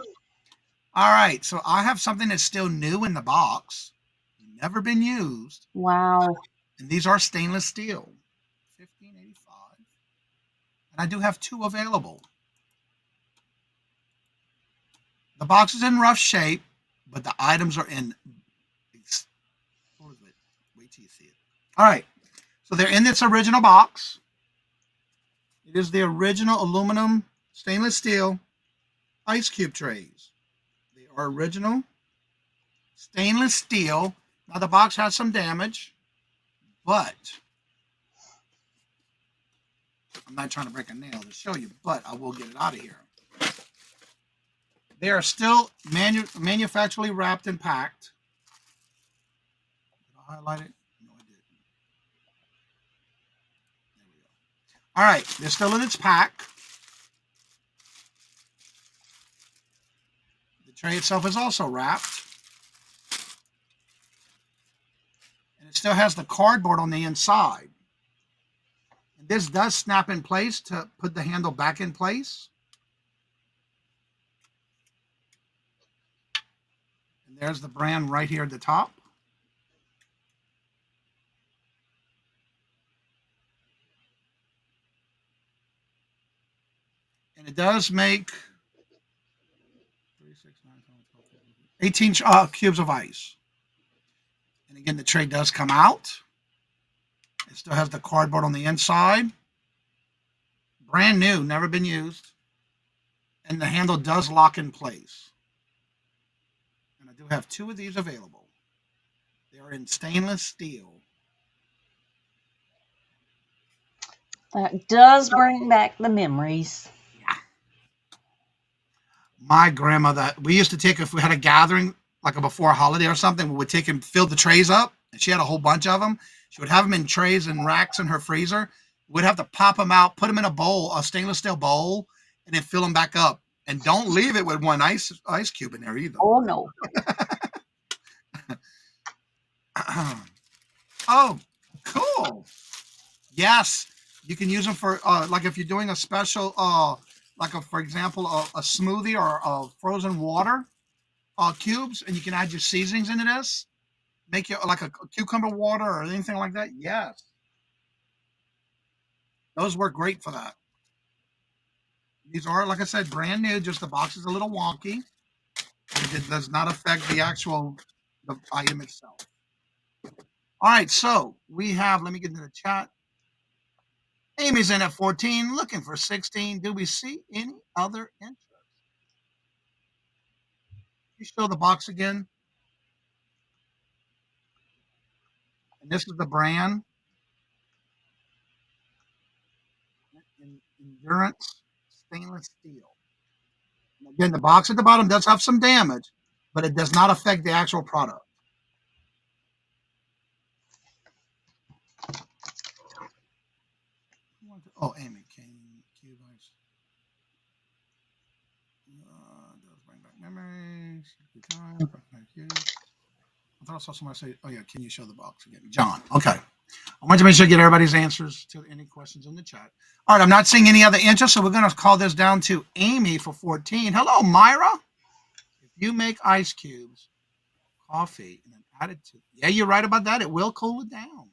Speaker 1: All right, so I have something that's still new in the box, never been used,
Speaker 2: Wow.
Speaker 1: and these are stainless steel, 1585, and I do have two available. The box is in rough shape, but the items are in. Wait till you see it. All right, so they're in this original box. It is the original aluminum stainless steel ice cube trays. They are original stainless steel. Now the box has some damage, but I'm not trying to break a nail to show you, but I will get it out of here. They are still manufacturally wrapped and packed. Did I highlight it? No, I didn't. There we go. All right, they're still in its pack. The tray itself is also wrapped. And it still has the cardboard on the inside. And this does snap in place to put the handle back in place. And there's the brand right here at the top. And it does make 18 cubes of ice. And again, the tray does come out. It still has the cardboard on the inside. Brand new, never been used. And the handle does lock in place. And I do have two of these available. They are in stainless steel.
Speaker 2: That does bring back the memories.
Speaker 1: My grandmother, we used to take, if we had a gathering, like a before a holiday or something, we would take and fill the trays up. And she had a whole bunch of them. She would have them in trays and racks in her freezer. We'd have to pop them out, put them in a bowl, a stainless steel bowl, and then fill them back up. And don't leave it with one ice cube in there either.
Speaker 2: Oh, no.
Speaker 1: Oh, cool. Yes, you can use them for like if you're doing a special, like for example, a smoothie or frozen water cubes, and you can add your seasonings into this. Make it like a cucumber water or anything like that. Yes, those work great for that. These are, like I said, brand new. Just the box is a little wonky. It does not affect the actual the item itself. All right, so we have. Let me get into the chat. Amy's in at 14, looking for 16. Do we see any other interest? You show the box again. And this is the brand Endurance Stainless Steel. And again, the box at the bottom does have some damage, but it does not affect the actual product. Oh, Amy, Cube Ice. Does bring back memories. I thought I saw somebody say, "Oh yeah, can you show the box again?" John. Okay. I want to make sure to get everybody's answers to any questions in the chat. All right, I'm not seeing any other interest, so we're going to call this down to Amy for 14. Hello, Myra. If you make ice cubes, coffee, and then add it to, yeah, you're right about that. It will cool it down.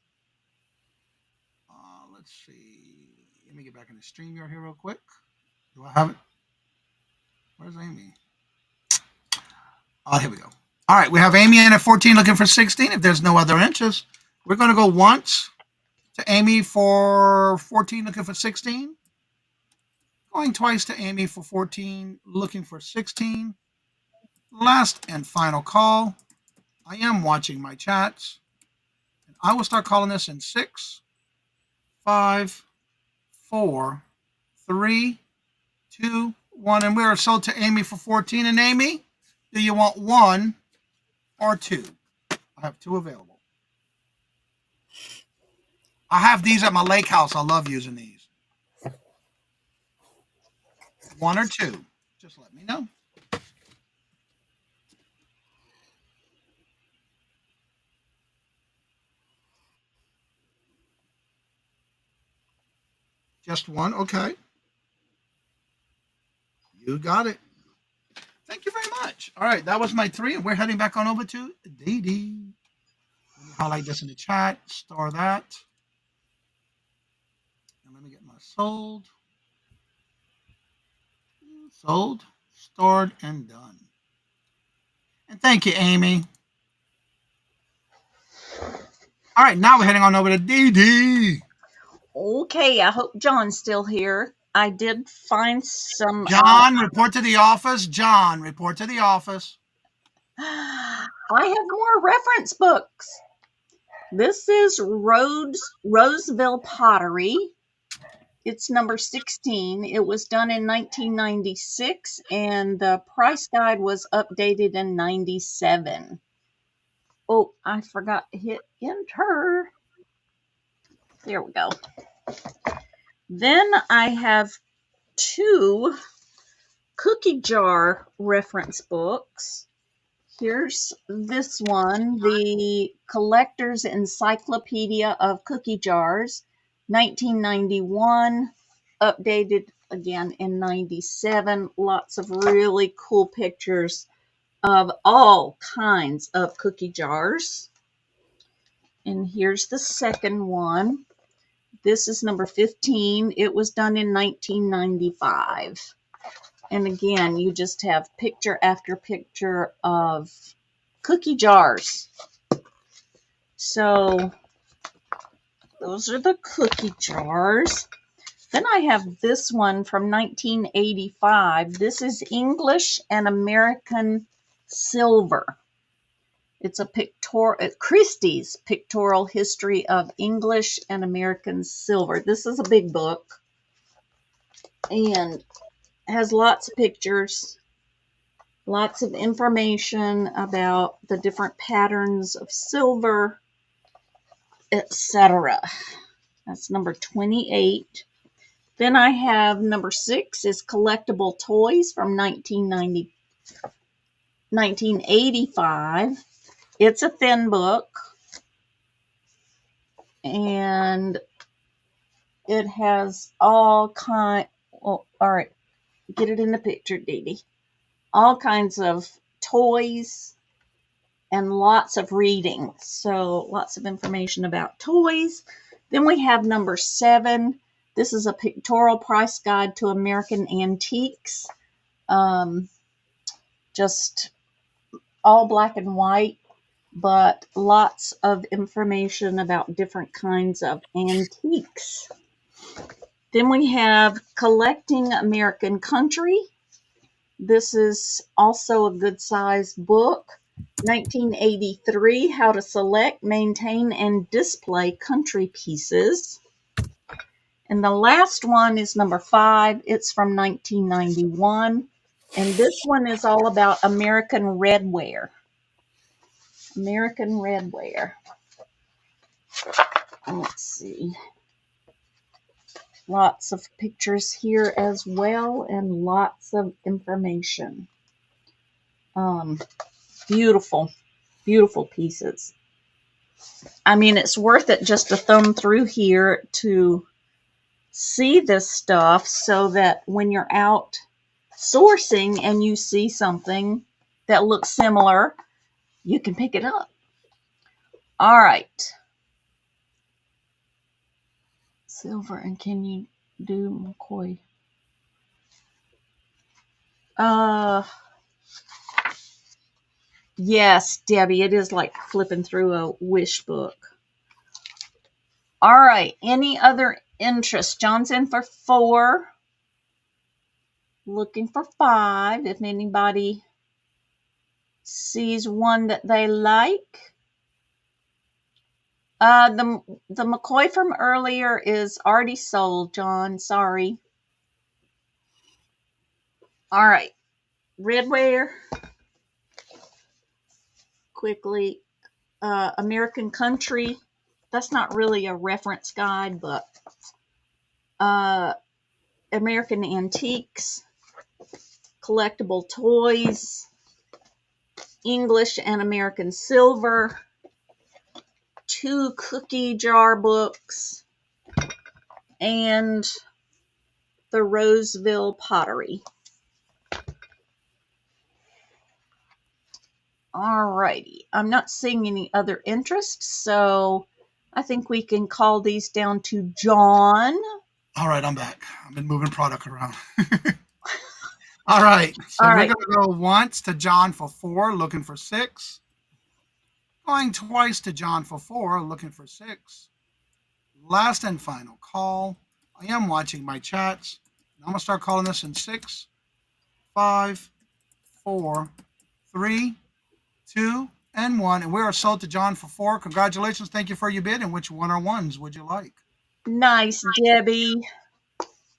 Speaker 1: Let's see. Let me get back in the StreamYard here real quick. Do I have it? Where's Amy? Oh, here we go. All right, we have Amy in at 14 looking for 16. If there's no other interest, we're going to go once to Amy for 14 looking for 16. Going twice to Amy for 14 looking for 16. Last and final call. I am watching my chats. And I will start calling this in 6, 5, 4, 3, 2, 1. And we are sold to Amy for 14. And Amy, do you want 1 or 2? I have 2 available. I have these at my lake house. I love using these. 1 or 2? Just let me know. Just 1? Okay. You got it. Thank you very much. All right, that was my 3, and we're heading back on over to Dee Dee. Let me highlight this in the chat, star that. And let me get my sold. Sold, stored, and done. And thank you, Amy. All right, now we're heading on over to Dee Dee.
Speaker 2: Okay, I hope John's still here. I did find some.
Speaker 1: John, report to the office. John, report to the office.
Speaker 2: I have more reference books. This is Roseville Pottery. It's number 16. It was done in 1996, and the price guide was updated in 97. Oh, I forgot to hit enter. There we go. Then I have 2 cookie jar reference books. Here's this one, the Collector's Encyclopedia of Cookie Jars, 1991, updated again in 97. Lots of really cool pictures of all kinds of cookie jars. And here's the second one. This is number 15. It was done in 1995. And again, you just have picture after picture of cookie jars. So those are the cookie jars. Then I have this one from 1985. This is English and American Silver. It's a Christie's Pictorial History of English and American Silver. This is a big book and has lots of pictures, lots of information about the different patterns of silver, etc. That's number 28. Then I have number 6 is Collectible Toys from 1985. It's a thin book, and it has all kind. Well, all right, get it in the picture, Dee Dee. All kinds of toys and lots of reading. So lots of information about toys. Then we have number 7. This is a pictorial price guide to American antiques. Just all black and white, but lots of information about different kinds of antiques. Then we have Collecting American Country. This is also a good size book. 1983, How to Select, Maintain, and Display Country Pieces. And the last one is number 5. It's from 1991. And this one is all about American redware. American redware. Let's see. Lots of pictures here as well, and lots of information. Beautiful, beautiful pieces. I mean, it's worth it just to thumb through here to see this stuff so that when you're out sourcing and you see something that looks similar, you can pick it up. All right. Silver, and can you do McCoy? Yes, Debbie, it is like flipping through a wish book. All right. Any other interest? John's in for 4. Looking for 5. If anybody sees one that they like. The McCoy from earlier is already sold, John. Sorry. All right. Redware. Quickly. American Country. That's not really a reference guide, but American Antiques. Collectible Toys. English and American Silver. 2 cookie jar books. And the Roseville Pottery. Alrighty, I'm not seeing any other interest, so I think we can call these down to John.
Speaker 1: All right, I'm back. I've been moving product around. All right, so we're going to go once to John for 4, looking for 6. Going twice to John for 4, looking for 6. Last and final call. I am watching my chats. I'm going to start calling this in 6, 5, 4, 3, 2, and 1. And we are sold to John for 4. Congratulations. Thank you for your bid. And which one or ones would you like?
Speaker 2: Nice, Debbie.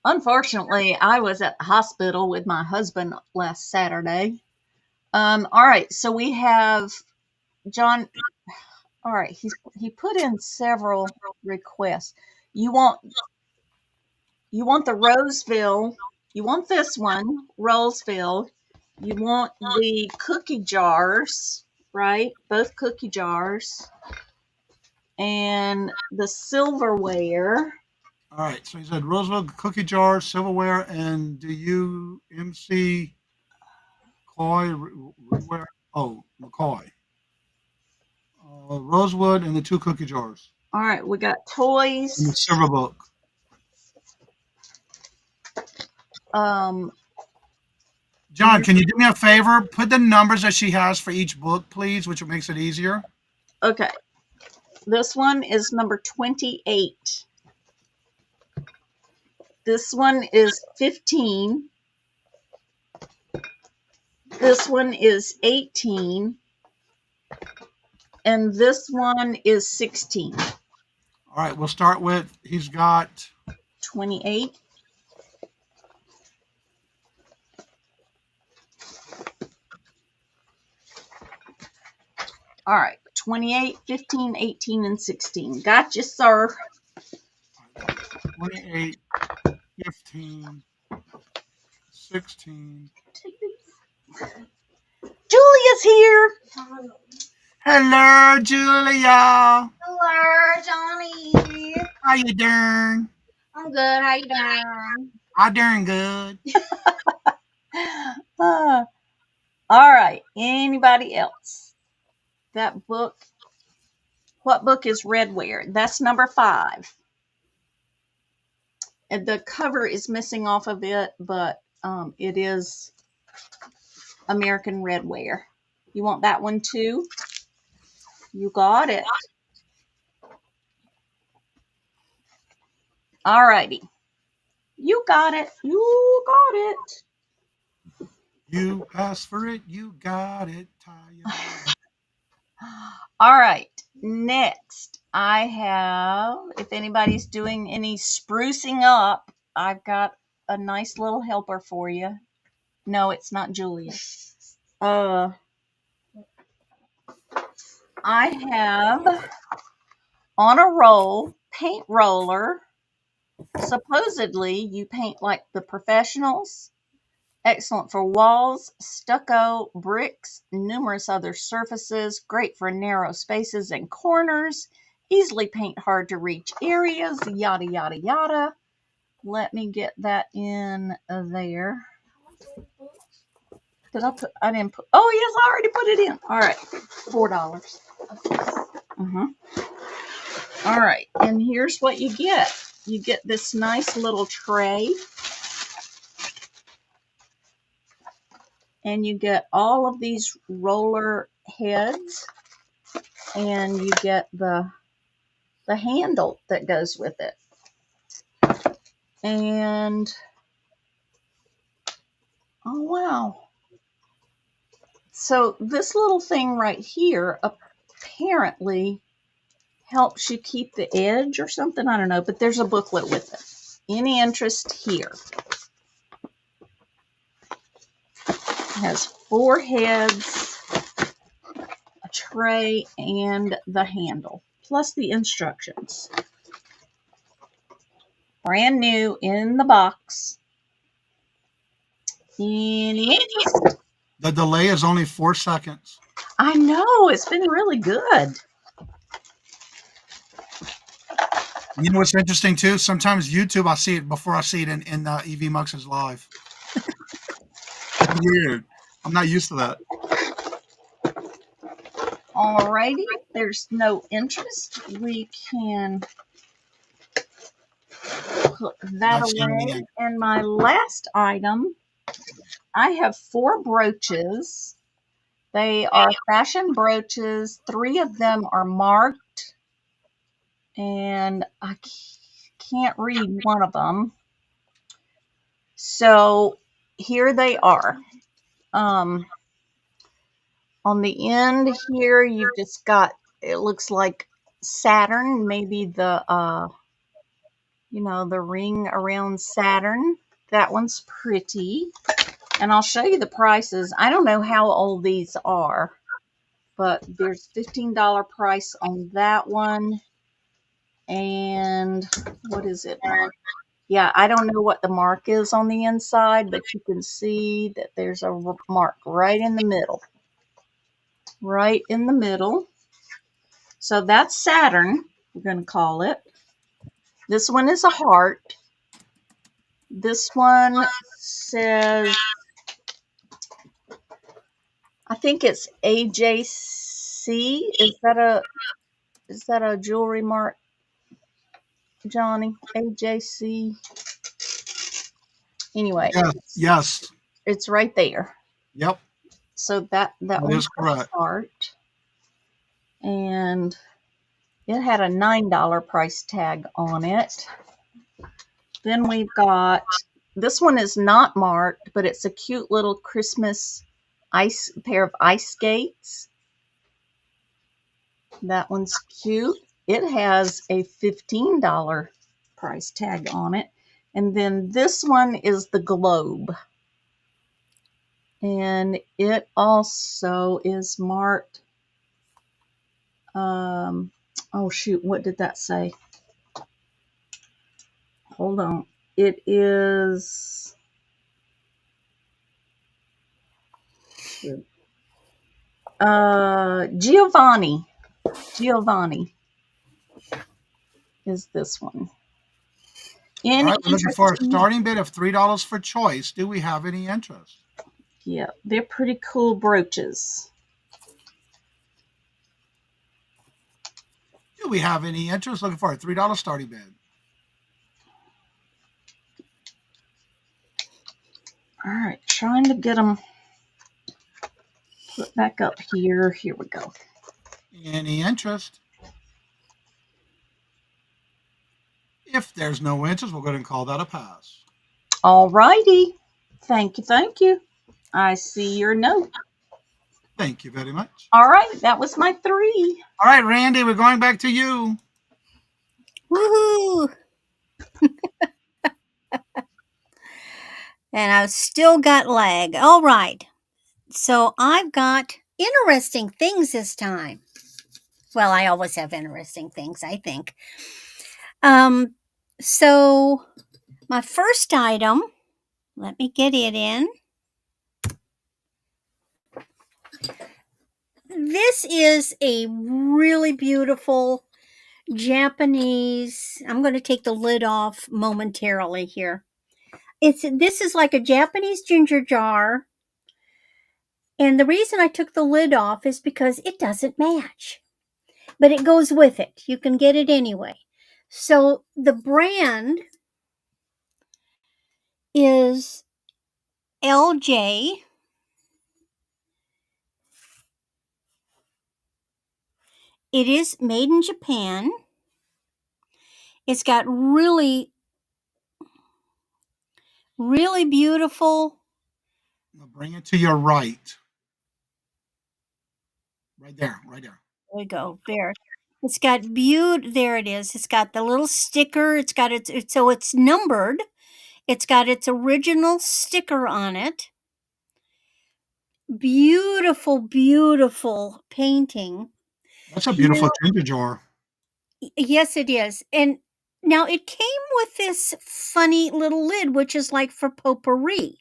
Speaker 2: Unfortunately, I was at the hospital with my husband last Saturday. All right, so we have John. All right, he put in several requests. You want the Roseville. You want this one, Roseville. You want the cookie jars, right? Both cookie jars. And the silverware.
Speaker 1: All right, so he said Roosevelt cookie jar, silverware, and do you MC Coy? Oh, McCoy. Rosewood and the 2 cookie jars.
Speaker 2: All right, we got toys.
Speaker 1: And the silver book. John, can you do me a favor? Put the numbers that she has for each book, please, which makes it easier.
Speaker 2: Okay. This one is number 28. This one is 15. This one is 18. And this one is 16.
Speaker 1: All right, we'll start with, he's got
Speaker 2: 28. All right, 28, 15, 18, and 16. Gotcha, sir.
Speaker 1: 28, 15, 16.
Speaker 2: Julia's here.
Speaker 1: Hello, Julia.
Speaker 4: Hello, Johnny.
Speaker 1: How you doing?
Speaker 4: I'm good. How you doing?
Speaker 1: I'm doing good.
Speaker 2: All right. Anybody else? That book. What book is Redware? That's number 5. And the cover is missing off of it, but it is American Redware. You want that one too? You got it. All righty. You got it. You got it.
Speaker 1: You asked for it, you got it.
Speaker 2: All right. Next, I have, if anybody's doing any sprucing up, I've got a nice little helper for you. No, it's not Julia. I have on a roll paint roller. Supposedly, you paint like the professionals. Excellent for walls, stucco, bricks, numerous other surfaces. Great for narrow spaces and corners. Easily paint hard to reach areas. Yada, yada, yada. Let me get that in there. Did I put? I didn't put. Oh, yes, I already put it in. All right. $4. All right. And here's what you get. You get this nice little tray. And you get all of these roller heads, and you get the handle that goes with it. And oh wow. So this little thing right here apparently helps you keep the edge or something. I don't know, but there's a booklet with it. Any interest here? It has 4 heads, a tray, and the handle, plus the instructions. Brand new in the box. Any interest?
Speaker 1: The delay is only 4 seconds.
Speaker 2: I know, it's been really good.
Speaker 1: You know what's interesting too? Sometimes YouTube, I see it before I see it in EV Mux's live. It's weird. I'm not used to that.
Speaker 2: Alrighty, there's no interest. We can put that away. And my last item, I have 4 brooches. They are fashion brooches. 3 of them are marked, and I can't read one of them. So here they are. On the end here, you've just got, it looks like Saturn, maybe the, the ring around Saturn. That one's pretty. And I'll show you the prices. I don't know how old these are, but there's $15 price on that one. And what is it? Yeah, I don't know what the mark is on the inside, but you can see that there's a mark right in the middle. Right in the middle. So that's Saturn, we're going to call it. This one is a heart. This one says, I think it's AJC. Is that a jewelry mark, Johnny? AJC. Anyway.
Speaker 1: Yes.
Speaker 2: It's right there.
Speaker 1: Yep.
Speaker 2: So that
Speaker 1: is correct.
Speaker 2: Heart. And it had a $9 price tag on it. Then we've got, this one is not marked, but it's a cute little Christmas pair of ice skates. That one's cute. It has a $15 price tag on it. And then this one is the globe. And it also is marked. Oh shoot, what did that say? Hold on. It is Giovanni. Giovanni is this one.
Speaker 1: All right, we're looking for a starting bid of $3 for choice. Do we have any interest?
Speaker 2: Yeah, they're pretty cool brooches.
Speaker 1: Do we have any interest? Looking for a $3 starting bid.
Speaker 2: All right, trying to get them put back up here. Here we go.
Speaker 1: Any interest? If there's no interest, we'll go ahead and call that a pass.
Speaker 2: All righty. Thank you. Thank you. I see your note.
Speaker 1: Thank you very much.
Speaker 2: All right, that was my 3.
Speaker 1: All right, Randy, we're going back to you.
Speaker 3: Woohoo! And I've still got lag. All right. So I've got interesting things this time. Well, I always have interesting things, I think. So my first item, let me get it in. This is a really beautiful Japanese. I'm going to take the lid off momentarily here. This is like a Japanese ginger jar. And the reason I took the lid off is because it doesn't match. But it goes with it. You can get it anyway. So the brand is LJ. It is made in Japan. It's got really, really beautiful.
Speaker 1: Now bring it to your right. Right there, right there.
Speaker 3: There we go. There. It's got there it is. It's got the little sticker. It's got so it's numbered. It's got its original sticker on it. Beautiful, beautiful painting.
Speaker 1: That's a beautiful ginger jar.
Speaker 3: Yes, it is. And now it came with this funny little lid, which is like for potpourri.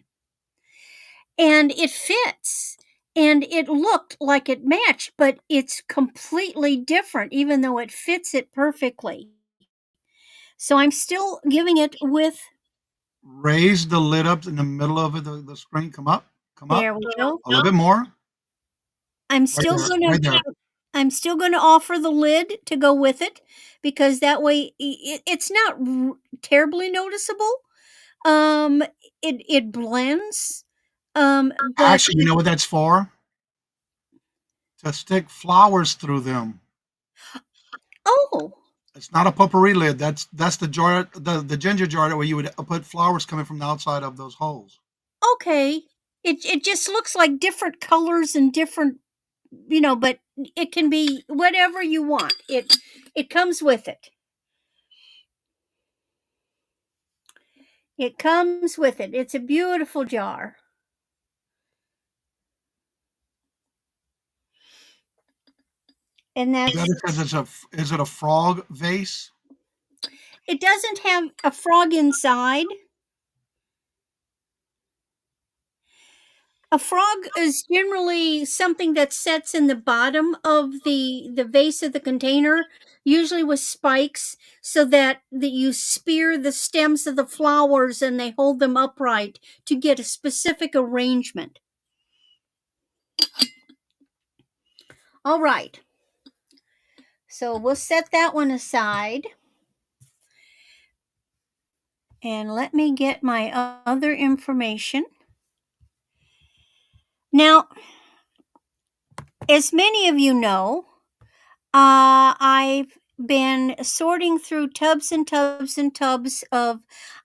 Speaker 3: And it fits. And it looked like it matched, but it's completely different, even though it fits it perfectly. So I'm still giving it with.
Speaker 1: Raise the lid up in the middle of it, the screen. Come up. Come up.
Speaker 3: There we go.
Speaker 1: A little bit more.
Speaker 3: I'm still
Speaker 1: there,
Speaker 3: gonna
Speaker 1: right there.
Speaker 3: I'm still going to offer the lid to go with it, because that way it's not terribly noticeable. It blends. But
Speaker 1: Actually, you know what that's for? To stick flowers through them.
Speaker 3: oh,
Speaker 1: It's not a potpourri lid. That's the jar, the ginger jar where you would put flowers coming from the outside of those holes.
Speaker 3: okay. It just looks like different colors and different, but it can be whatever you want. It comes with it. It comes with it. It's a beautiful jar. And that's
Speaker 1: Is it a frog vase?
Speaker 3: it doesn't have a frog inside. A frog is generally something that sets in the bottom of the vase of the container, usually with spikes, so that you spear the stems of the flowers and they hold them upright to get a specific arrangement. All right. So we'll set that one aside. And let me get my other information. Now, as many of you know, I've been sorting through tubs and tubs and tubs of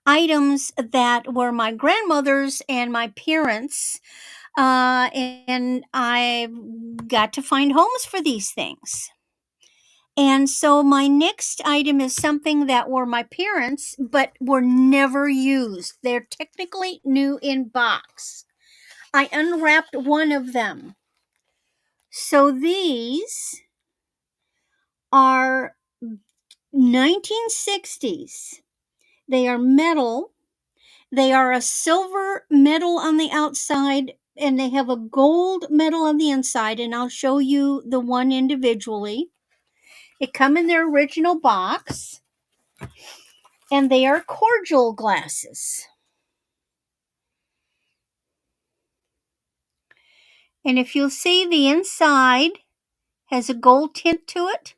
Speaker 3: items that were my grandmother's and my parents', and I've got to find homes for these things. And so my next item is something that were my parents, but were never used. They're technically new in box. I unwrapped one of them. So these are 1960s. They are metal. They are a silver metal on the outside, and they have a gold metal on the inside, and I'll show you the one individually. It come in their original box, and they are cordial glasses. And if you'll see, the inside has a gold tint to it.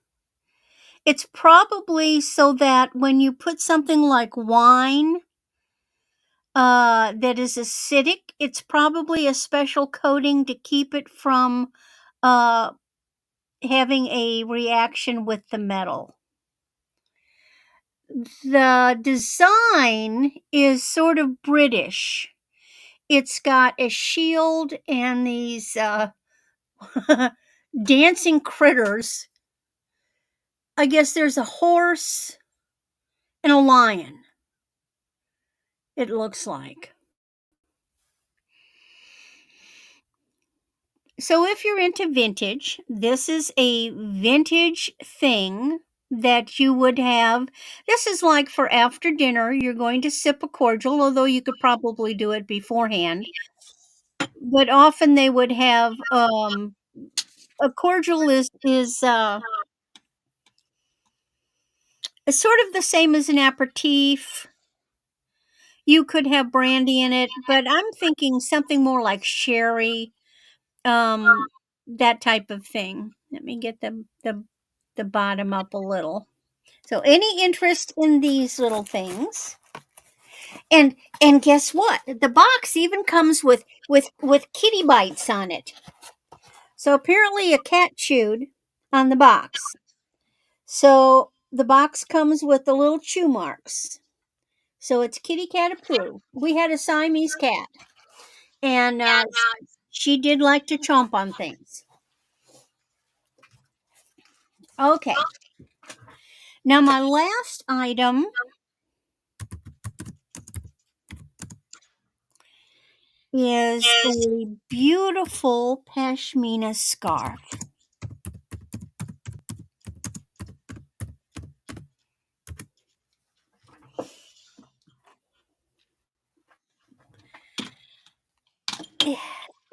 Speaker 3: It's probably so that when you put something like wine that is acidic, it's probably a special coating to keep it from uh, having a reaction with the metal. The design is sort of British. It's got a shield and these dancing critters. I guess there's a horse and a lion, it looks like. So if you're into vintage, this is a vintage thing that you would have. This is like for after dinner, you're going to sip a cordial, although you could probably do it beforehand. But often they would have a cordial is sort of the same as an aperitif. You could have brandy in it, but I'm thinking something more like sherry, um, that type of thing. Let me get the bottom up a little. So, any interest in these little things? And guess what? The box even comes with kitty bites on it. So apparently a cat chewed on the box. So the box comes with the little chew marks. So it's kitty cat approved. We had a Siamese cat, and she did like to chomp on things. Okay. Now my last item is a beautiful pashmina scarf.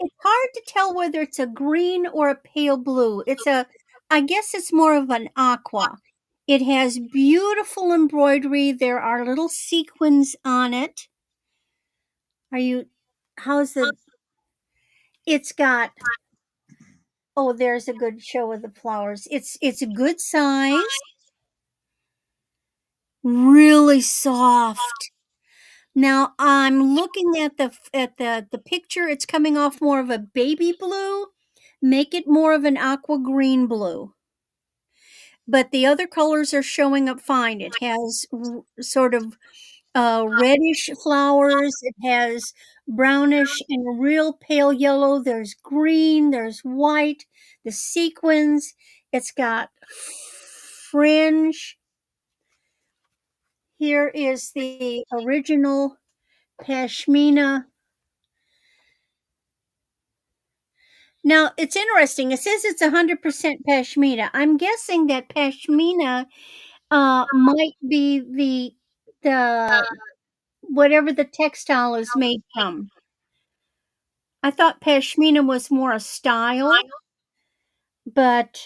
Speaker 3: It's hard to tell whether it's a green or a pale blue. I guess it's more of an aqua. It has beautiful embroidery. There are little sequins on it. Are you, how's the, it's got, oh, there's a good show of the flowers. It's a good size, really soft. Now I'm looking at the picture. It's coming off more of a baby blue. Make it more of an aqua green blue. But the other colors are showing up fine. It has sort of reddish flowers. It has brownish and real pale yellow. There's green. There's white. The sequins. It's got fringe. Here is the original pashmina. Now, it's interesting. It says it's 100% pashmina. I'm guessing that pashmina might be the whatever the textile is made from. I thought pashmina was more a style, but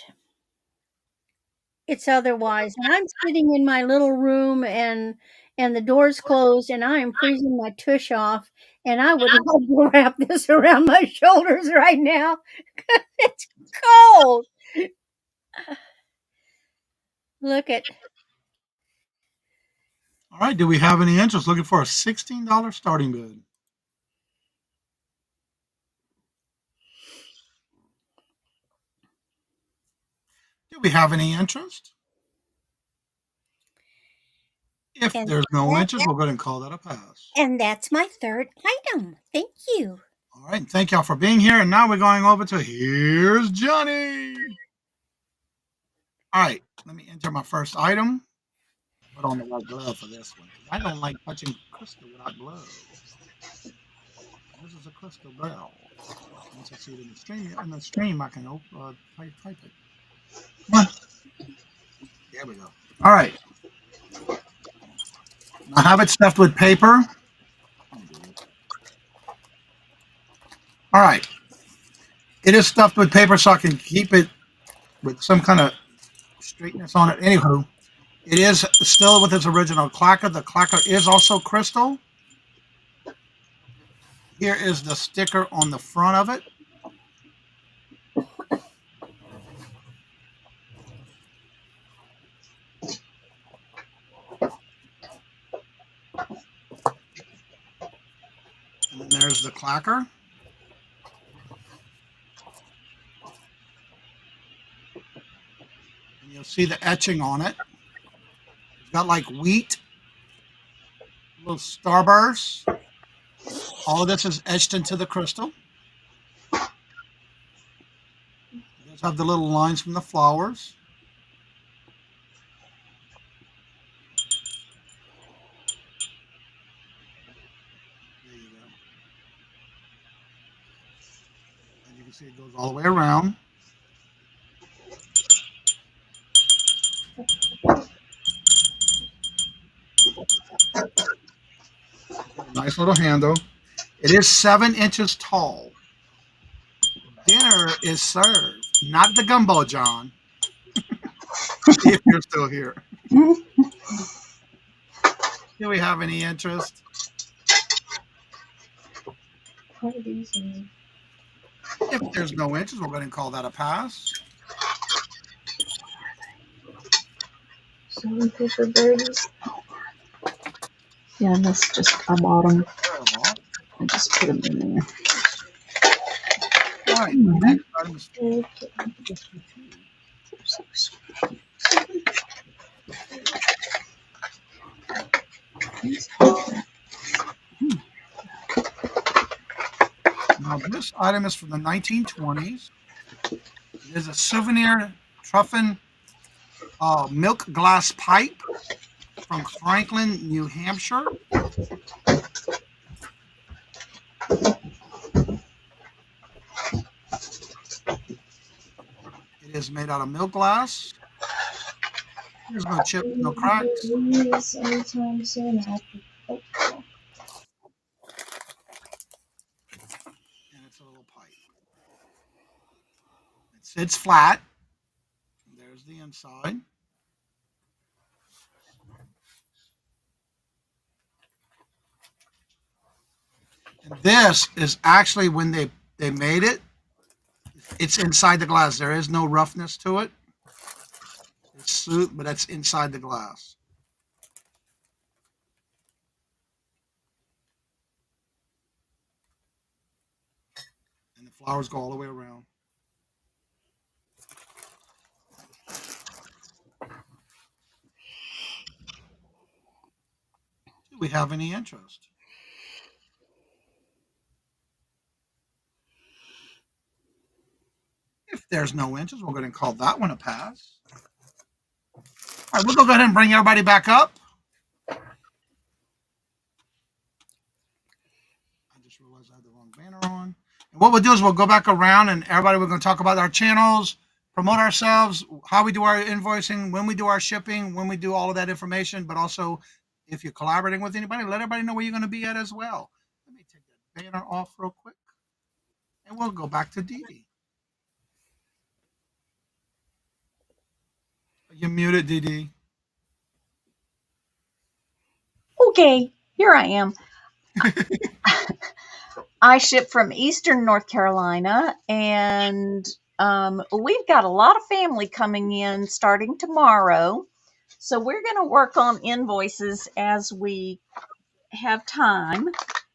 Speaker 3: it's otherwise. And I'm sitting in my little room and the door's closed and I am freezing my tush off and I would love to wrap this around my shoulders right now. It's cold. Look at
Speaker 1: All right. Do we have any interest looking for a $16 starting bid? Do we have any interest? If
Speaker 3: and
Speaker 1: there's no interest, we'll go ahead and call that a pass.
Speaker 3: and that's my third item. Thank you.
Speaker 1: All right. Thank y'all for being here. And now we're going over to Here's Johnny. All right. Let me enter my first item. Put on the right glove for this one. I don't like touching crystal without gloves. This is a crystal bell. Once I see it in the stream, I can type it. Come on. There we go. All right. I have it stuffed with paper. All right. It is stuffed with paper so I can keep it with some kind of straightness on it. Anywho, it is still with its original clacker. The clacker is also crystal. Here is the sticker on the front of it. And then there's the clacker. And you'll see the etching on it. It's got like wheat, little starbursts. All of this is etched into the crystal. It does have the little lines from the flowers. There you go. And you can see it goes all the way around. It's got a nice little handle. It is 7 inches tall. Dinner is served, not the gumbo, John. If you're still here. Do we have any interest? If there's no interest, we're going to call that a pass.
Speaker 2: Seven paper birdies. Yeah, and that's just, I bought them. I just put them in there.
Speaker 1: All right. Next item is now this item is from the 1920s. It is a souvenir Truffin milk glass pipe from Franklin, New Hampshire. It is made out of milk glass. There's no chip, no cracks. And it's a little pipe. It sits flat. There's the inside. And this is actually when they made it. It's inside the glass. There is no roughness to it. It's smooth, but that's inside the glass. And the flowers go all the way around. Do we have any interest? If there's no interest, we're going to call that one a pass. All right, we'll go ahead and bring everybody back up. I just realized I had the wrong banner on. And what we'll do is we'll go back around and everybody, we're going to talk about our channels, promote ourselves, how we do our invoicing, when we do our shipping, when we do all of that information, but also if you're collaborating with anybody, let everybody know where you're going to be at as well. Let me take that banner off real quick. And we'll go back to Dee Dee. You're muted, Dee Dee.
Speaker 2: Okay, here I am. I ship from Eastern North Carolina, and we've got a lot of family coming in starting tomorrow. So we're going to work on invoices as we have time.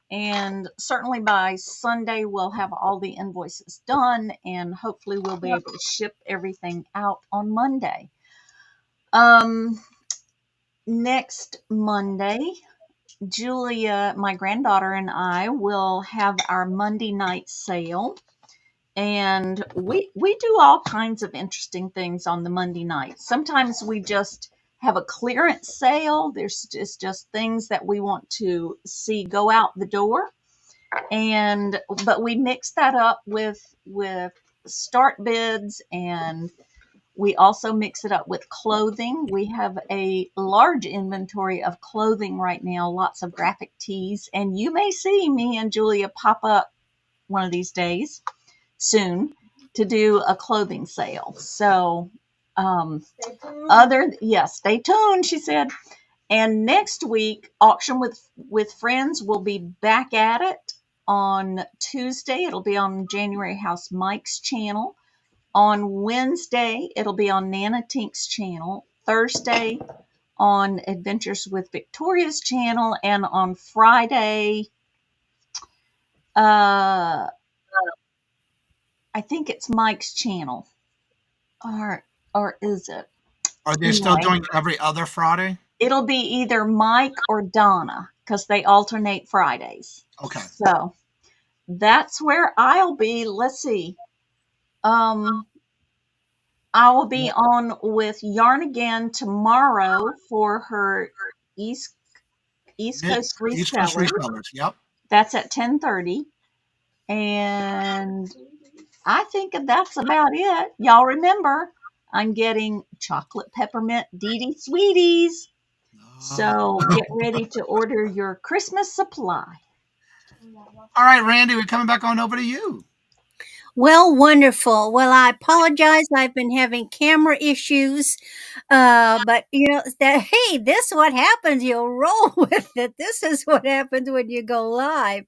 Speaker 2: And certainly by Sunday, we'll have all the invoices done, and hopefully we'll be able to ship everything out on Monday. Next Monday, Julia, my granddaughter, and I will have our Monday night sale. And we do all kinds of interesting things on the Monday night. Sometimes we just have a clearance sale. There's just things that we want to see go out the door. But we mix that up with start bids, and we also mix it up with clothing. We have a large inventory of clothing right now, lots of graphic tees, and you may see me and Julia pop up one of these days soon to do a clothing sale. So stay tuned, she said. And next week, Auction with Friends will be back at it on Tuesday. It'll be on January House Mike's channel. On Wednesday, it'll be on Nana Tink's channel. Thursday, on Adventures with Victoria's channel. And on Friday, I think it's Mike's channel. Or is it?
Speaker 1: Are they still doing every other Friday?
Speaker 2: It'll be either Mike or Donna. because they alternate Fridays.
Speaker 1: Okay.
Speaker 2: So that's where I'll be. Let's see. I will be on with Yarn Again tomorrow for her East Coast
Speaker 1: East Coast
Speaker 2: Reseller.
Speaker 1: resellers. Yep.
Speaker 2: That's at 10:30. And I think that's about it. Y'all remember, I'm getting chocolate peppermint Dee Sweeties. So get ready to order your Christmas supply.
Speaker 1: All right, Randy, we're coming back on over to you.
Speaker 3: Well, wonderful. Well, I apologize. I've been having camera issues. But hey, this is what happens. You'll roll with it. This is what happens when you go live.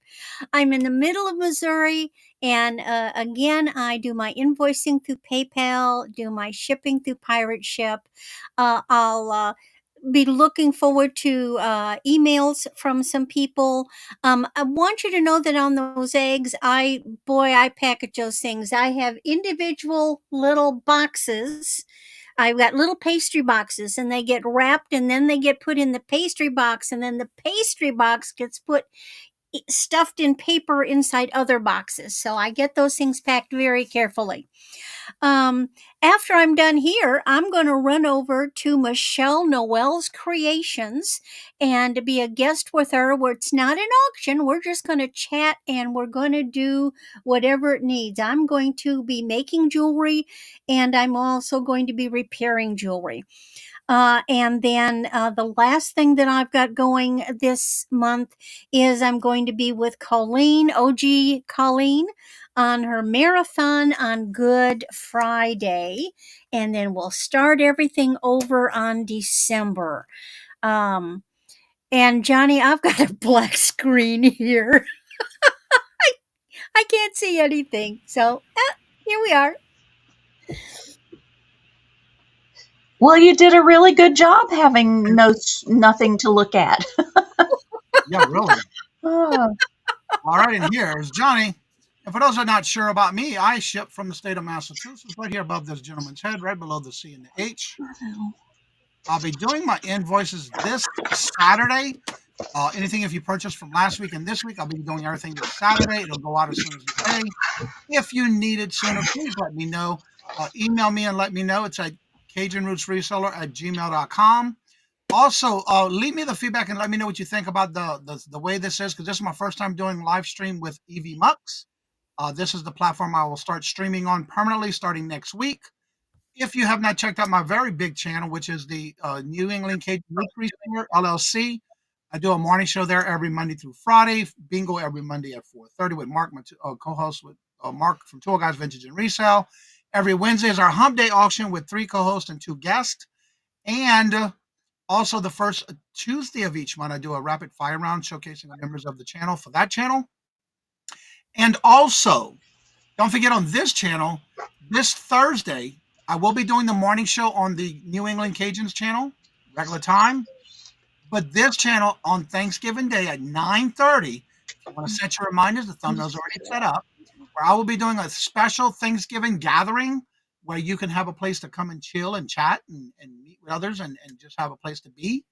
Speaker 3: I'm in the middle of Missouri, and again, I do my invoicing through PayPal, do my shipping through Pirate Ship. I'll be looking forward to emails from some people. I want you to know that on those eggs, I package those things. I have individual little boxes. I've got little pastry boxes, and they get wrapped, and then they get put in the pastry box, and then the pastry box gets put stuffed in paper inside other boxes. So I get those things packed very carefully. After I'm done here, I'm going to run over to Michelle Noel's Creations and be a guest with her where it's not an auction. We're just going to chat and we're going to do whatever it needs. I'm going to be making jewelry, and I'm also going to be repairing jewelry. And then the last thing that I've got going this month is I'm going to be with Colleen, OG Colleen, on her marathon on Good Friday. And then we'll start everything over on December. And Johnny, I've got a black screen here. I can't see anything. So here we are.
Speaker 2: Well, you did a really good job having nothing to look at.
Speaker 1: Yeah, really.
Speaker 2: Oh.
Speaker 1: All right, and here's Johnny. And for those who are not sure about me, I ship from the state of Massachusetts, right here above this gentleman's head, right below the C and the H. I'll be doing my invoices this Saturday. Anything if you purchased from last week and this week, I'll be doing everything this Saturday. It'll go out as soon as you pay. If you need it sooner, please let me know. Email me and let me know. It's at CajunRootsReseller@gmail.com. Also, leave me the feedback and let me know what you think about the way this is, because this is my first time doing live stream with EV Mux. This is the platform I will start streaming on permanently starting next week. If you have not checked out my very big channel, which is the New England Kajun Roots Reseller LLC, I do a morning show there every Monday through Friday. Bingo every Monday at 4:30 with Mark, my co-host with Mark from Tour Guys Vintage and Resale. Every Wednesday is our Hump Day auction with 3 co-hosts and 2 guests. And also the first Tuesday of each month, I do a rapid fire round showcasing the members of the channel for that channel. And also, don't forget on this channel, this Thursday, I will be doing the morning show on the New England Cajuns channel, regular time. But this channel on Thanksgiving Day at 9:30, if you want to set your reminders, the thumbnail's already set up, where I will be doing a special Thanksgiving gathering where you can have a place to come and chill and chat and meet with others and just have a place to be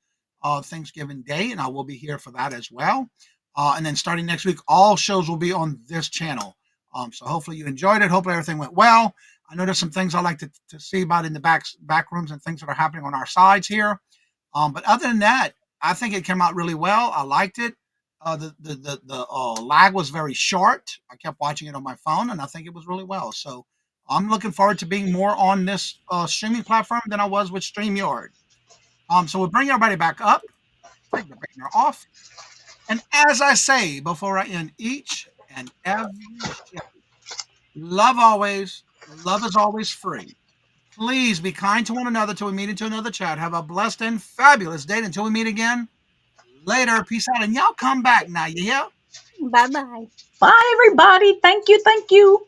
Speaker 1: Thanksgiving Day. And I will be here for that as well. And then starting next week, all shows will be on this channel. So hopefully you enjoyed it. Hopefully everything went well. I know there's some things I like to see about in the back rooms and things that are happening on our sides here. But other than that, I think it came out really well. I liked it. The lag was very short. I kept watching it on my phone, and I think it was really well. So I'm looking forward to being more on this streaming platform than I was with StreamYard. So we'll bring everybody back up. Take the banner off. And as I say before I end each and every show, love always. Love is always free. Please be kind to one another till we meet into another chat. Have a blessed and fabulous day until we meet again. Later. Peace out. And y'all come back now. You hear?
Speaker 3: Bye-bye.
Speaker 2: Bye, everybody. Thank you. Thank you.